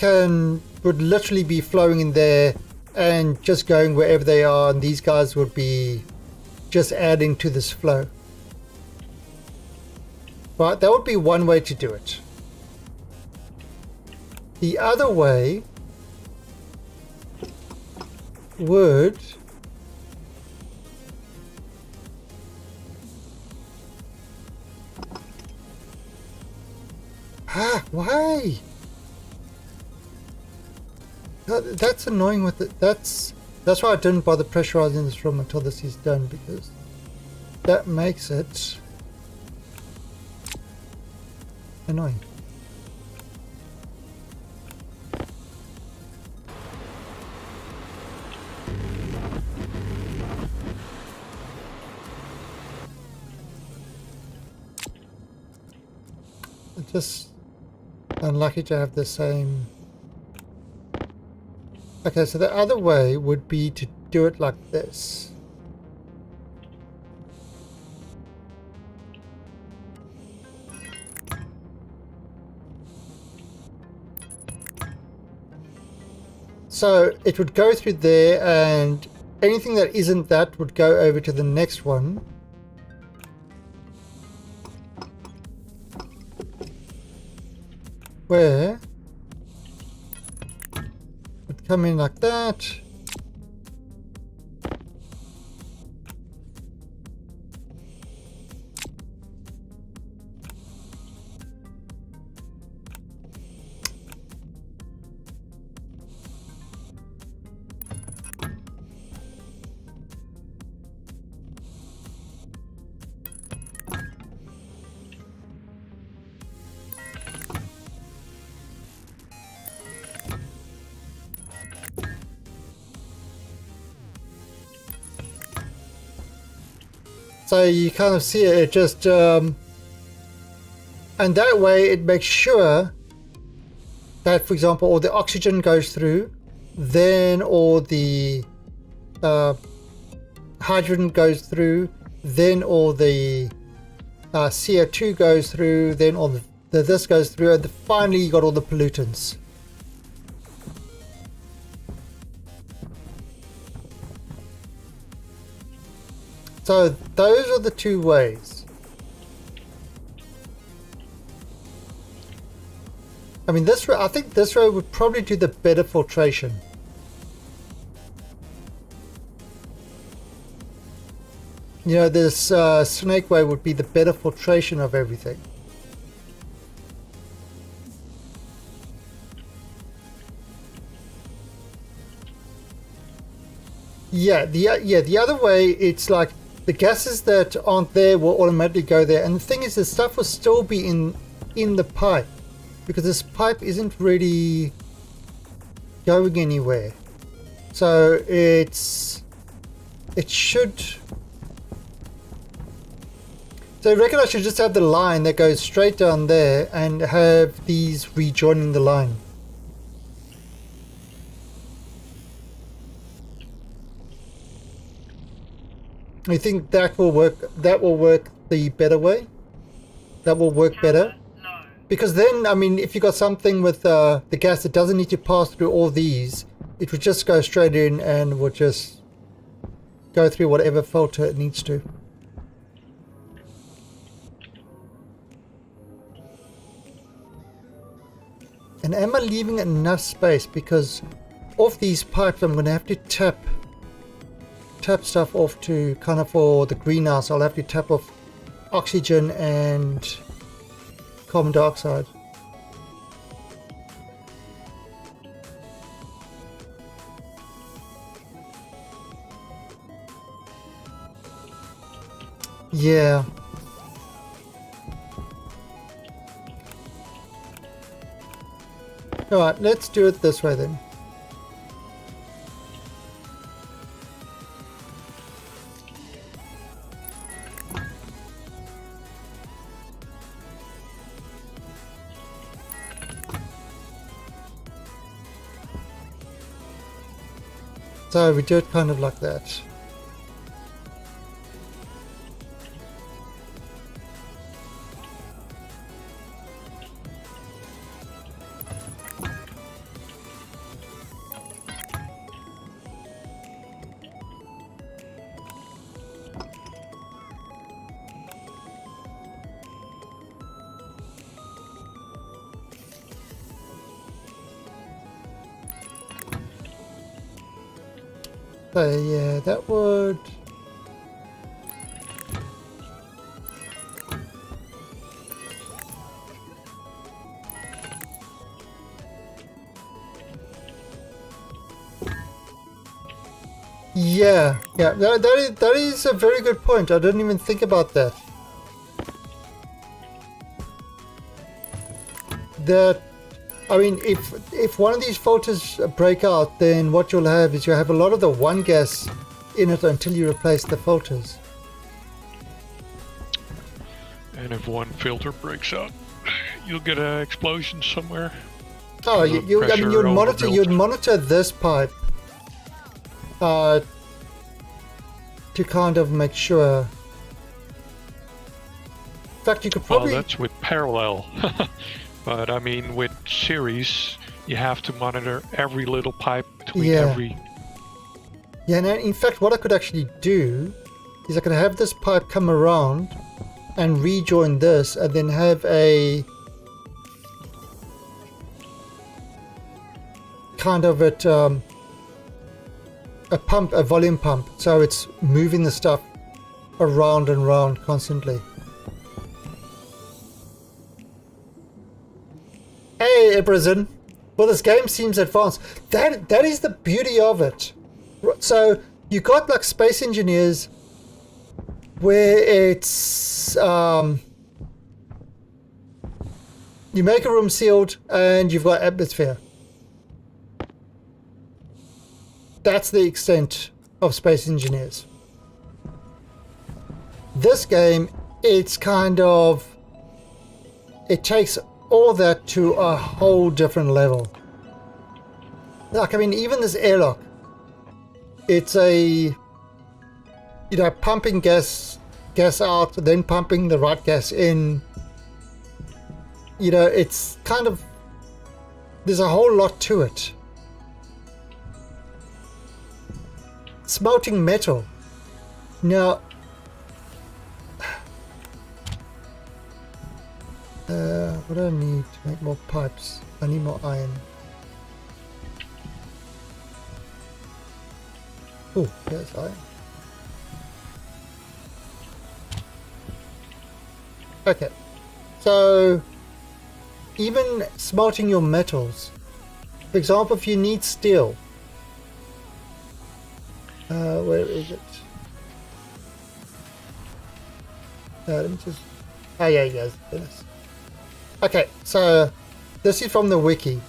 would literally be flowing in there and just going wherever they are, and these guys would be just adding to this flow. Right, that would be one way to do it. The other way would why? That's annoying with it. That's why I didn't bother pressurizing this room until this is done, because that makes it annoying. It's just unlucky to have the same. Okay, so the other way would be to do it like this. So it would go through there, and anything that isn't that would go over to the next one. Where it would come in like that. So you kind of see it just, and that way it makes sure that, for example, all the oxygen goes through, then all the hydrogen goes through, then all the CO2 goes through, then all this goes through, and finally you got all the pollutants. So those are the two ways. I mean, I think this row would probably do the better filtration. You know, this snake way would be the better filtration of everything. Yeah, the other way, it's like the gases that aren't there will automatically go there, and the thing is, the stuff will still be in the pipe because this pipe isn't really going anywhere. So it should. So I reckon I should just have the line that goes straight down there and have these rejoining the line. I think that will work. That will work the better way. That will work better. No. Because then, I mean, if you got something with the gas that doesn't need to pass through all these, it would just go straight in and would just go through whatever filter it needs to. And am I leaving enough space? Because off these pipes, I'm going to have to tap stuff off to kind of for the greenhouse. I'll have to tap off oxygen and carbon dioxide. Yeah. Alright, let's do it this way then. So we do it kind of like that. So yeah, that would... Yeah, that is a very good point. I didn't even think about that. I mean, if one of these filters break out, then what you'll have is you'll have a lot of the one gas in it until you replace the filters. And if one filter breaks out, you'll get an explosion somewhere. Oh, I mean, you'd monitor this pipe to kind of make sure. In fact, you could probably. Well, that's with parallel. But I mean, with series, you have to monitor every little pipe between every. Yeah, and in fact, what I could actually do is I could have this pipe come around and rejoin this, and then have a kind of a pump, a volume pump, so it's moving the stuff around and around constantly. Hey, Ebrison. Well, this game seems advanced. That is the beauty of it. So you got like Space Engineers, where it's you make a room sealed and you've got atmosphere. That's the extent of Space Engineers. This game, it's kind of, it takes all that to a whole different level. Like, I mean, even this airlock, it's a, pumping gas out, then pumping the right gas in. It's kind of, there's a whole lot to it. Smelting metal. Now, do I need to make more pipes? I need more iron. Oh, there's iron. Okay, so even smelting your metals. For example, if you need steel, where is it? Let me just. Oh yeah, yes. Okay, so this is from the wiki.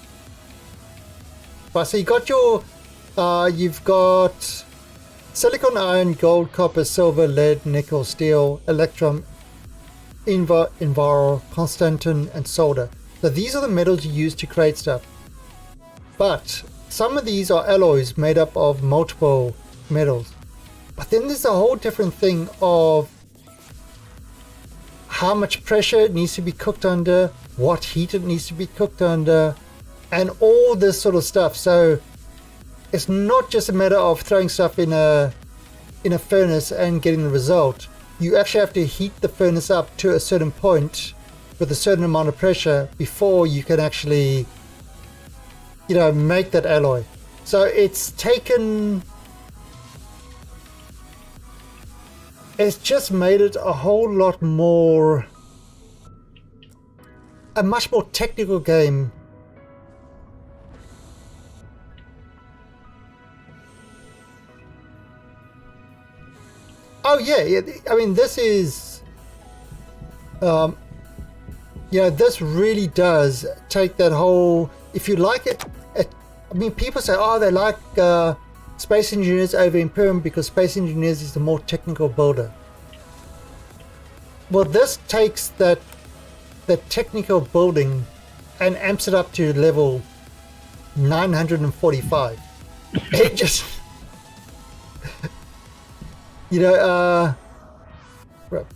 Right, so you got your, you've got silicon, iron, gold, copper, silver, lead, nickel, steel, electrum, enviro, constantin, and solder. So these are the metals you use to create stuff. But some of these are alloys made up of multiple metals. But then there's a whole different thing of how much pressure it needs to be cooked under, what heat it needs to be cooked under, and all this sort of stuff. So it's not just a matter of throwing stuff in a furnace and getting the result. You actually have to heat the furnace up to a certain point with a certain amount of pressure before you can actually, you know, make that alloy. So it's just made it a whole lot more, a much more technical game. Oh yeah, I mean this is, this really does take that whole, if you like it, I mean people say, oh, they like Space Engineers over Imperium because Space Engineers is the more technical builder. Well, this takes that technical building and amps it up to level 945. It just, you know, right.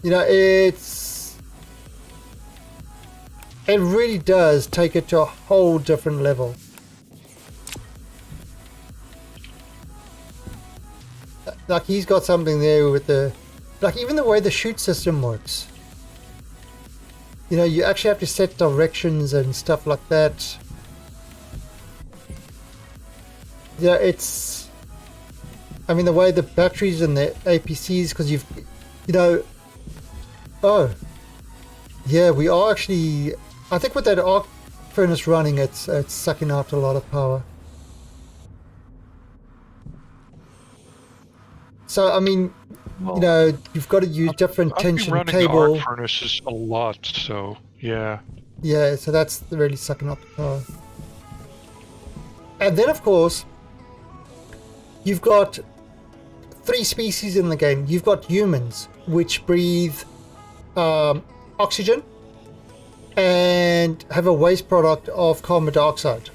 You know, it really does take it to a whole different level. Like he's got something there with the, like even the way the shoot system works. You know, you actually have to set directions and stuff like that. Yeah, it's, I mean the way the batteries and the APCs, because you know, oh, yeah, we are actually, I think with that arc furnace running, it's sucking out a lot of power. So I mean, well, you know, you've got to use different tension I've been running cable. the arc furnaces a lot, so yeah. Yeah, so that's really sucking up the power. And then of course, you've got 3 species in the game. You've got humans, which breathe oxygen and have a waste product of carbon dioxide.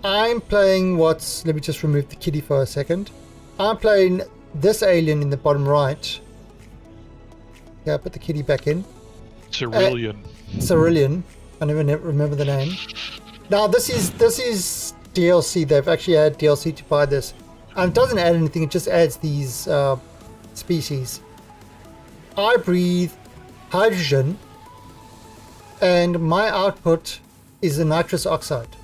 I'm playing let me just remove the kitty for a second. I'm playing this alien in the bottom right. Yeah, put the kitty back in. Cerulean. Cerulean. I never remember the name. Now this is DLC. They've actually had DLC to buy this. And it doesn't add anything, it just adds these species. I breathe hydrogen and my output is the nitrous oxide.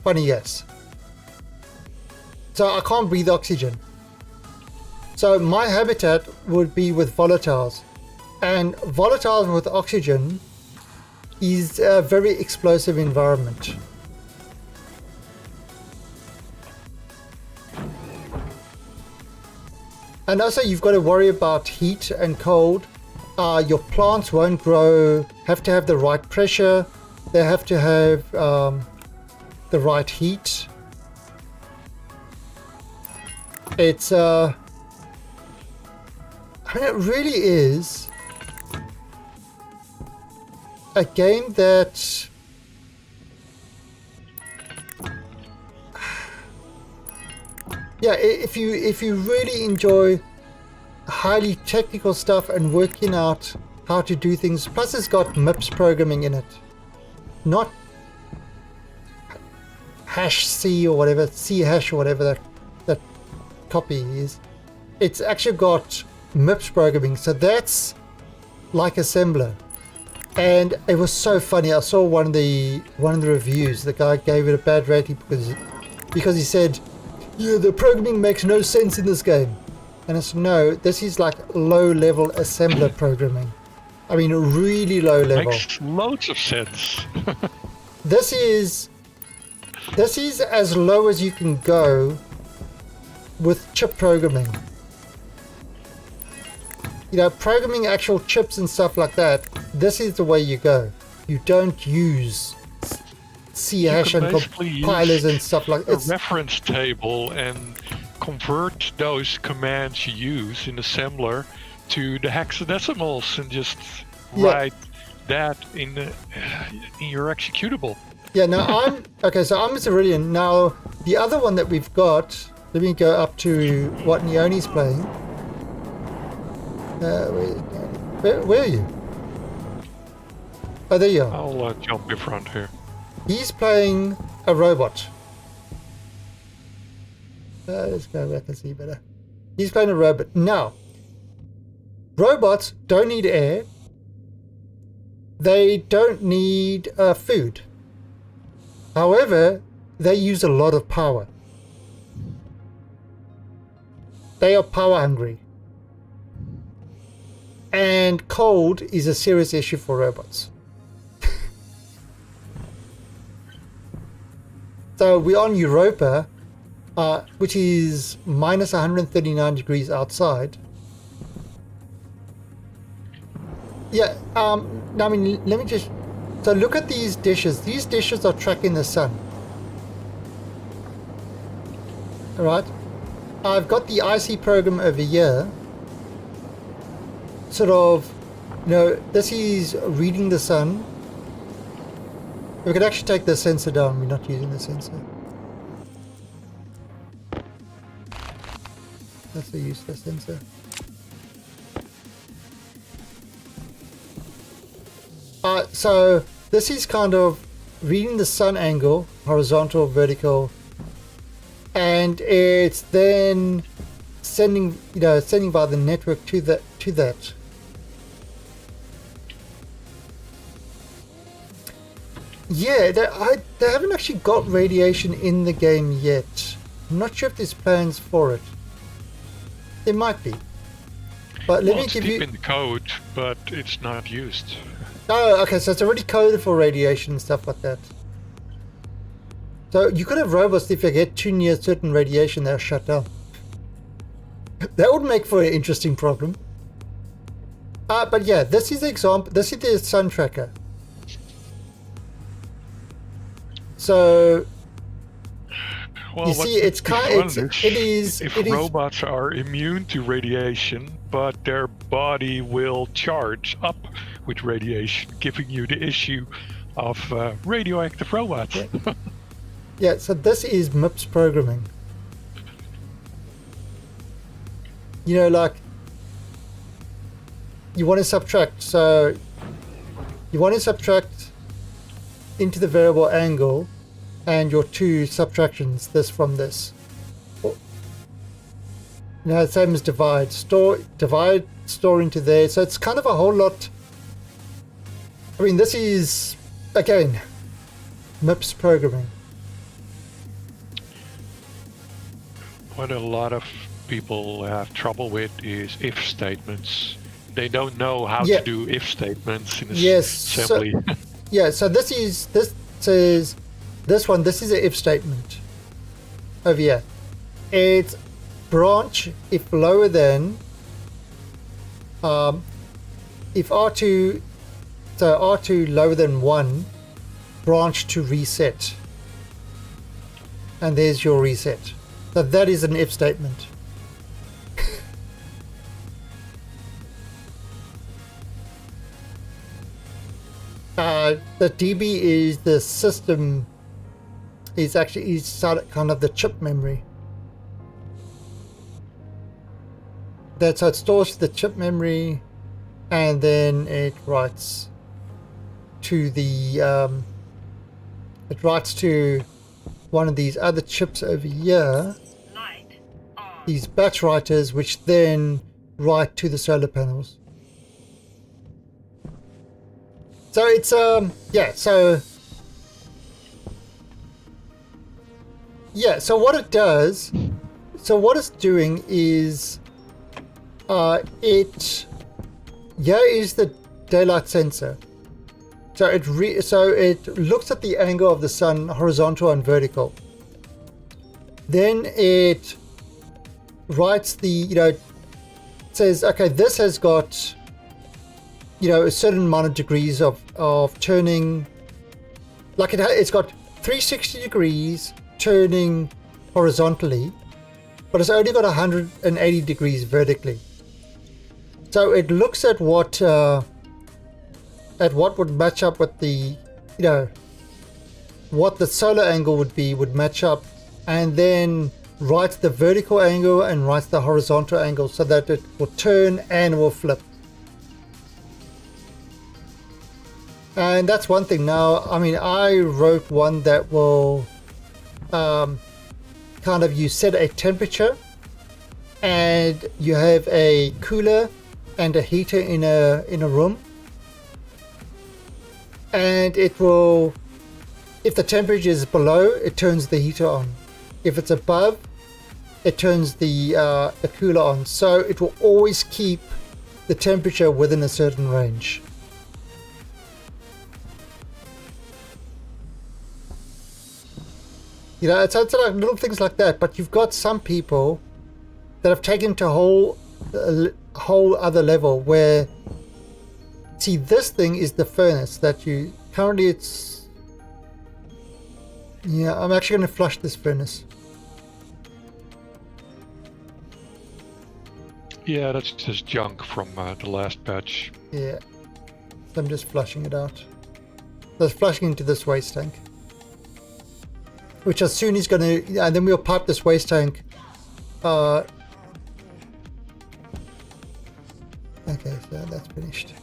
Funny, yes. So I can't breathe oxygen. So my habitat would be with volatiles. And volatiles with oxygen is a very explosive environment. And also you've got to worry about heat and cold. Your plants won't grow, have to have the right pressure. They have to have the right heat. It's I mean, it really is a game that yeah, if you really enjoy highly technical stuff and working out how to do things, plus it's got MIPS programming in it, not hash C or whatever, C hash or whatever that copy is. It's actually got MIPS programming, so that's like assembler. And it was so funny. I saw one of the reviews. The guy gave it a bad rating because he said, "Yeah, the programming makes no sense in this game." And I said, "No, this is like low-level assembler programming. I mean, really low level. Makes loads of sense. This is as low as you can go with chip programming. You know, programming actual chips and stuff like that, this is the way you go. You don't use C hash and compilers and stuff like that. A reference table and convert those commands you use in assembler to the hexadecimals and just write that in your executable. Yeah, now okay, so I'm a Cerulean. Now, the other one that we've got, let me go up to what Neoni's playing. Where are you? Oh, there you are. I'll jump in front here. He's playing a robot. Let's go back and see better. He's playing a robot. Now, robots don't need air. They don't need food. However, they use a lot of power. They are power hungry. And cold is a serious issue for robots. So we're on Europa, which is minus 139 degrees outside. Yeah, I mean, let me just... So look at these dishes. These dishes are tracking the sun. Alright. I've got the IC program over here. Sort of, you know, this is reading the sun. We could actually take the sensor down. We're not using the sensor. That's the useless sensor. So this is kind of reading the sun angle, horizontal, vertical, and it's then sending by the network to that. Yeah, they haven't actually got radiation in the game yet. I'm not sure if there's plans for it. There might be. But let me give you... It's deep in the code, but it's not used. Oh, okay, so it's already coded for radiation and stuff like that. So you could have robots, if you get too near certain radiation, they'll shut down. That would make for an interesting problem. But yeah, this is the example. This is the sun tracker. So well, you see, it's kind. If robots are immune to radiation, but their body will charge up with radiation, giving you the issue of radioactive robots. Yeah. Yeah, so this is MIPS programming. You know, like, you want to subtract, so you want to subtract into the variable angle and your two subtractions, this from this. Now, same as divide, store into there. So it's kind of a whole lot. I mean, this is, again, MIPS programming. What a lot of people have trouble with is if statements. They don't know how to do if statements in assembly. So this is an if statement over here. It's branch if lower than if R2, so R2 lower than 1, branch to reset, and there's your reset. So that is an if statement. The DB is the system. Is kind of the chip memory. That's how it stores the chip memory, and then it writes to the. It writes to one of these other chips over here, Light on. these batch writers, which then write to the solar panels. So it's so what it does, so what it's doing is here is the daylight sensor. So it looks at the angle of the sun, horizontal and vertical. Then it writes says, okay, this has got a certain amount of degrees of turning, like it's got 360 degrees turning horizontally, but it's only got 180 degrees vertically. So it looks at what would match up with the what the solar angle would match up, and then writes the vertical angle and writes the horizontal angle so that it will turn and will flip. And that's one thing. Now, I mean, I wrote one that will you set a temperature, and you have a cooler and a heater in a room, and it will, if the temperature is below, it turns the heater on. If it's above, it turns the cooler on. So it will always keep the temperature within a certain range. It's like little things like that. But you've got some people that have taken to a whole other level where, see, this thing is the furnace that you currently I'm actually going to flush this furnace. Yeah, that's just junk from the last patch. Yeah, so I'm just flushing it out. So it's flushing into this waste tank, which as soon is going to, and then we'll pipe this waste tank. Okay, so that's finished.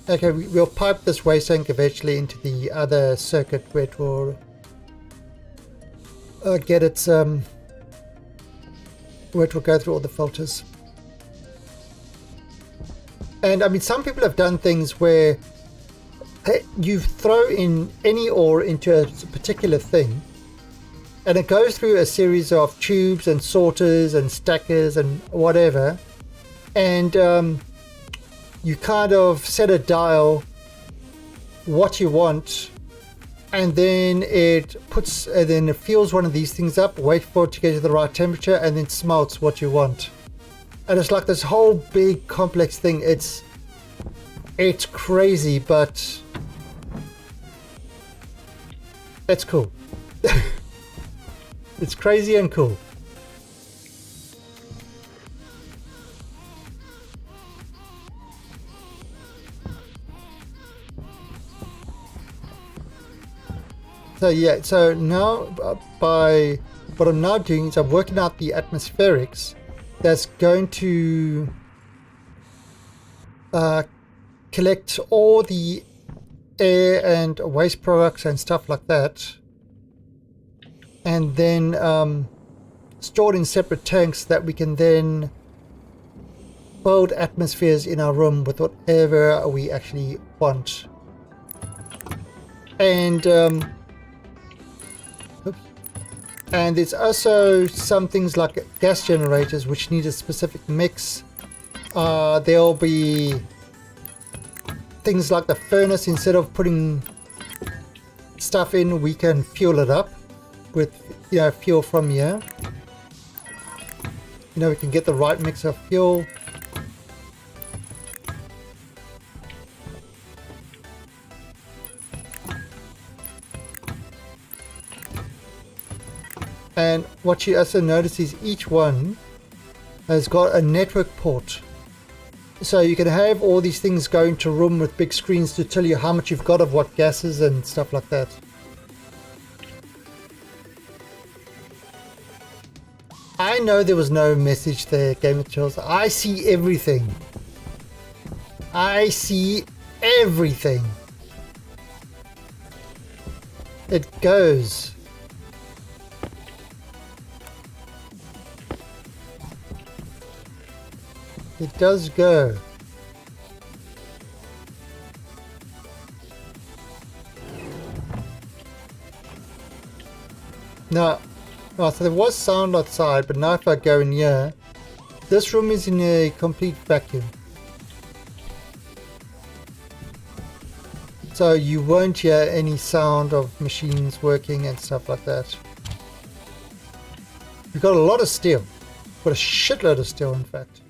Okay, we'll pipe this waste tank eventually into the other circuit where it will get its where it will go through all the filters. And I mean, some people have done things where you throw in any ore into a particular thing, and it goes through a series of tubes and sorters and stackers and whatever, and you kind of set a dial what you want, and then it fills one of these things up, wait for it to get to the right temperature, and then smelts what you want. And it's like this whole big complex thing. It's crazy, but it's cool. It's crazy and cool. So yeah, so now by what I'm now doing is I'm working out the atmospherics that's going to collect all the air and waste products and stuff like that, and then stored in separate tanks that we can then build atmospheres in our room with whatever we actually want. And and there's also some things like gas generators which need a specific mix. There'll be things like the furnace. Instead of putting stuff in, we can fuel it up with fuel from here. We can get the right mix of fuel. And what you also notice is each one has got a network port. So you can have all these things going to a room with big screens to tell you how much you've got of what gases and stuff like that. I know there was no message there, Game of Chills. I see everything. I see everything. It goes. It does go. Now, so there was sound outside, but now if I go in here, this room is in a complete vacuum. So you won't hear any sound of machines working and stuff like that. We've got a lot of steel. Got a shitload of steel, in fact.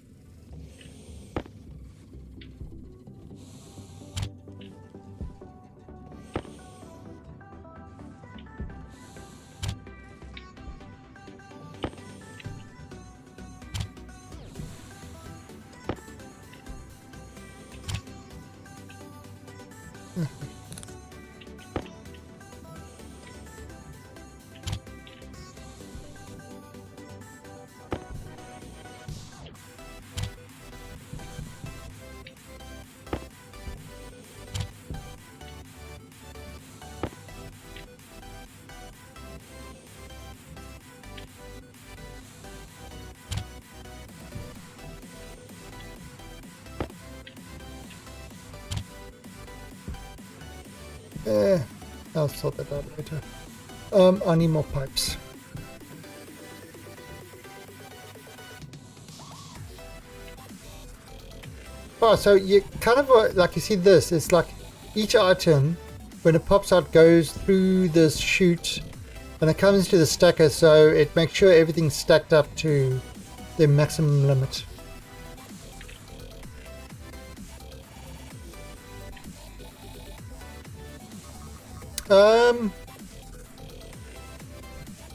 I'll sort that out later. I need more pipes. Oh, so you kind of like you see this. It's like each item, when it pops out, goes through this chute, and it comes to the stacker. So it makes sure everything's stacked up to the maximum limit.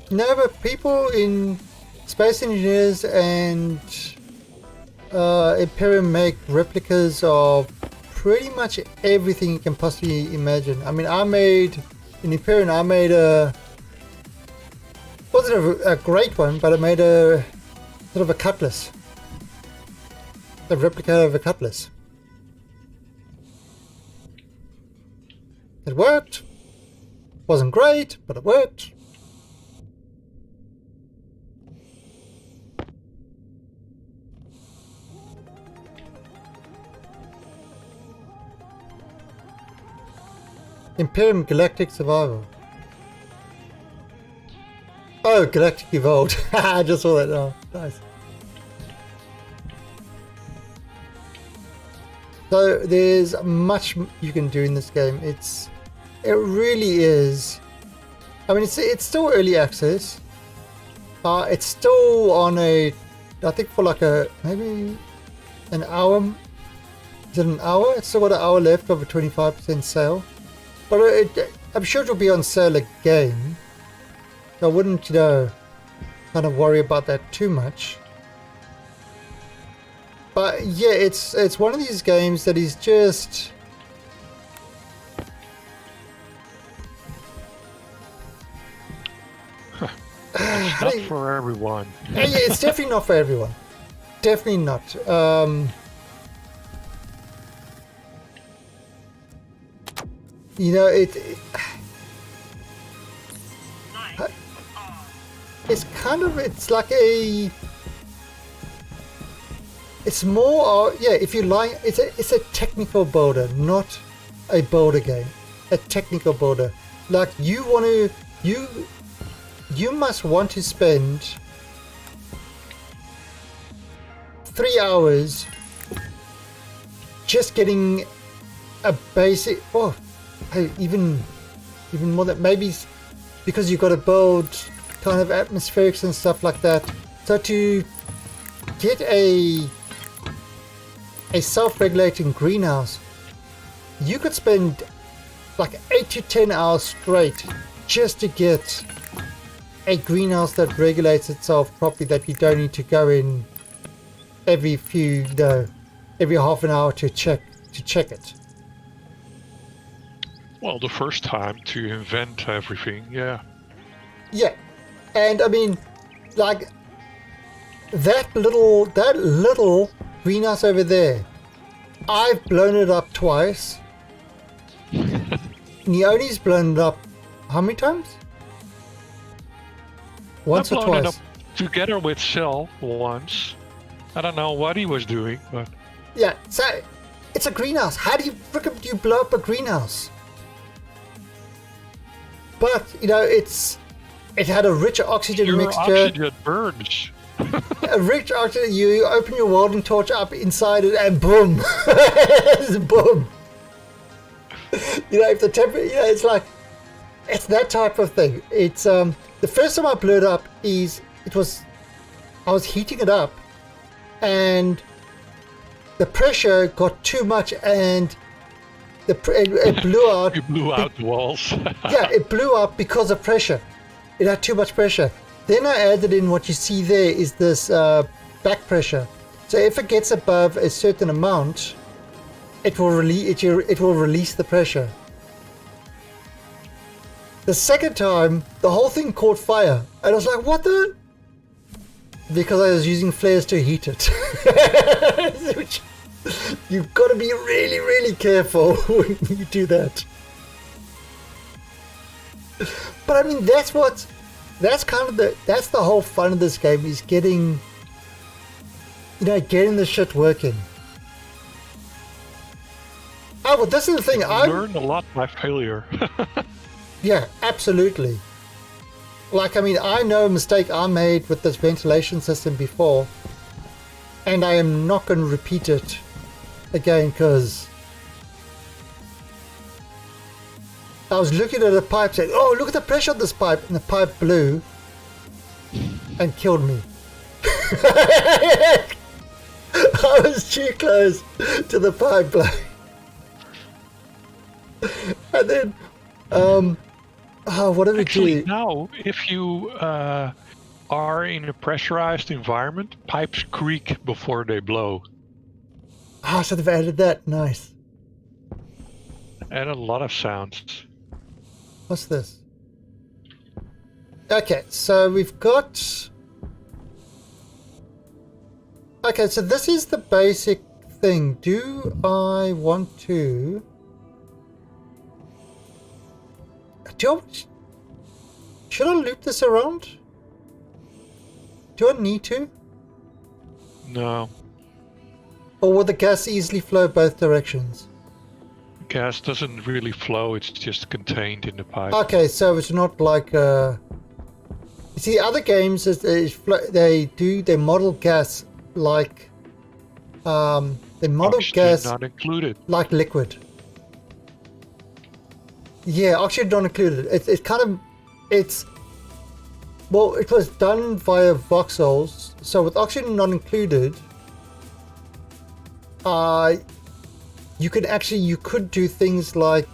No, but people in Space Engineers and Imperium make replicas of pretty much everything you can possibly imagine. I mean, I made in Imperium, I made wasn't a great one, but I made a sort of a cutlass, a replica of a cutlass. It worked. Wasn't great, but it worked. Imperium Galactic Survival. Oh, Galactic Evolved. I just saw that now. Nice. So there's much you can do in this game. It really is. I mean, it's still early access. It's still on I think for like maybe an hour. Is it an hour? It's still got an hour left of a 25% sale. But I'm sure it'll be on sale again. So I wouldn't, kind of worry about that too much. But yeah, it's one of these games that is just... It's not for everyone. Yeah, it's definitely not for everyone. Definitely not. It's kind of, it's like it's more, if you like, it's a technical builder, not a builder game. A technical builder. Like you must want to spend 3 hours just getting a basic, even more than, maybe because you've got to build kind of atmospherics and stuff like that. So to get a self-regulating greenhouse, you could spend like 8 to 10 hours straight just to get a greenhouse that regulates itself properly, that you don't need to go in every half an hour to check it. Well, the first time to invent everything, yeah. Yeah, and I mean, like that little greenhouse over there, I've blown it up twice. Neoni's blown it up How many times? Once I or blown it twice? up together with Cell once. I don't know what he was doing, but Yeah, so it's a greenhouse. How do you frickin' do you blow up a greenhouse? But you know, it had a rich oxygen your mixture. oxygen burns. A rich oxygen. You open your welding torch up inside it, and boom, boom. You know, if the temperature, you know, it's like it's that type of thing. It's the first time I blew it up I was heating it up, and the pressure got too much, and it blew out. You blew out the walls. Yeah, it blew up because of pressure. It had too much pressure. Then I added in what you see there is this back pressure. So if it gets above a certain amount, it will release the pressure. The second time, the whole thing caught fire, and I was like, "What the?" Because I was using flares to heat it. Which, you've got to be really, really careful when you do that. But I mean, that's the whole fun of this game, is getting the shit working. Oh, well, this is the thing. I learned a lot by failure. Yeah, absolutely. Like, I mean, I know a mistake I made with this ventilation system before, and I am not going to repeat it again, because I was looking at a pipe saying, "Oh, look at the pressure on this pipe," and the pipe blew and killed me. I was too close to the pipe blowing. And then, what do we Actually, do? now, if you are in a pressurized environment, pipes creak before they blow. Ah, so they've added that. Nice. And a lot of sounds. What's this? Okay, so we've got... Okay, so this is the basic thing. Do I want to... Should I loop this around? Do I need to? No. Or will the gas easily flow both directions? Gas doesn't really flow, it's just contained in the pipe. Okay, so it's not like... You see, other games, they model gas like... they model Oxygen gas not included. like liquid. Yeah, oxygen not included. It's kind of... Well, it was done via voxels, so with oxygen not included, you could do things like...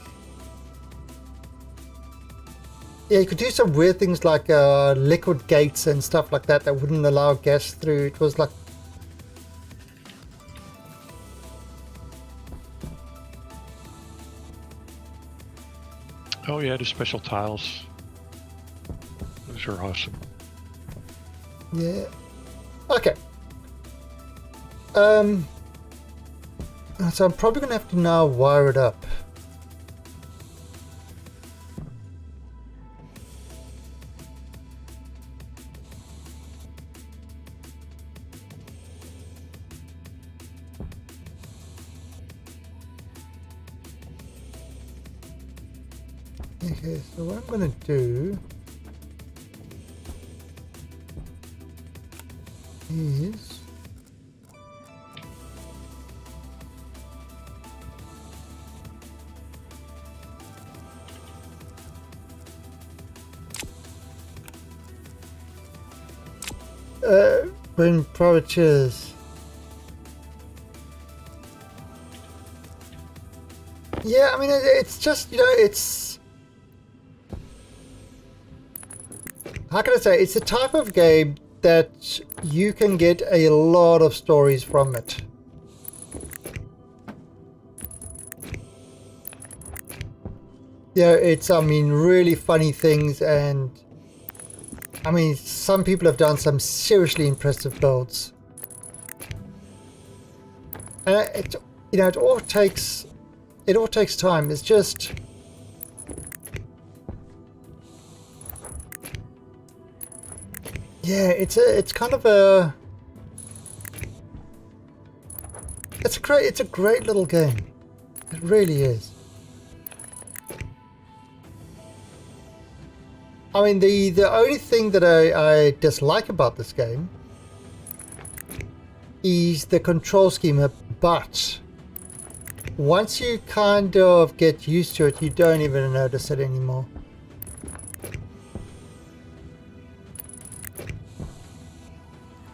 Yeah, you could do some weird things like liquid gates and stuff like that wouldn't allow gas through. It was like... Oh yeah, the special tiles. Those are awesome. Yeah. Okay. So I'm probably going to have to now wire it up. Okay, so what I'm going to do is bring privateers. Yeah, I mean, it's just, it's... How can I say? It's a type of game that you can get a lot of stories from it. Yeah, it's, I mean, really funny things, and I mean, some people have done some seriously impressive builds. And it all takes time. It's just... Yeah, it's kind of a it's a great little game. It really is. I mean, the only thing that I dislike about this game is the control schema, but once you kind of get used to it, you don't even notice it anymore.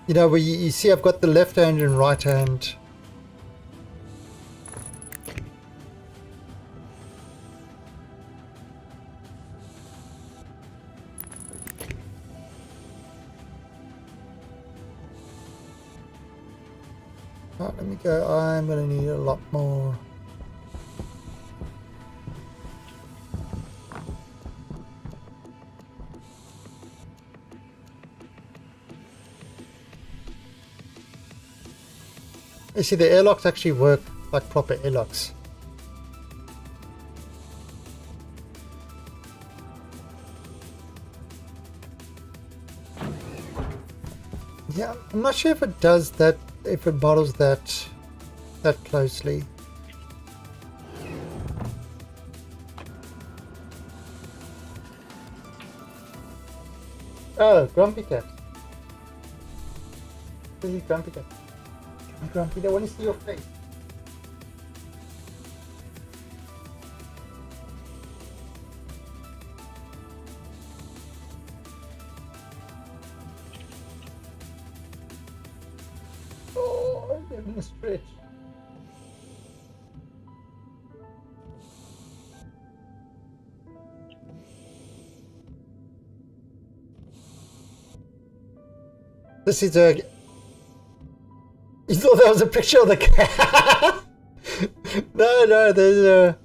You know, where you see I've got the left hand and right hand. Right, let me go. I'm going to need a lot more. You see, the airlocks actually work like proper airlocks. Yeah, I'm not sure if it does that, if it models that closely. Oh, Grumpy Cat. This is Grumpy Cat. Grumpy, I want to see your face. Oh, I'm getting a stretch. This is a... You thought that was a picture of the cat? No, there's a...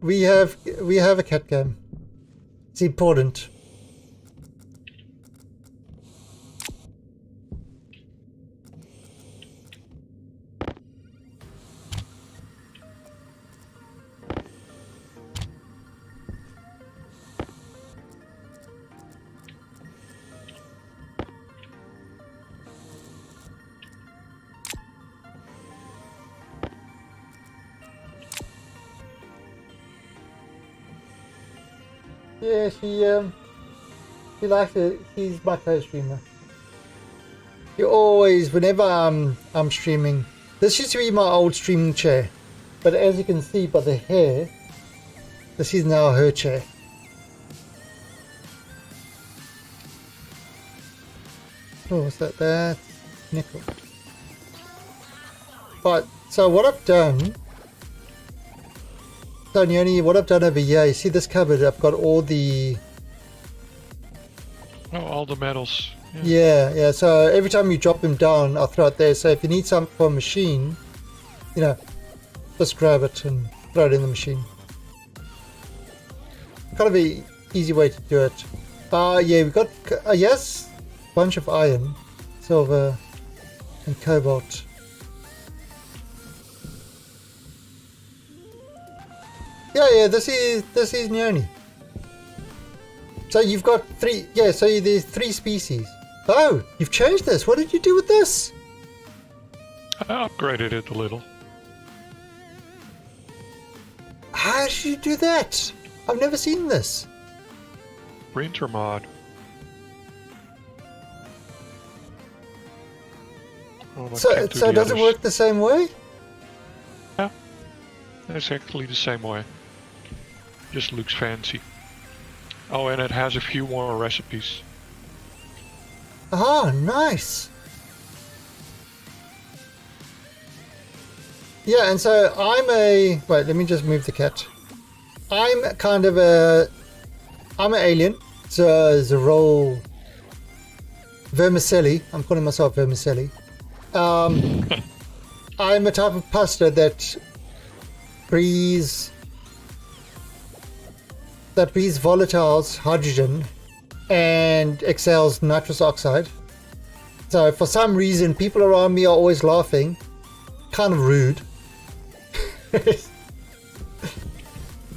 We have a cat game. It's important. Yeah, she likes it. She's my co-streamer. She always, whenever I'm streaming, this used to be my old streaming chair, but as you can see by the hair, this is now her chair. Oh, what's that? That's nickel. But so what I've done. So Nyoni, what I've done over here, you see this cupboard, I've got all the... Oh, all the metals. Yeah, so every time you drop them down, I'll throw it there. So if you need something for a machine, you know, just grab it and throw it in the machine. Kind of an easy way to do it. Yeah, we've got, yes, a bunch of iron, silver, and cobalt. Yeah, this is Nyoni. So you've got three, yeah, so there's 3 species. Oh, you've changed this. What did you do with this? I upgraded it a little. How did you do that? I've never seen this. Printer mod. Oh, So does it work the same way? Yeah, it's actually the same way. Just looks fancy. Oh, and it has a few more recipes. Ah, nice. Yeah, and so wait, let me just move the cat. I'm kind of I'm an alien. So Zerol Vermicelli. I'm calling myself Vermicelli. I'm a type of pasta that breathes volatiles, hydrogen, and exhales nitrous oxide. So for some reason, people around me are always laughing. Kind of rude.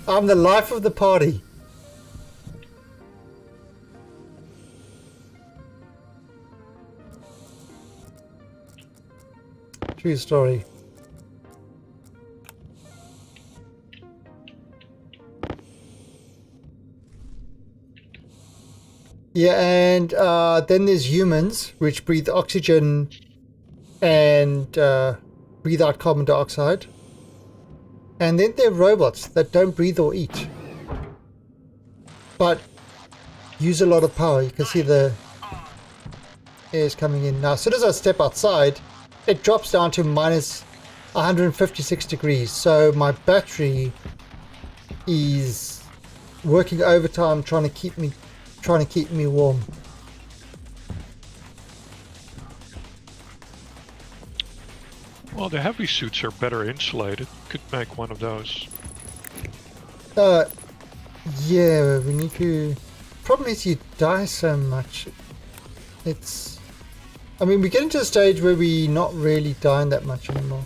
I'm the life of the party. True story. Yeah, and then there's humans, which breathe oxygen and breathe out carbon dioxide. And then there are robots that don't breathe or eat, but use a lot of power. You can see the air is coming in. Now, as soon as I step outside, it drops down to minus 156 degrees. So my battery is working overtime trying to keep me warm. Well, the heavy suits are better insulated. Could make one of those. Yeah, we need to... Problem is you die so much. It's... I mean, we get into a stage where we're not really dying that much anymore.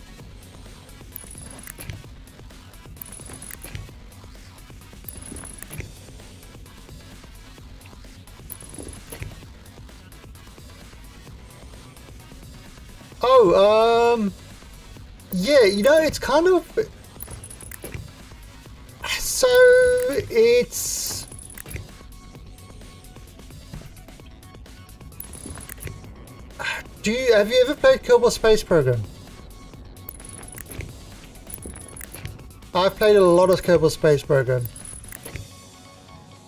Oh, yeah, you know, it's kind of... So, it's... Have you ever played Kerbal Space Program? I've played a lot of Kerbal Space Program.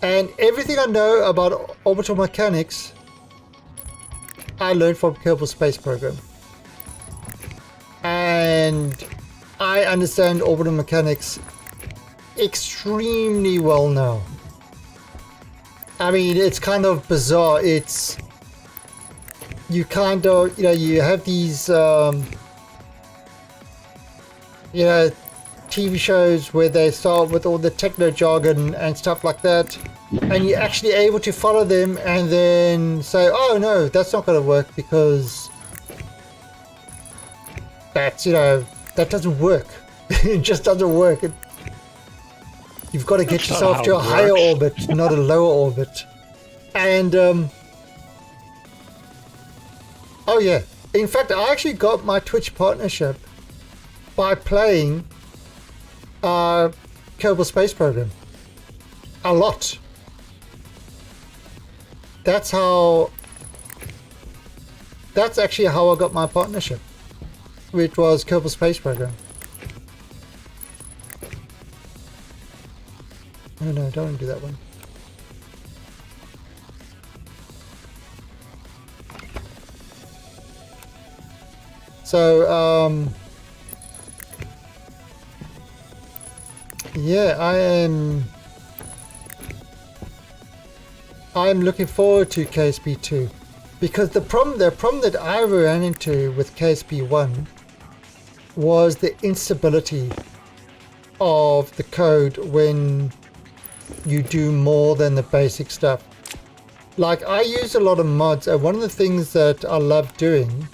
And everything I know about orbital mechanics, I learned from Kerbal Space Program. And I understand orbital mechanics extremely well now. I mean, it's kind of bizarre. It's... You kind of, you know, you have these, you know, TV shows where they start with all the techno jargon and stuff like that. And you're actually able to follow them and then say, oh no, that's not going to work because that's, you know, that doesn't work. It just doesn't work. You've got to get yourself to a higher orbit, not a lower orbit. And, oh yeah. In fact, I actually got my Twitch partnership by playing Kerbal Space Program. A lot. That's actually how I got my partnership, which was Kerbal Space Program. Oh no, don't do that one. So, yeah, I'm looking forward to KSP 2 because the problem that I ran into with KSP 1 was the instability of the code when you do more than the basic stuff. Like, I use a lot of mods, and one of the things that I love doing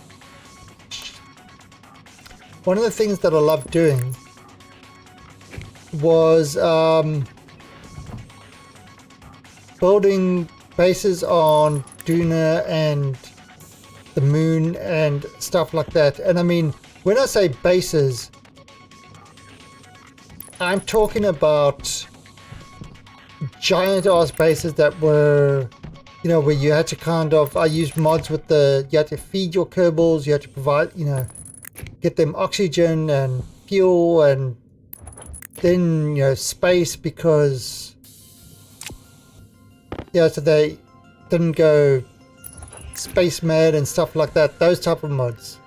was building bases on Duna and the moon and stuff like that. And I mean, when I say bases, I'm talking about giant ass bases that were, you know, where you had to kind of, I used mods with you had to feed your Kerbals, you had to provide, you know, get them oxygen and fuel and then, you know, space because, yeah, so they didn't go space mad and stuff like that, those type of mods.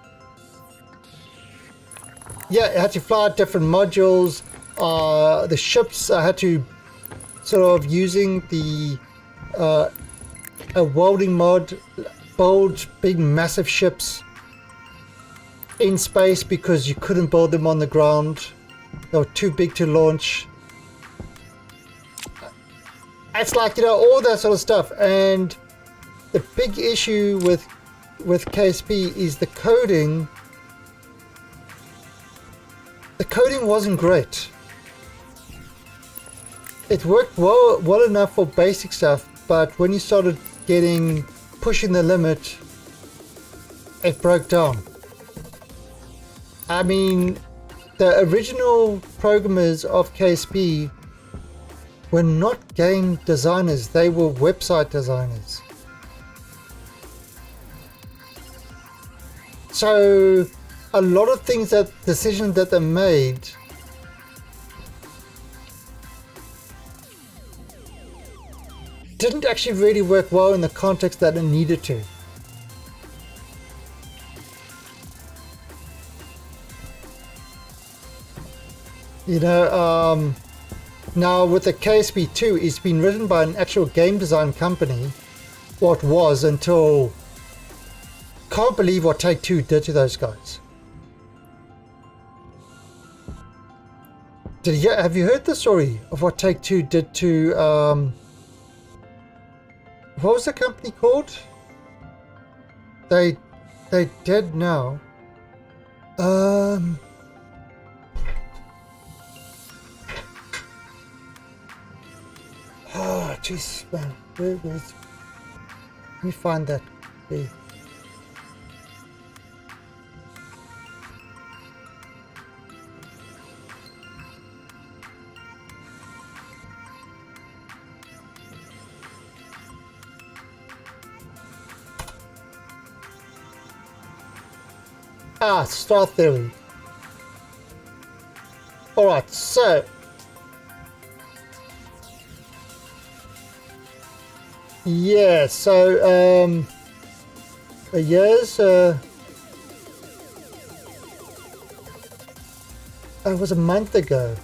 Yeah, I had to fly out different modules. The ships, I had to sort of using a welding mod, build big massive ships in space because you couldn't build them on the ground. They were too big to launch. It's like, you know, all that sort of stuff. And the big issue with KSP is the coding. The coding wasn't great. It worked well enough for basic stuff, but when you started pushing the limit, it broke down. I mean, the original programmers of KSP were not game designers, they were website designers. So a lot of decisions that they made didn't actually really work well in the context that it needed to. You know, now with the KSP2, it's been written by an actual game design company, what was until, can't believe what Take-Two did to those guys. Have you heard the story of what Take-Two did to, what was the company called? They dead now. Oh, jeez, man. Let me find that. Star Theory. Alright, so yeah, so years it was a month ago.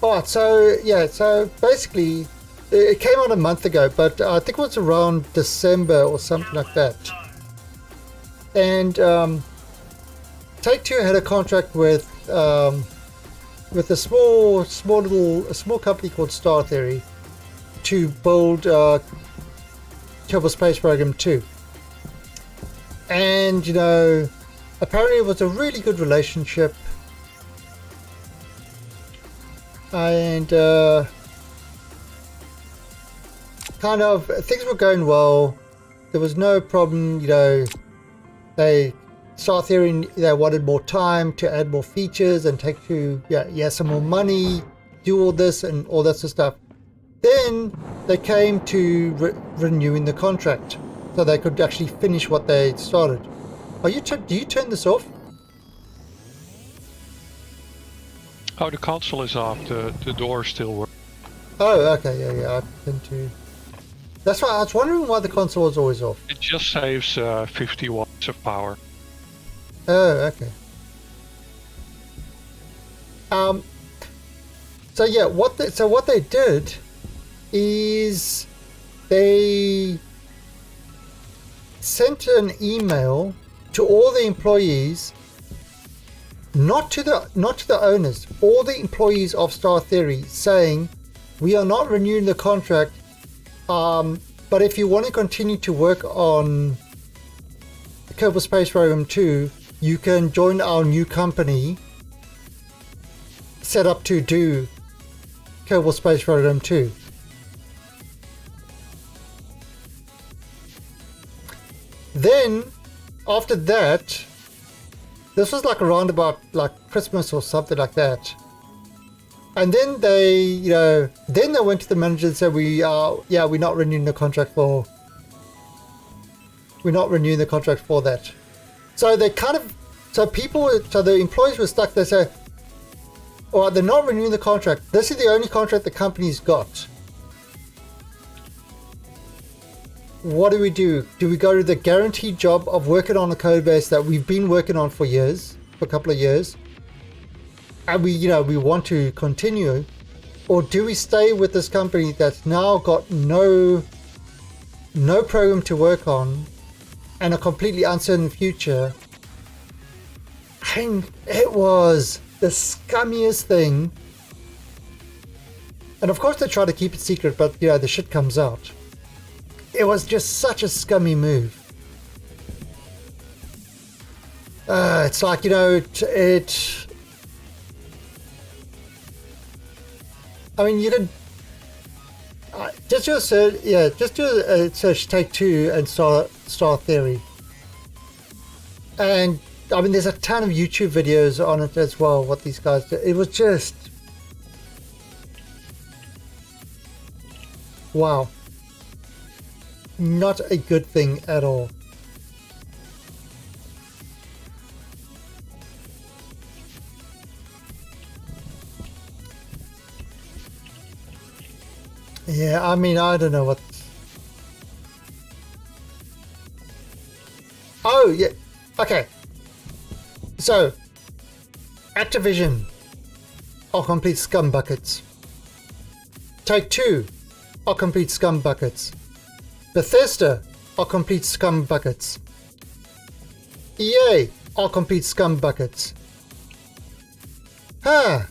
Alright, so yeah, so basically it came out a month ago, but I think it was around December or something like that. And Take-Two had a contract with a small company called Star Theory to build Kerbal Space Program 2. And you know, apparently it was a really good relationship, and kind of things were going well. There was no problem, you know. Star Theory, they wanted more time to add more features and Take-Two, some more money, do all this and all that sort of stuff. Then they came to renewing the contract so they could actually finish what they started. Do you turn this off? Oh, the console is off. The door still works. Oh, okay, yeah. I tend to. That's why I was wondering why the console was always off. It just saves 50 watts of power. Oh, okay. So yeah, what they did is they sent an email to all the employees, not to the owners, all the employees of Star Theory, saying, we are not renewing the contract, but if you want to continue to work on Kerbal Space Program 2, you can join our new company set up to do Kerbal Space Program 2. Then, after that, this was like around about like Christmas or something like that. And then they went to the manager and said, we're not renewing the contract for that. So they the employees were stuck. They say, all right, they're not renewing the contract. This is the only contract the company's got. What do we do? Do we go to the guaranteed job of working on a code base that we've been working on for a couple of years, and we want to continue, or do we stay with this company that's now got no program to work on and a completely uncertain future? And it was the scummiest thing. And of course they try to keep it secret, but the shit comes out. It was just such a scummy move. It's like, I mean, just do a search. Yeah, just do a search. Take-Two and Star Theory. And I mean, there's a ton of YouTube videos on it as well. What these guys do. It was just wow. Not a good thing at all. Yeah, I mean, I don't know what... Oh, yeah. Okay. So, Activision are complete scumbuckets. Take-Two are complete scumbuckets. Bethesda are complete scumbuckets. EA are complete scumbuckets. Huh.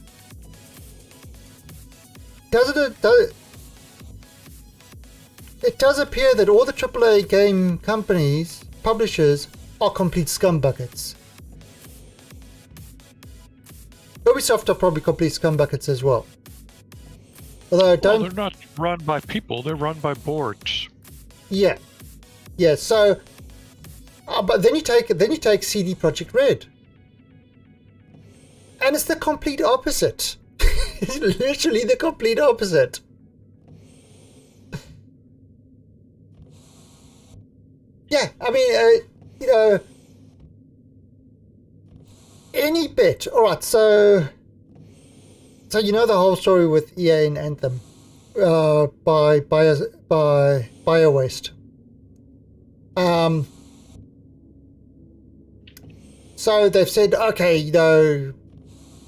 It does appear that all the AAA game companies, publishers, are complete scumbuckets. Ubisoft are probably complete scumbuckets as well. Although I don't... Well, they're not run by people, they're run by boards. Yeah. Yeah, so... but then you take CD Projekt Red. And it's the complete opposite. It's literally the complete opposite. Yeah, I mean, you know, any bit. All right, so you know the whole story with EA and Anthem, by BioWaste. So they've said, okay, you know,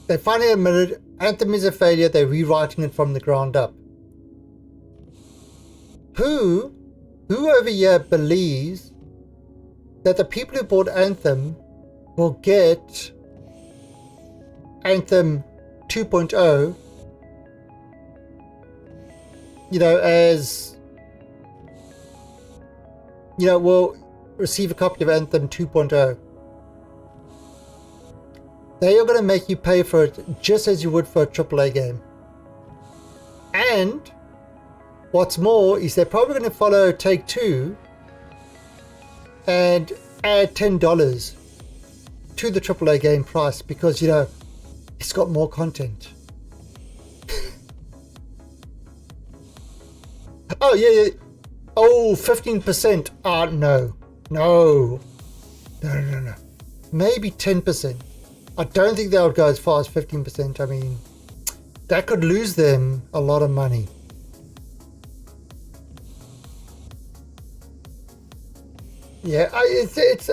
they finally admitted Anthem is a failure. They're rewriting it from the ground up. Who over here believes that the people who bought Anthem will get Anthem 2.0, you know, as, you know, will receive a copy of Anthem 2.0. They are going to make you pay for it just as you would for a AAA game. And what's more is they're probably going to follow Take-Two and add $10 to the AAA game price because, you know, it's got more content. Oh, yeah. Oh, 15%. No. Maybe 10%. I don't think they would go as far as 15%. I mean, that could lose them a lot of money. Yeah, it's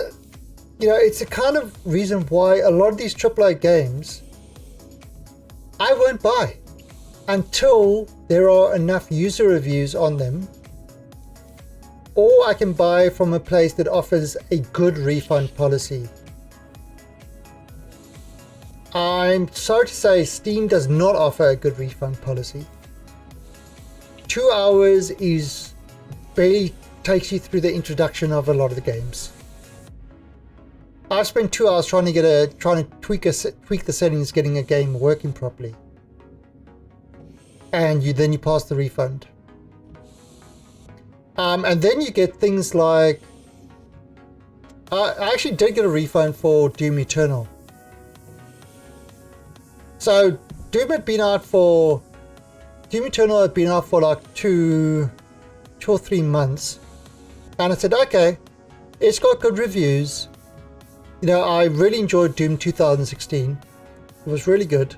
you know, it's a kind of reason why a lot of these AAA games I won't buy until there are enough user reviews on them, or I can buy from a place that offers a good refund policy. I'm sorry to say, Steam does not offer a good refund policy. 2 hours is barely takes you through the introduction of a lot of the games. I've spent 2 hours trying to tweak the settings, getting a game working properly, and then you pass the refund. And then you get things like I actually did get a refund for Doom Eternal. So Doom Eternal had been out for like two or 3 months, and I said, okay, it's got good reviews. You know, I really enjoyed Doom 2016. It was really good.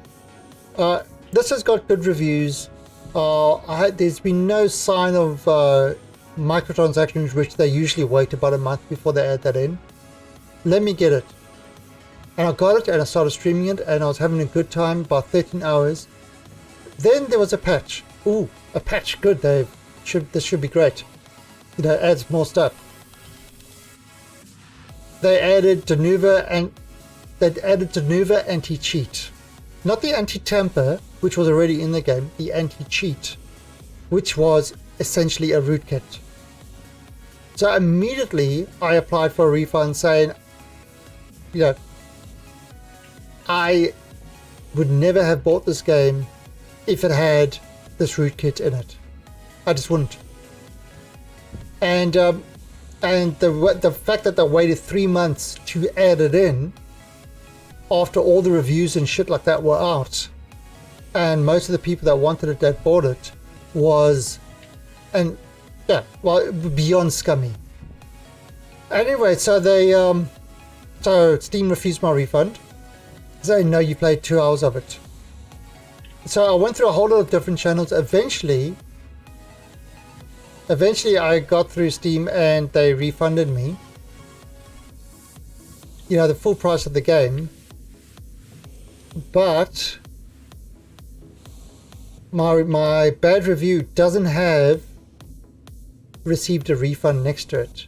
This has got good reviews. There's been no sign of microtransactions, which they usually wait about a month before they add that in. Let me get it. And I got it and I started streaming it and I was having a good time, about 13 hours. Then there was a patch. Ooh, a patch. Good, Dave. This should be great. You know, it adds more stuff. They added Denuva anti-cheat. Not the anti-tamper, which was already in the game, the anti-cheat, which was essentially a rootkit. So immediately I applied for a refund saying, you know, I would never have bought this game if it had this rootkit in it. I just wouldn't. And the fact that they waited 3 months to add it in after all the reviews and shit like that were out, and most of the people that wanted it, that bought it, was, and yeah, well, beyond scummy. Anyway, so they so Steam refused my refund. They know you played 2 hours of it. So I went through a whole lot of different channels. Eventually I got through Steam and they refunded me, you know, the full price of the game. But my bad review doesn't have received a refund next to it.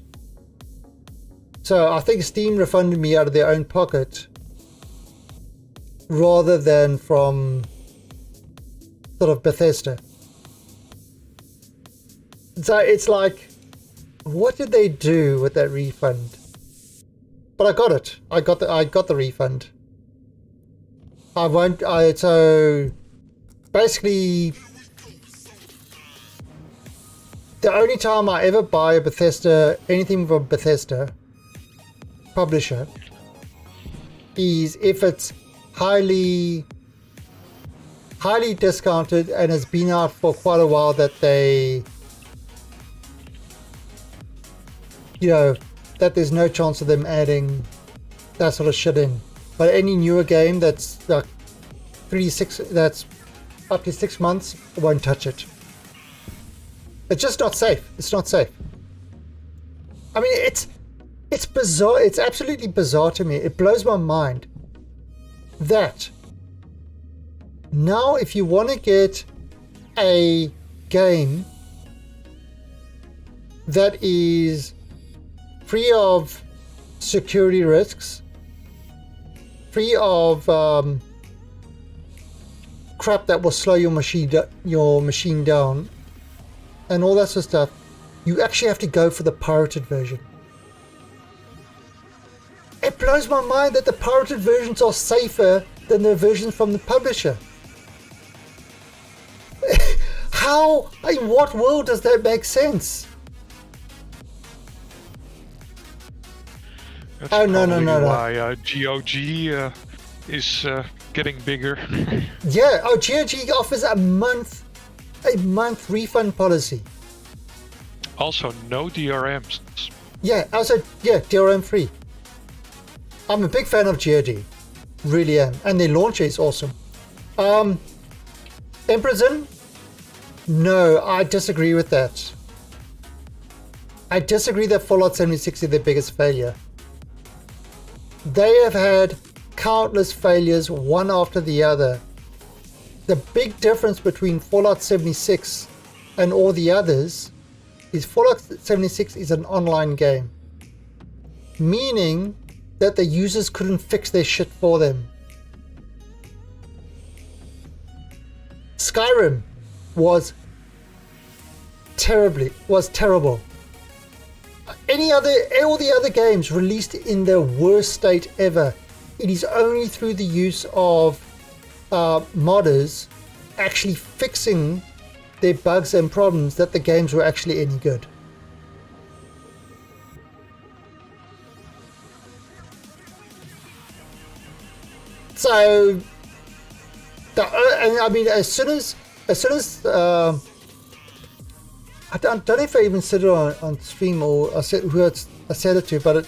So I think Steam refunded me out of their own pocket rather than from sort of Bethesda. So it's like, what did they do with that refund? But I got it. I got the refund. So basically, the only time I ever buy a Bethesda, anything from Bethesda publisher, is if it's highly discounted and has been out for quite a while, that they, you know, that there's no chance of them adding that sort of shit in. But any newer game that's like that's up to 6 months, I won't touch it. It's just not safe. It's not safe. I mean, it's bizarre. It's absolutely bizarre to me. It blows my mind that now if you want to get a game that is free of security risks, free of crap that will slow your machine down, and all that sort of stuff, you actually have to go for the pirated version. It blows my mind that the pirated versions are safer than the versions from the publisher. How? In what world does that make sense? That's Oh, no. why GOG is getting bigger. Yeah, GOG offers a month refund policy. Also, no DRMs. Yeah, DRM free. I'm a big fan of GOG, really am, and their launcher is awesome. Imprison? No, I disagree with that. I disagree that Fallout 76 is their biggest failure. They have had countless failures, one after the other. The big difference between Fallout 76 and all the others is Fallout 76 is an online game, meaning that the users couldn't fix their shit for them. Skyrim was terrible. All the other games released in their worst state ever. It is only through the use of modders actually fixing their bugs and problems that the games were actually any good. So, I mean, as soon as I don't know if I even said it on stream or I said it to, but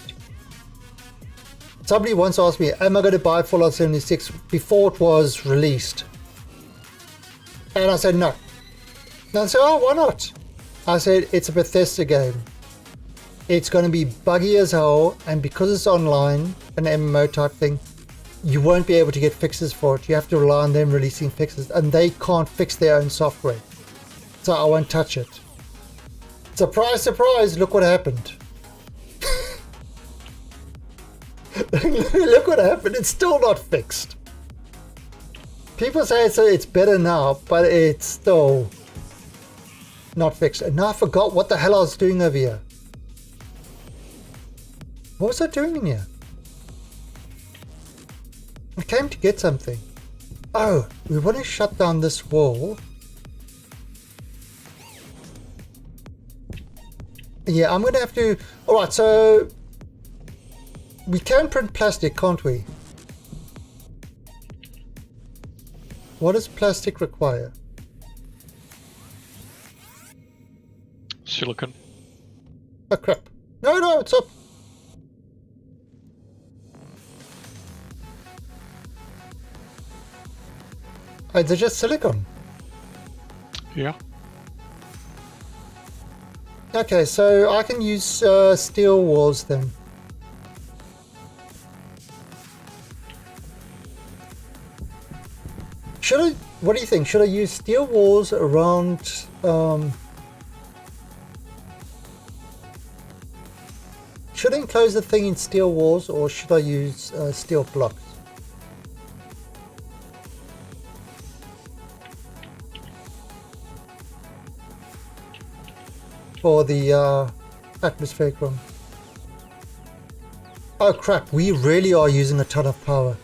somebody once asked me, am I going to buy Fallout 76 before it was released? And I said no. And I said, oh, why not? I said, it's a Bethesda game. It's going to be buggy as hell, and because it's online, an MMO type thing, you won't be able to get fixes for it. You have to rely on them releasing fixes, and they can't fix their own software. So I won't touch it. Surprise, surprise, look what happened. Look what happened, it's still not fixed. People say it's better now, but it's still not fixed. And now I forgot what the hell I was doing over here. What was I doing in here? I came to get something. Oh, we want to shut down this wall. Yeah, I'm gonna have to. All right, so we can print plastic, can't we? What does plastic require? Silicon. Oh crap! No, it's up. Oh, they're just silicon. Yeah. Okay, so I can use steel walls then. Should I? What do you think? Should I use steel walls around? Should I enclose the thing in steel walls, or should I use steel blocks? For the atmospheric room. Oh crap, we really are using a ton of power.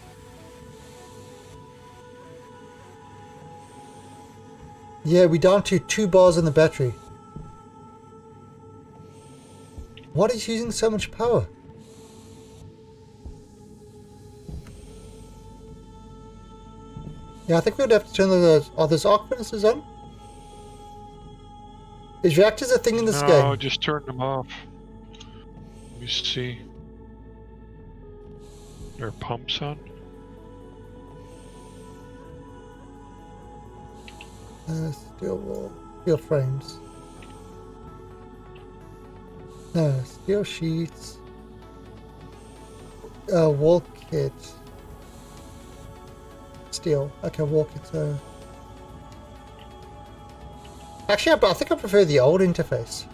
Yeah, we're down to 2 bars in the battery. What is using so much power? Yeah, I think we'd have to turn those. Are those arc furnaces on? Is reactors a thing in this game? No, just turn them off. Let me see. There are pumps on. Steel wall, steel frames. No, steel sheets. Wall kit. Steel. Okay, wall kit. So. Actually, I think I prefer the old interface.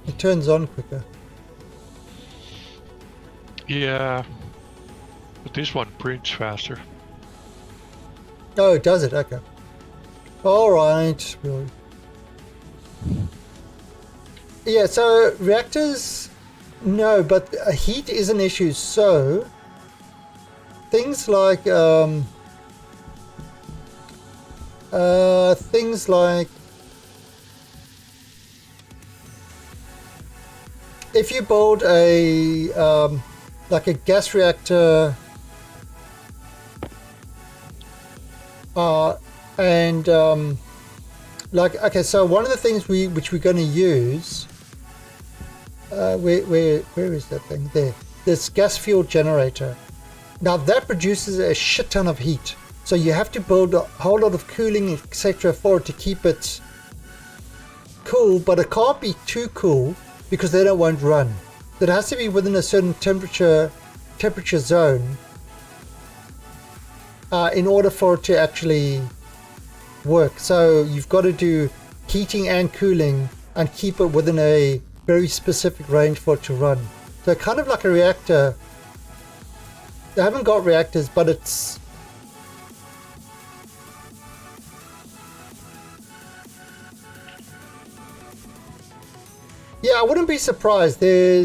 It turns on quicker. Yeah. But this one prints faster. Oh, does it? Okay. Alright. Yeah, so reactors, no, but heat is an issue. So things like if you build a like a gas reactor and like, okay, so one of the things which we're going to use where is that thing there, this gas fuel generator. Now that produces a shit ton of heat, so you have to build a whole lot of cooling, etc., for it to keep it cool, but it can't be too cool because then it won't run. It has to be within a certain temperature zone in order for it to actually work. So you've got to do heating and cooling and keep it within a very specific range for it to run. So kind of like a reactor. They haven't got reactors, but it's yeah, I wouldn't be surprised. They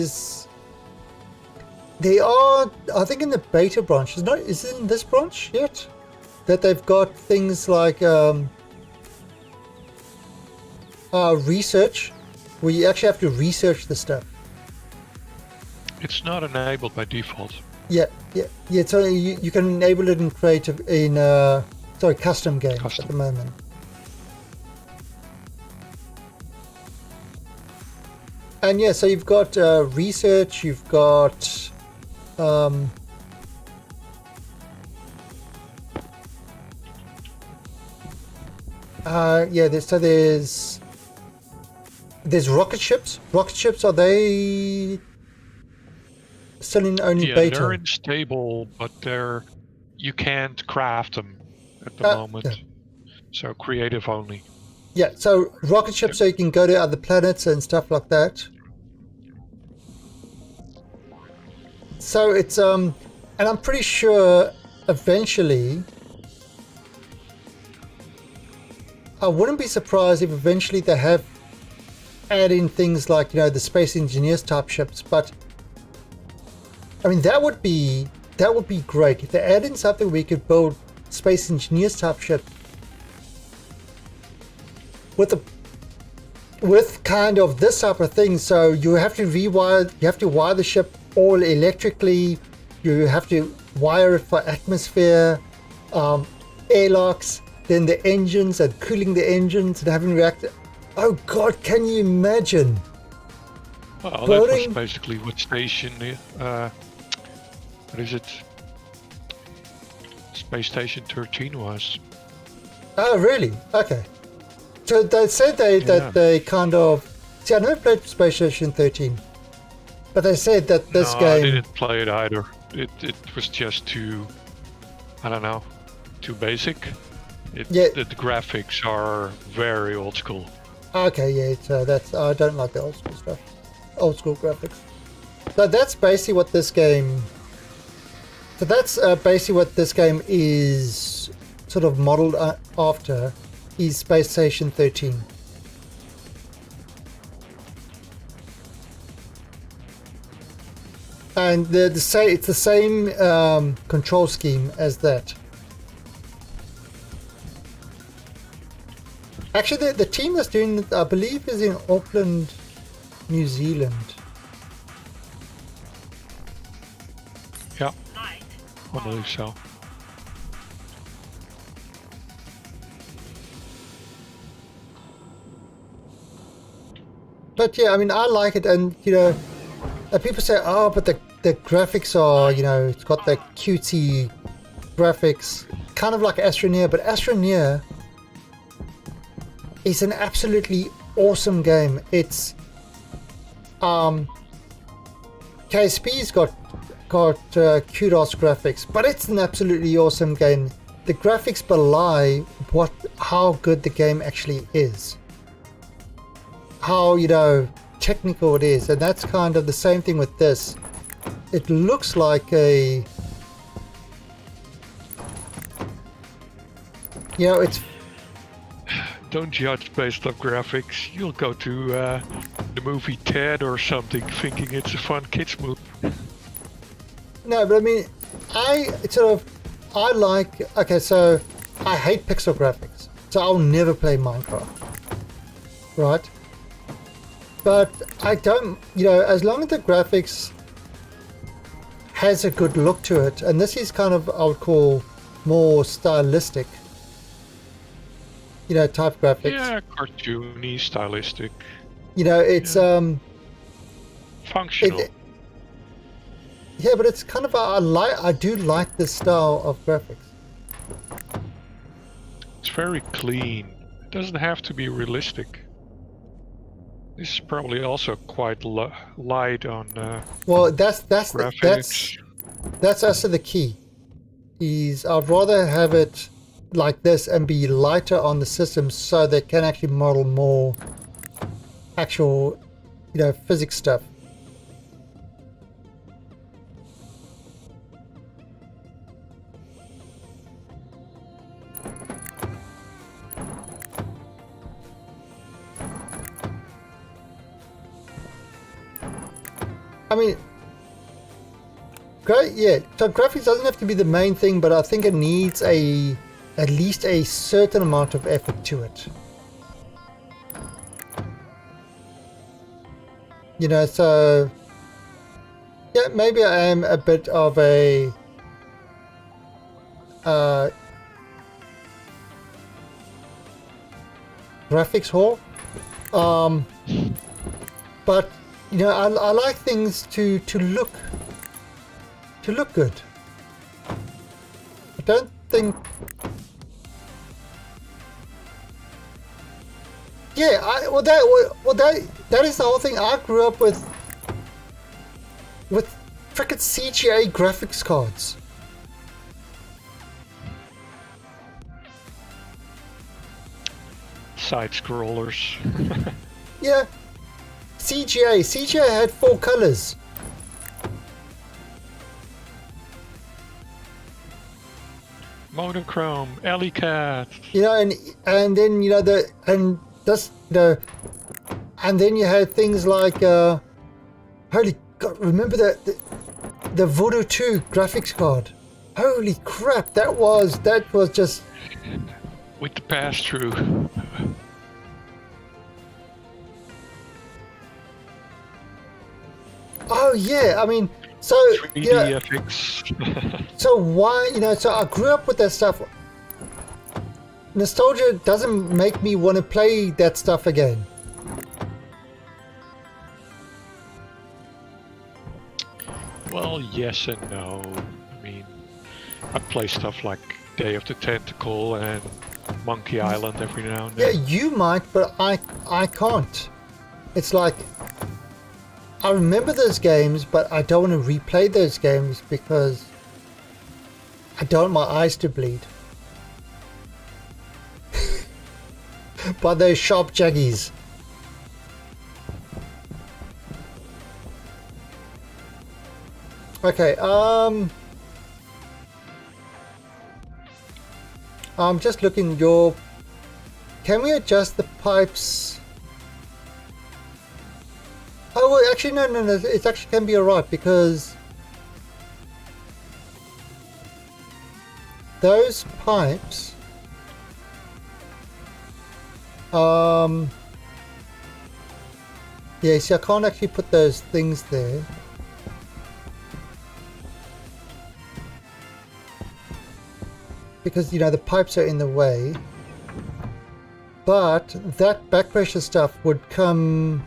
are, I think, in the beta branch. Is it in this branch yet? That they've got things like research, where you actually have to research the stuff. It's not enabled by default. Yeah. So you can enable it in custom games at the moment. And yeah, so you've got research, you've got there's rocket ships. Rocket ships, are they still in only beta? They're unstable, but you can't craft them at the moment. Yeah. So creative only. Yeah, so rocket ships, so you can go to other planets and stuff like that. So it's and I'm pretty sure eventually, I wouldn't be surprised if eventually they have add in things like, the Space Engineers type ships. But I mean, that would be great if they add in something we could build Space Engineers type ship with kind of this type of thing, so you have to wire the ship all electrically. You have to wire it for atmosphere, airlocks, then the engines and cooling the engines and having reactor. Oh God, can you imagine? Well, building... that was basically what station, what is it? Space Station 13 was. Oh, really? Okay. So they said that they kind of... See, I never played Space Station 13. But they said that this game... I didn't play it either. It was just too... I don't know. Too basic. The graphics are very old school. Okay, yeah. So that's... I don't like the old school stuff. Old school graphics. So that's basically what this game... So that's basically what this game is sort of modeled after, is Space Station 13. And it's the same control scheme as that. Actually, the team that's doing it, I believe, is in Auckland, New Zealand. Yeah, I believe so. But yeah, I mean, I like it, and you know, people say, oh, but the graphics are, you know, it's got the cutesy graphics, kind of like Astroneer, but Astroneer is an absolutely awesome game. It's KSP's got kudos graphics, but it's an absolutely awesome game. The graphics belie how good the game actually is. How, you know, technical it is, and that's kind of the same thing with this. It looks like a, you know, it's... Don't judge based on graphics. You'll go to the movie Ted or something thinking it's a fun kids movie. No, but I mean, I like, okay, so I hate pixel graphics, so I'll never play Minecraft, right? But I don't, you know, as long as the graphics has a good look to it, and this is kind of, I would call, more stylistic, you know, type graphics. Yeah, cartoony, stylistic. You know, it's functional. Yeah, but it's kind of I do like this style of graphics. It's very clean. It doesn't have to be realistic. This is probably also quite light on well, that's graphics. That's also the key. Is I'd rather have it like this and be lighter on the system, so they can actually model more actual, you know, physics stuff. I mean, great, yeah. So graphics doesn't have to be the main thing, but I think it needs at least a certain amount of effort to it. You know, so yeah, maybe I am a bit of a graphics whore, but you know, I like things to look good. I don't think. Yeah, that is the whole thing. I grew up with frickin' CGA graphics cards. Side scrollers. Yeah. CGA had 4 colors. Monochrome, Alley Cat. You know, and then you know and then you had things like holy God, remember the Voodoo 2 graphics card? Holy crap, that was just with the pass-through. Oh yeah, I mean, so 3D yeah, FX. so why, so I grew up with that stuff. Nostalgia doesn't make me want to play that stuff again. Well, yes and no. I mean, I play stuff like Day of the Tentacle and Monkey Island every now and Yeah, then. you might, but I can't. It's like, I remember those games, but I don't want to replay those games because I don't want my eyes to bleed by those sharp jaggies. Okay, I'm just looking can we adjust the pipes? Oh, well, actually, no, it actually can be alright because those pipes, yeah, see, I can't actually put those things there. Because, the pipes are in the way. But that back pressure stuff would come...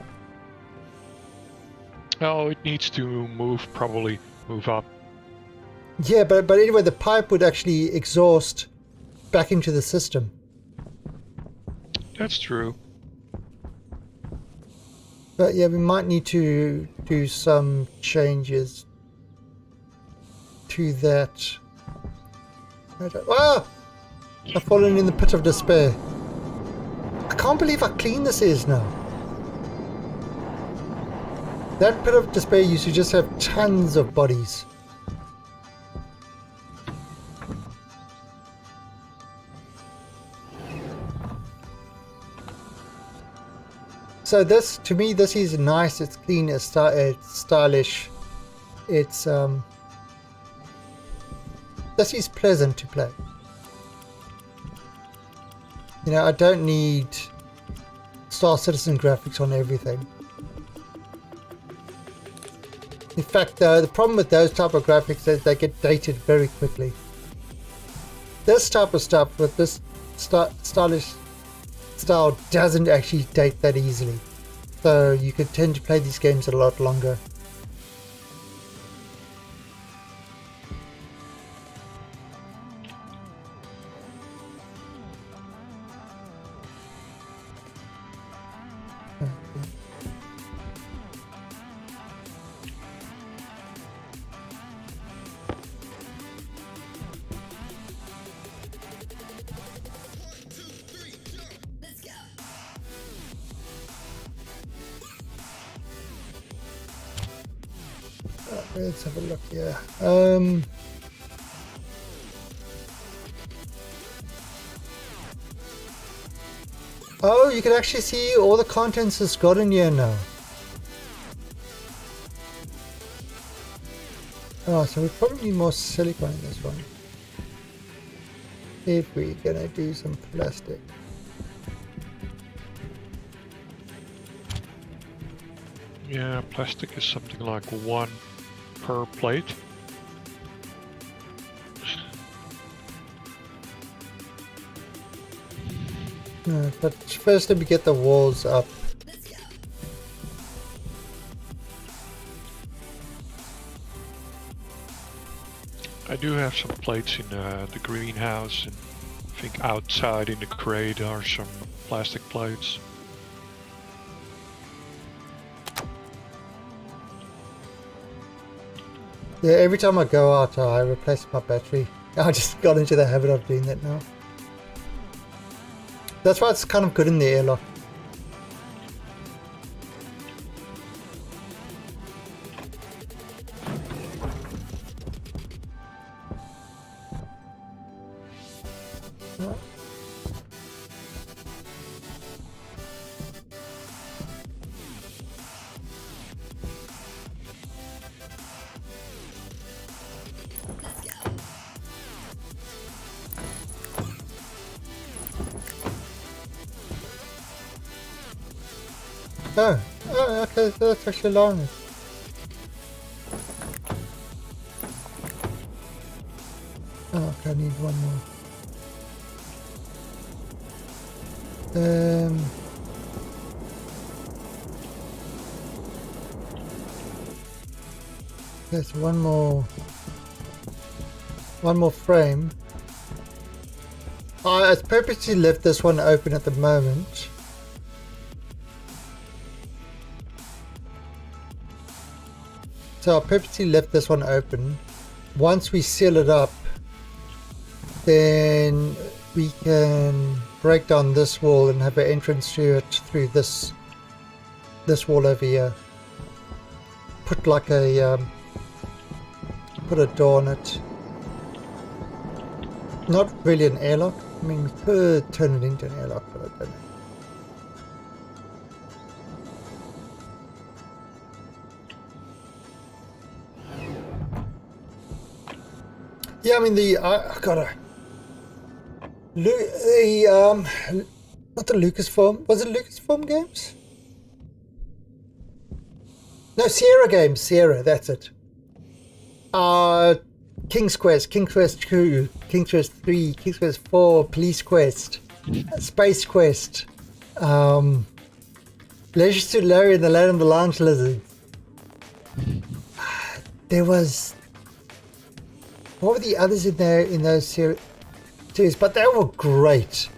Oh, it needs to probably move up. Yeah, but anyway, the pipe would actually exhaust back into the system. That's true. But yeah, we might need to do some changes to that. Ah! I've fallen in the pit of despair. I can't believe how clean this is now. That pit of despair used to just have tons of bodies. So this, to me, this is nice. It's clean. It's stylish. It's this is pleasant to play. I don't need Star Citizen graphics on everything. In fact, the problem with those type of graphics is they get dated very quickly. This type of stuff with this stylish style doesn't actually date that easily. So you could tend to play these games a lot longer. Let's have a look here. Oh, you can actually see all the contents it's got in here now. Oh, so we probably need more silicone in this one. If we're gonna do some plastic. Yeah, plastic is something like 1 per plate. But first let me get the walls up. I do have some plates in the greenhouse, and I think outside in the crate are some plastic plates. Yeah, every time I go out, I replace my battery. I just got into the habit of doing that now. That's why it's kind of good in the airlock. Oh, okay, so that's actually long. Oh, okay, I need one more. There's one more frame. I purposely left this one open at the moment. So I purposely left this one open. Once we seal it up, then we can break down this wall and have an entrance to it through this wall over here. Put like a put a door on it. Not really an airlock. I mean, we could turn it into an airlock, but I don't know. Yeah, I mean I gotta not the Lucasfilm. Was it Lucasfilm games? No, Sierra games. Sierra, that's it. King's Quest, King's Quest 2, King's Quest 3, King's Quest 4, Police Quest, Space Quest, Leisure Suit Larry and the Land of the Lounge Lizard. There was... What were the others in there in those series? But they were great.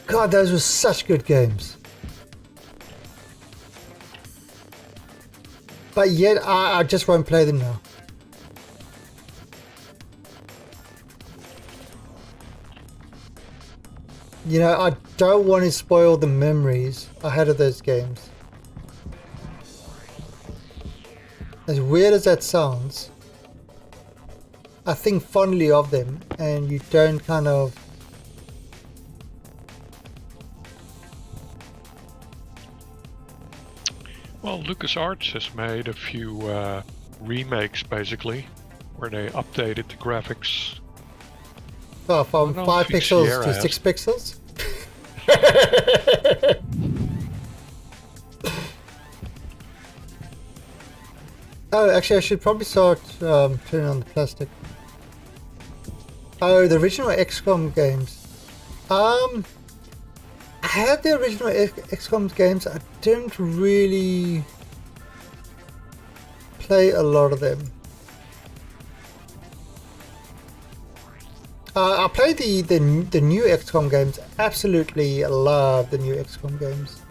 God, those were such good games. But yet, I just won't play them now. You know, I don't want to spoil the memories I had of those games. As weird as that sounds, I think fondly of them, and you don't kind of... Well, LucasArts has made a few remakes, basically, where they updated the graphics. Oh, from 5 pixels Sierra to has. 6 pixels? Oh, actually, I should probably start turning on the plastic. Oh, the original XCOM games. I had the original XCOM games. I didn't really play a lot of them. I played the new XCOM games. Absolutely love the new XCOM games.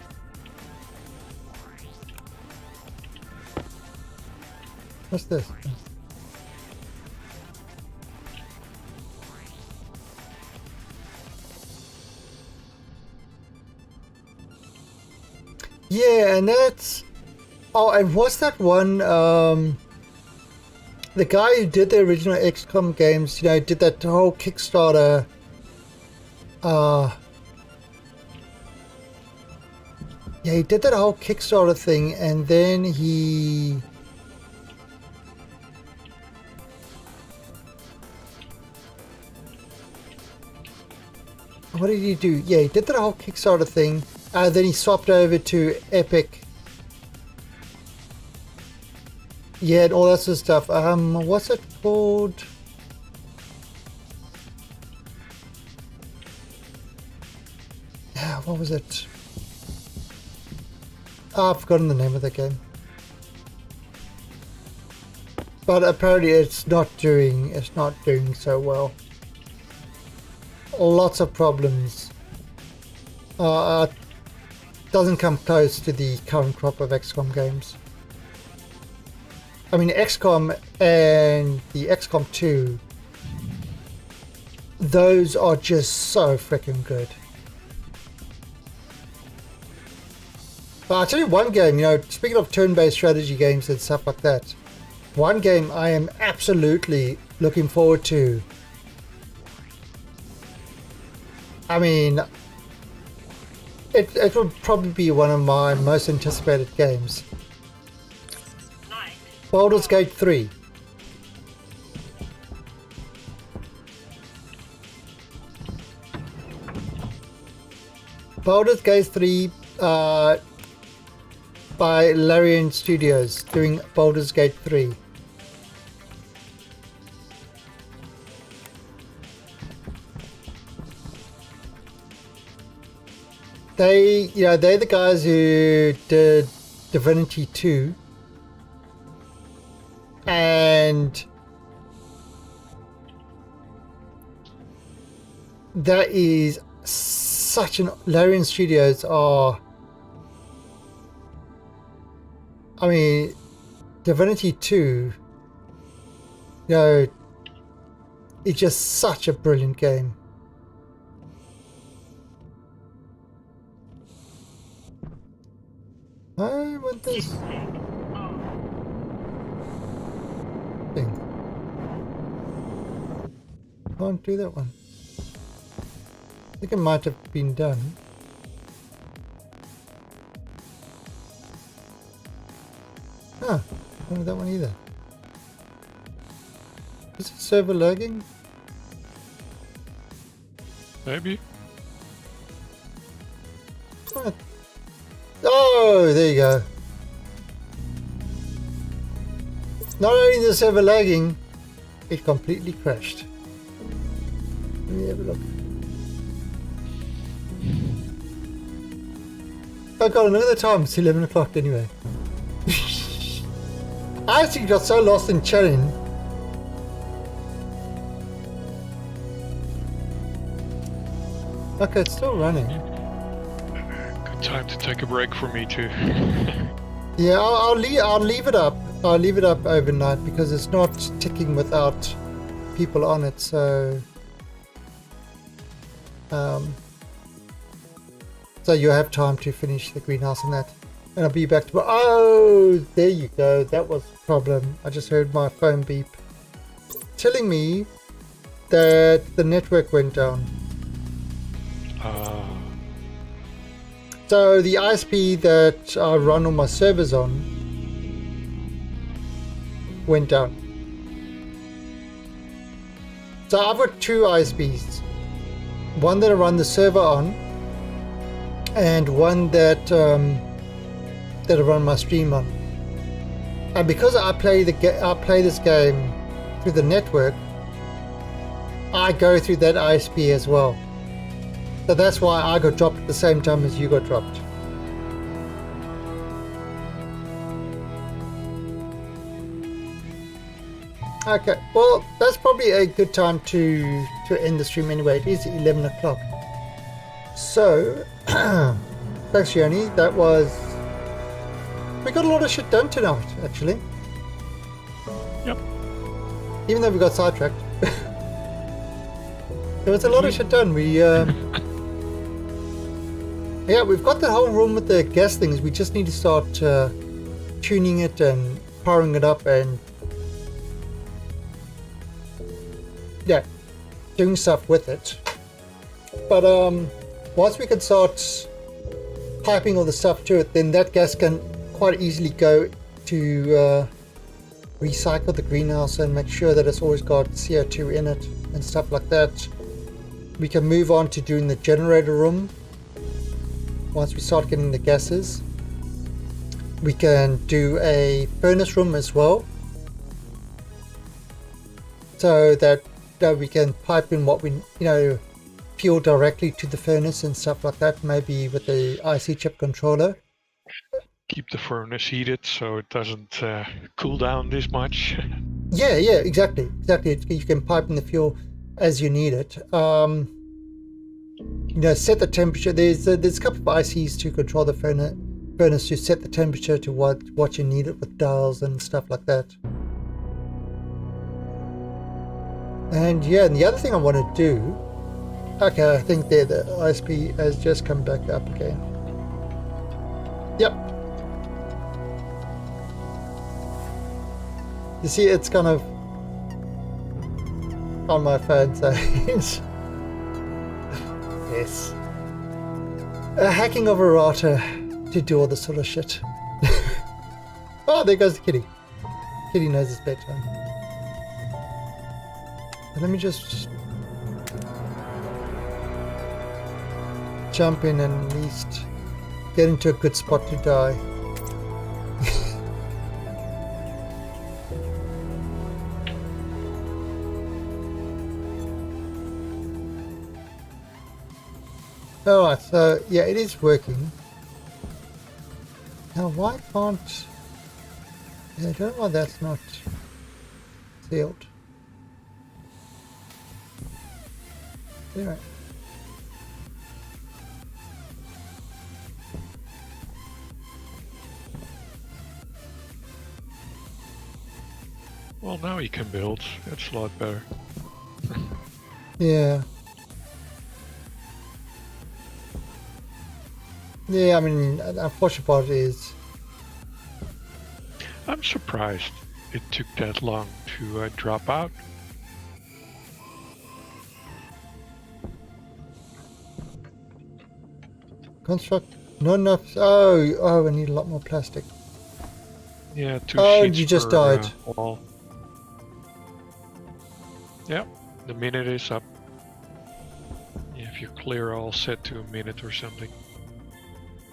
What's this? Yeah, and that's... Oh, and what's that one? The guy who did the original XCOM games, you know, did that whole Kickstarter. Yeah, he did that whole Kickstarter thing, and then he... What did he do? Yeah, he did that whole Kickstarter thing. Then he swapped over to Epic. Yeah, and all that sort of stuff. What's it called? Yeah, what was it? Oh, I've forgotten the name of the game. But apparently it's not doing so well. Lots of problems. Doesn't come close to the current crop of XCOM games. I mean, XCOM and the XCOM 2, those are just so freaking good. But I'll tell you one game, you know, speaking of turn-based strategy games and stuff like that, one game I am absolutely looking forward to. I mean, it would probably be one of my most anticipated games. Baldur's Gate 3. Baldur's Gate 3 by Larian Studios doing Baldur's Gate 3. they're the guys who did Divinity 2. And that is such an... Larian Studios are... I mean, Divinity 2, it's just such a brilliant game. I want this thing. Can't do that one. I think it might have been done. Huh, I don't know that one either. Is the server lagging? Maybe. What? Oh, there you go. Not only is the server lagging, it completely crashed. Let me have a look. Oh god, look at the time, it's 11 o'clock anyway. I actually got so lost in chatting. Okay, it's still running. Good time to take a break for me too. Yeah, I'll leave it up. I'll leave it up overnight because it's not ticking without people on it. So, so you have time to finish the greenhouse and that. And I'll be back to... Oh, there you go. That was the problem. I just heard my phone beep, telling me that the network went down. So the ISP that I run all my servers on went down. So I've got two ISPs. One that I run the server on, and one that I run my stream on. And because I play this game through the network, I go through that ISP as well. So that's why I got dropped at the same time as you got dropped. Okay, well, that's probably a good time to end the stream anyway. It is 11 o'clock. So, thanks, Yoni. That was... We got a lot of shit done tonight, actually. Yep. Even though we got sidetracked. There was a lot of shit done. We, yeah, we've got the whole room with the gas things. We just need to start tuning it and powering it up and yeah, doing stuff with it. But once we can start piping all the stuff to it, then that gas can quite easily go to recycle the greenhouse and make sure that it's always got CO2 in it and stuff like that. We can move on to doing the generator room. Once we start getting the gases, we can do a furnace room as well, so that we can pipe in what we, fuel directly to the furnace and stuff like that, maybe with the IC chip controller. Keep the furnace heated so it doesn't cool down this much. Yeah, exactly. You can pipe in the fuel as you need it. Set the temperature. There's a couple of ICs to control the furnace to set the temperature to what you need it with dials and stuff like that. And yeah, and the other thing I want to do... Okay, I think there the ISP has just come back up again. Yep. You see, it's kind of on my phone, so yes. A hacking of a router to do all this sort of shit. Oh, there goes the kitty. Kitty knows it's bedtime. Let me just jump in and at least get into a good spot to die. Alright, so yeah, it is working. Now why can't... Yeah, I don't know why that's not sealed. Anyway. Well, now you can build. It's a lot better. Yeah. Yeah, I mean, the unfortunate part is... I'm surprised it took that long to drop out. Construct... Not enough... Oh, I need a lot more plastic. Yeah, 2 Oh, sheets you just per died. wall. Yep, the minute is up. Yeah, if you clear all set to a minute or something.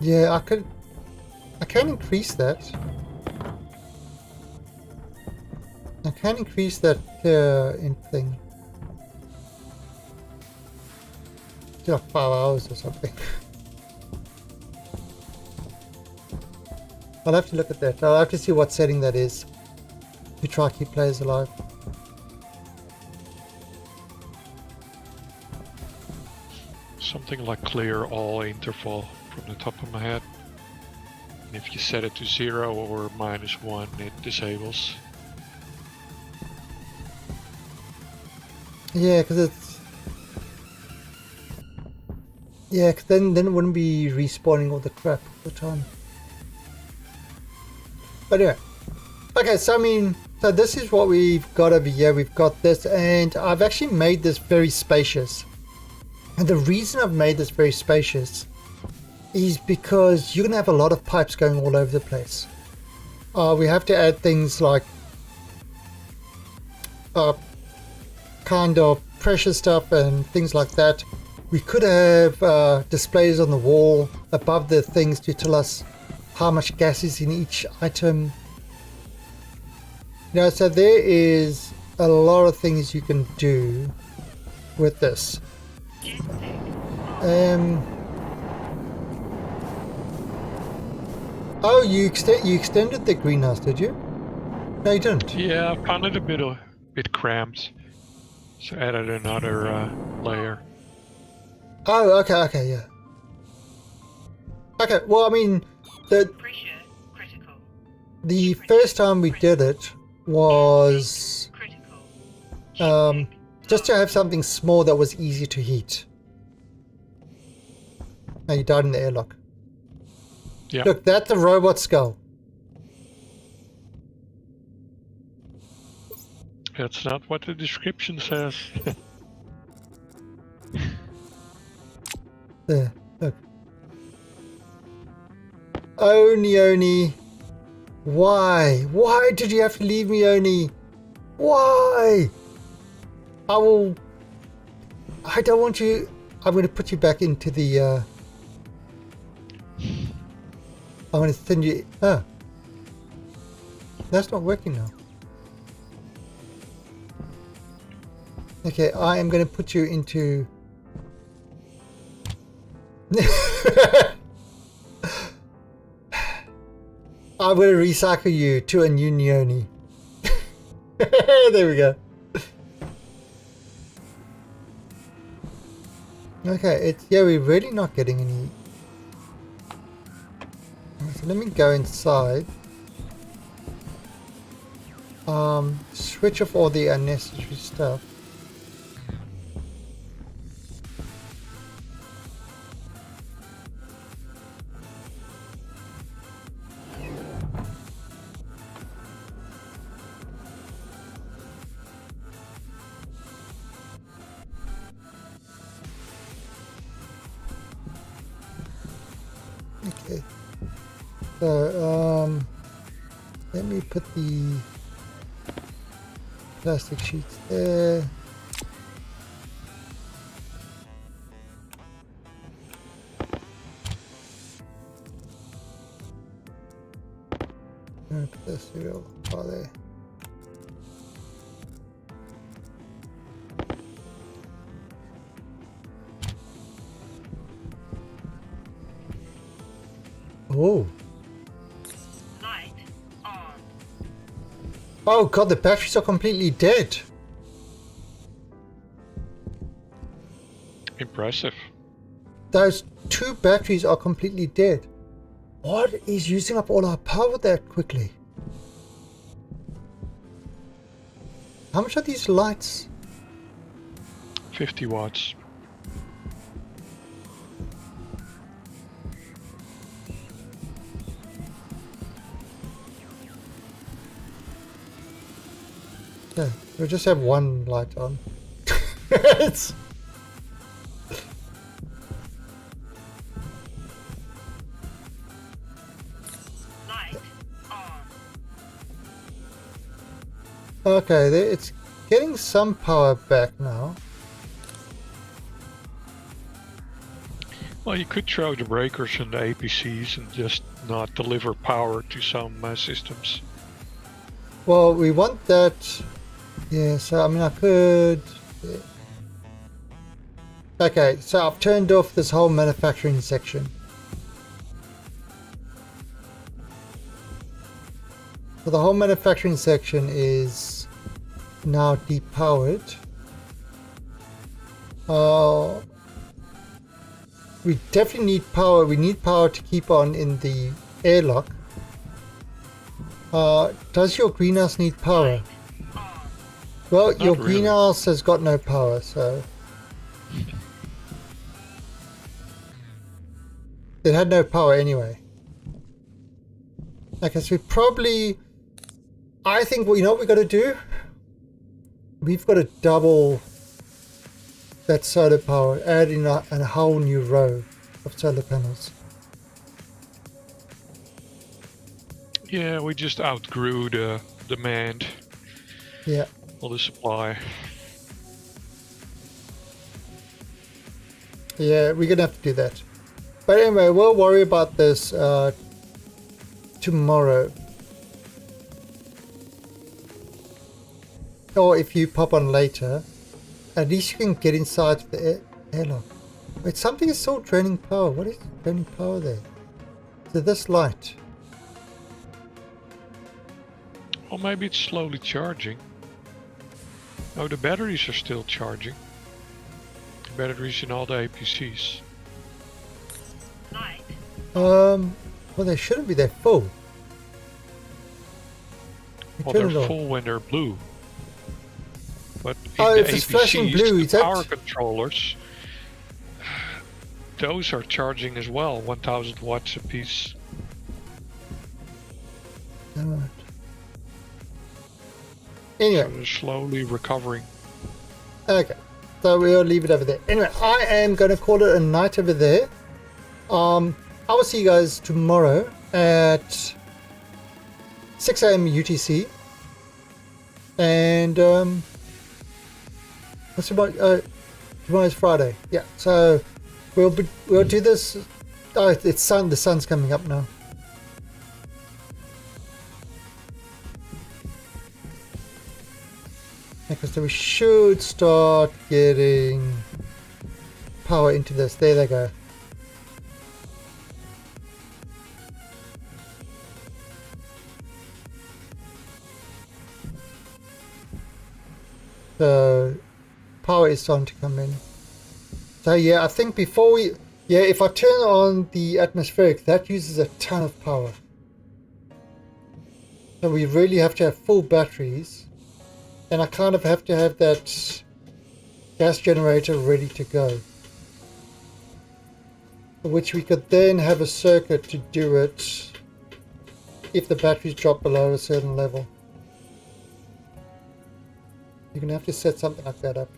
Yeah, I can increase that. I can increase that in thing. To like 5 hours or something. I'll have to look at that. I'll have to see what setting that is. To try to keep players alive. Something like clear all interval from the top of my head. And if you set it to 0 or -1, it disables. Yeah, because it's... Yeah, cause then it wouldn't be respawning all the crap all the time. But anyway. Okay, so I mean... So this is what we've got over here. We've got this, and I've actually made this very spacious. And the reason I've made this very spacious is because you're going to have a lot of pipes going all over the place. We have to add things like kind of pressure stuff and things like that. We could have displays on the wall above the things to tell us how much gas is in each item. You know, so there is a lot of things you can do with this. Oh, you extended the greenhouse, did you? No, you didn't. Yeah, I found it a bit cramped. So added another layer. Oh, okay, yeah. Okay, well, I mean, Pressure critical. the first time we did it was Critical. just to have something small that was easy to heat. Oh, you died in the airlock. Yeah. Look, that's a robot skull. That's not what the description says. There, look. Oni. Why? Why did you have to leave me, Oni? Why? I don't want you... I'm going to put you back into the... I'm going to send you... Ah. That's not working now. Okay, I am going to put you into... I'm going to recycle you to a new Neoni. There we go. Okay, yeah, we're really not getting any... So let me go inside. Switch off all the unnecessary stuff. Okay. So, let me put the plastic sheets there. I'm gonna put the cereal bar there. Oh. Light on. Oh god, the batteries are completely dead. Impressive. Those 2 batteries are completely dead. What is using up all our power that quickly? How much are these lights? 50 watts. Yeah, we'll just have 1 light on. It's... Light on. Okay, it's getting some power back now. Well, you could throw the breakers and the APCs and just not deliver power to some systems. Well, we want that. Yeah, so I mean, I could. Yeah. Okay, so I've turned off this whole manufacturing section. So the whole manufacturing section is now depowered. We definitely need power. We need power to keep on in the airlock. Does your greenhouse need power? Well, Not your really. greenhouse has got no power, so... It had no power anyway. Okay, so we probably... I think, well, you know what we've got to do? We've got to double that solar power, add in a whole new row of solar panels. Yeah, we just outgrew the demand Yeah. or the supply. Yeah, we're gonna have to do that. But anyway, we'll worry about this tomorrow. Or if you pop on later, at least you can get inside the airlock. Wait, something is still draining power. What is draining power there? So this light. Or maybe it's slowly charging. Oh, the batteries are still charging. The batteries in all the APCs. Light. Well, they shouldn't be. They're full. Well, Turn it they're on. full when they're blue. But in Oh, the if it's flashing APCs, blue, the is that- power controllers, those are charging as well, 1000 watts a piece. Alright. So Anyway, they're slowly recovering. okay. So we'll leave it over there. Anyway, I am going to call it a night over there. I will see you guys tomorrow at 6 a.m. UTC. And what's tomorrow? Tomorrow's Friday. Yeah. So we'll do this. Oh, it's sun. The sun's coming up now. Okay, so we should start getting power into this. There they go. So power is starting to come in. So yeah, I think before we... Yeah, if I turn on the atmospheric, that uses a ton of power. So we really have to have full batteries. And I kind of have to have that gas generator ready to go. Which we could then have a circuit to do it if the batteries drop below a certain level. You're going to have to set something like that up.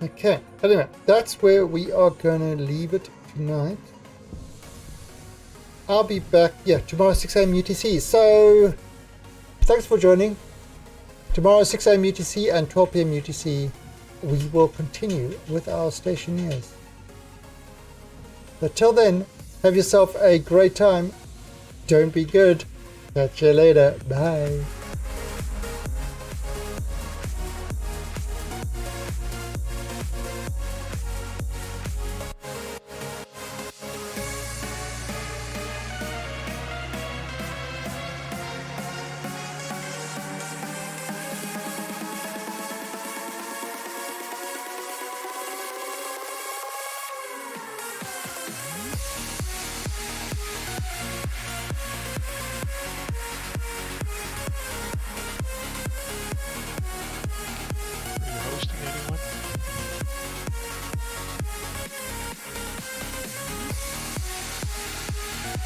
Okay, anyway, that's where we are going to leave it tonight. I'll be back, yeah, tomorrow 6 a.m. UTC. So, thanks for joining. Tomorrow 6 a.m. UTC and 12 p.m. UTC, we will continue with our stationeers. But till then, have yourself a great time. Don't be good. Catch you later. Bye.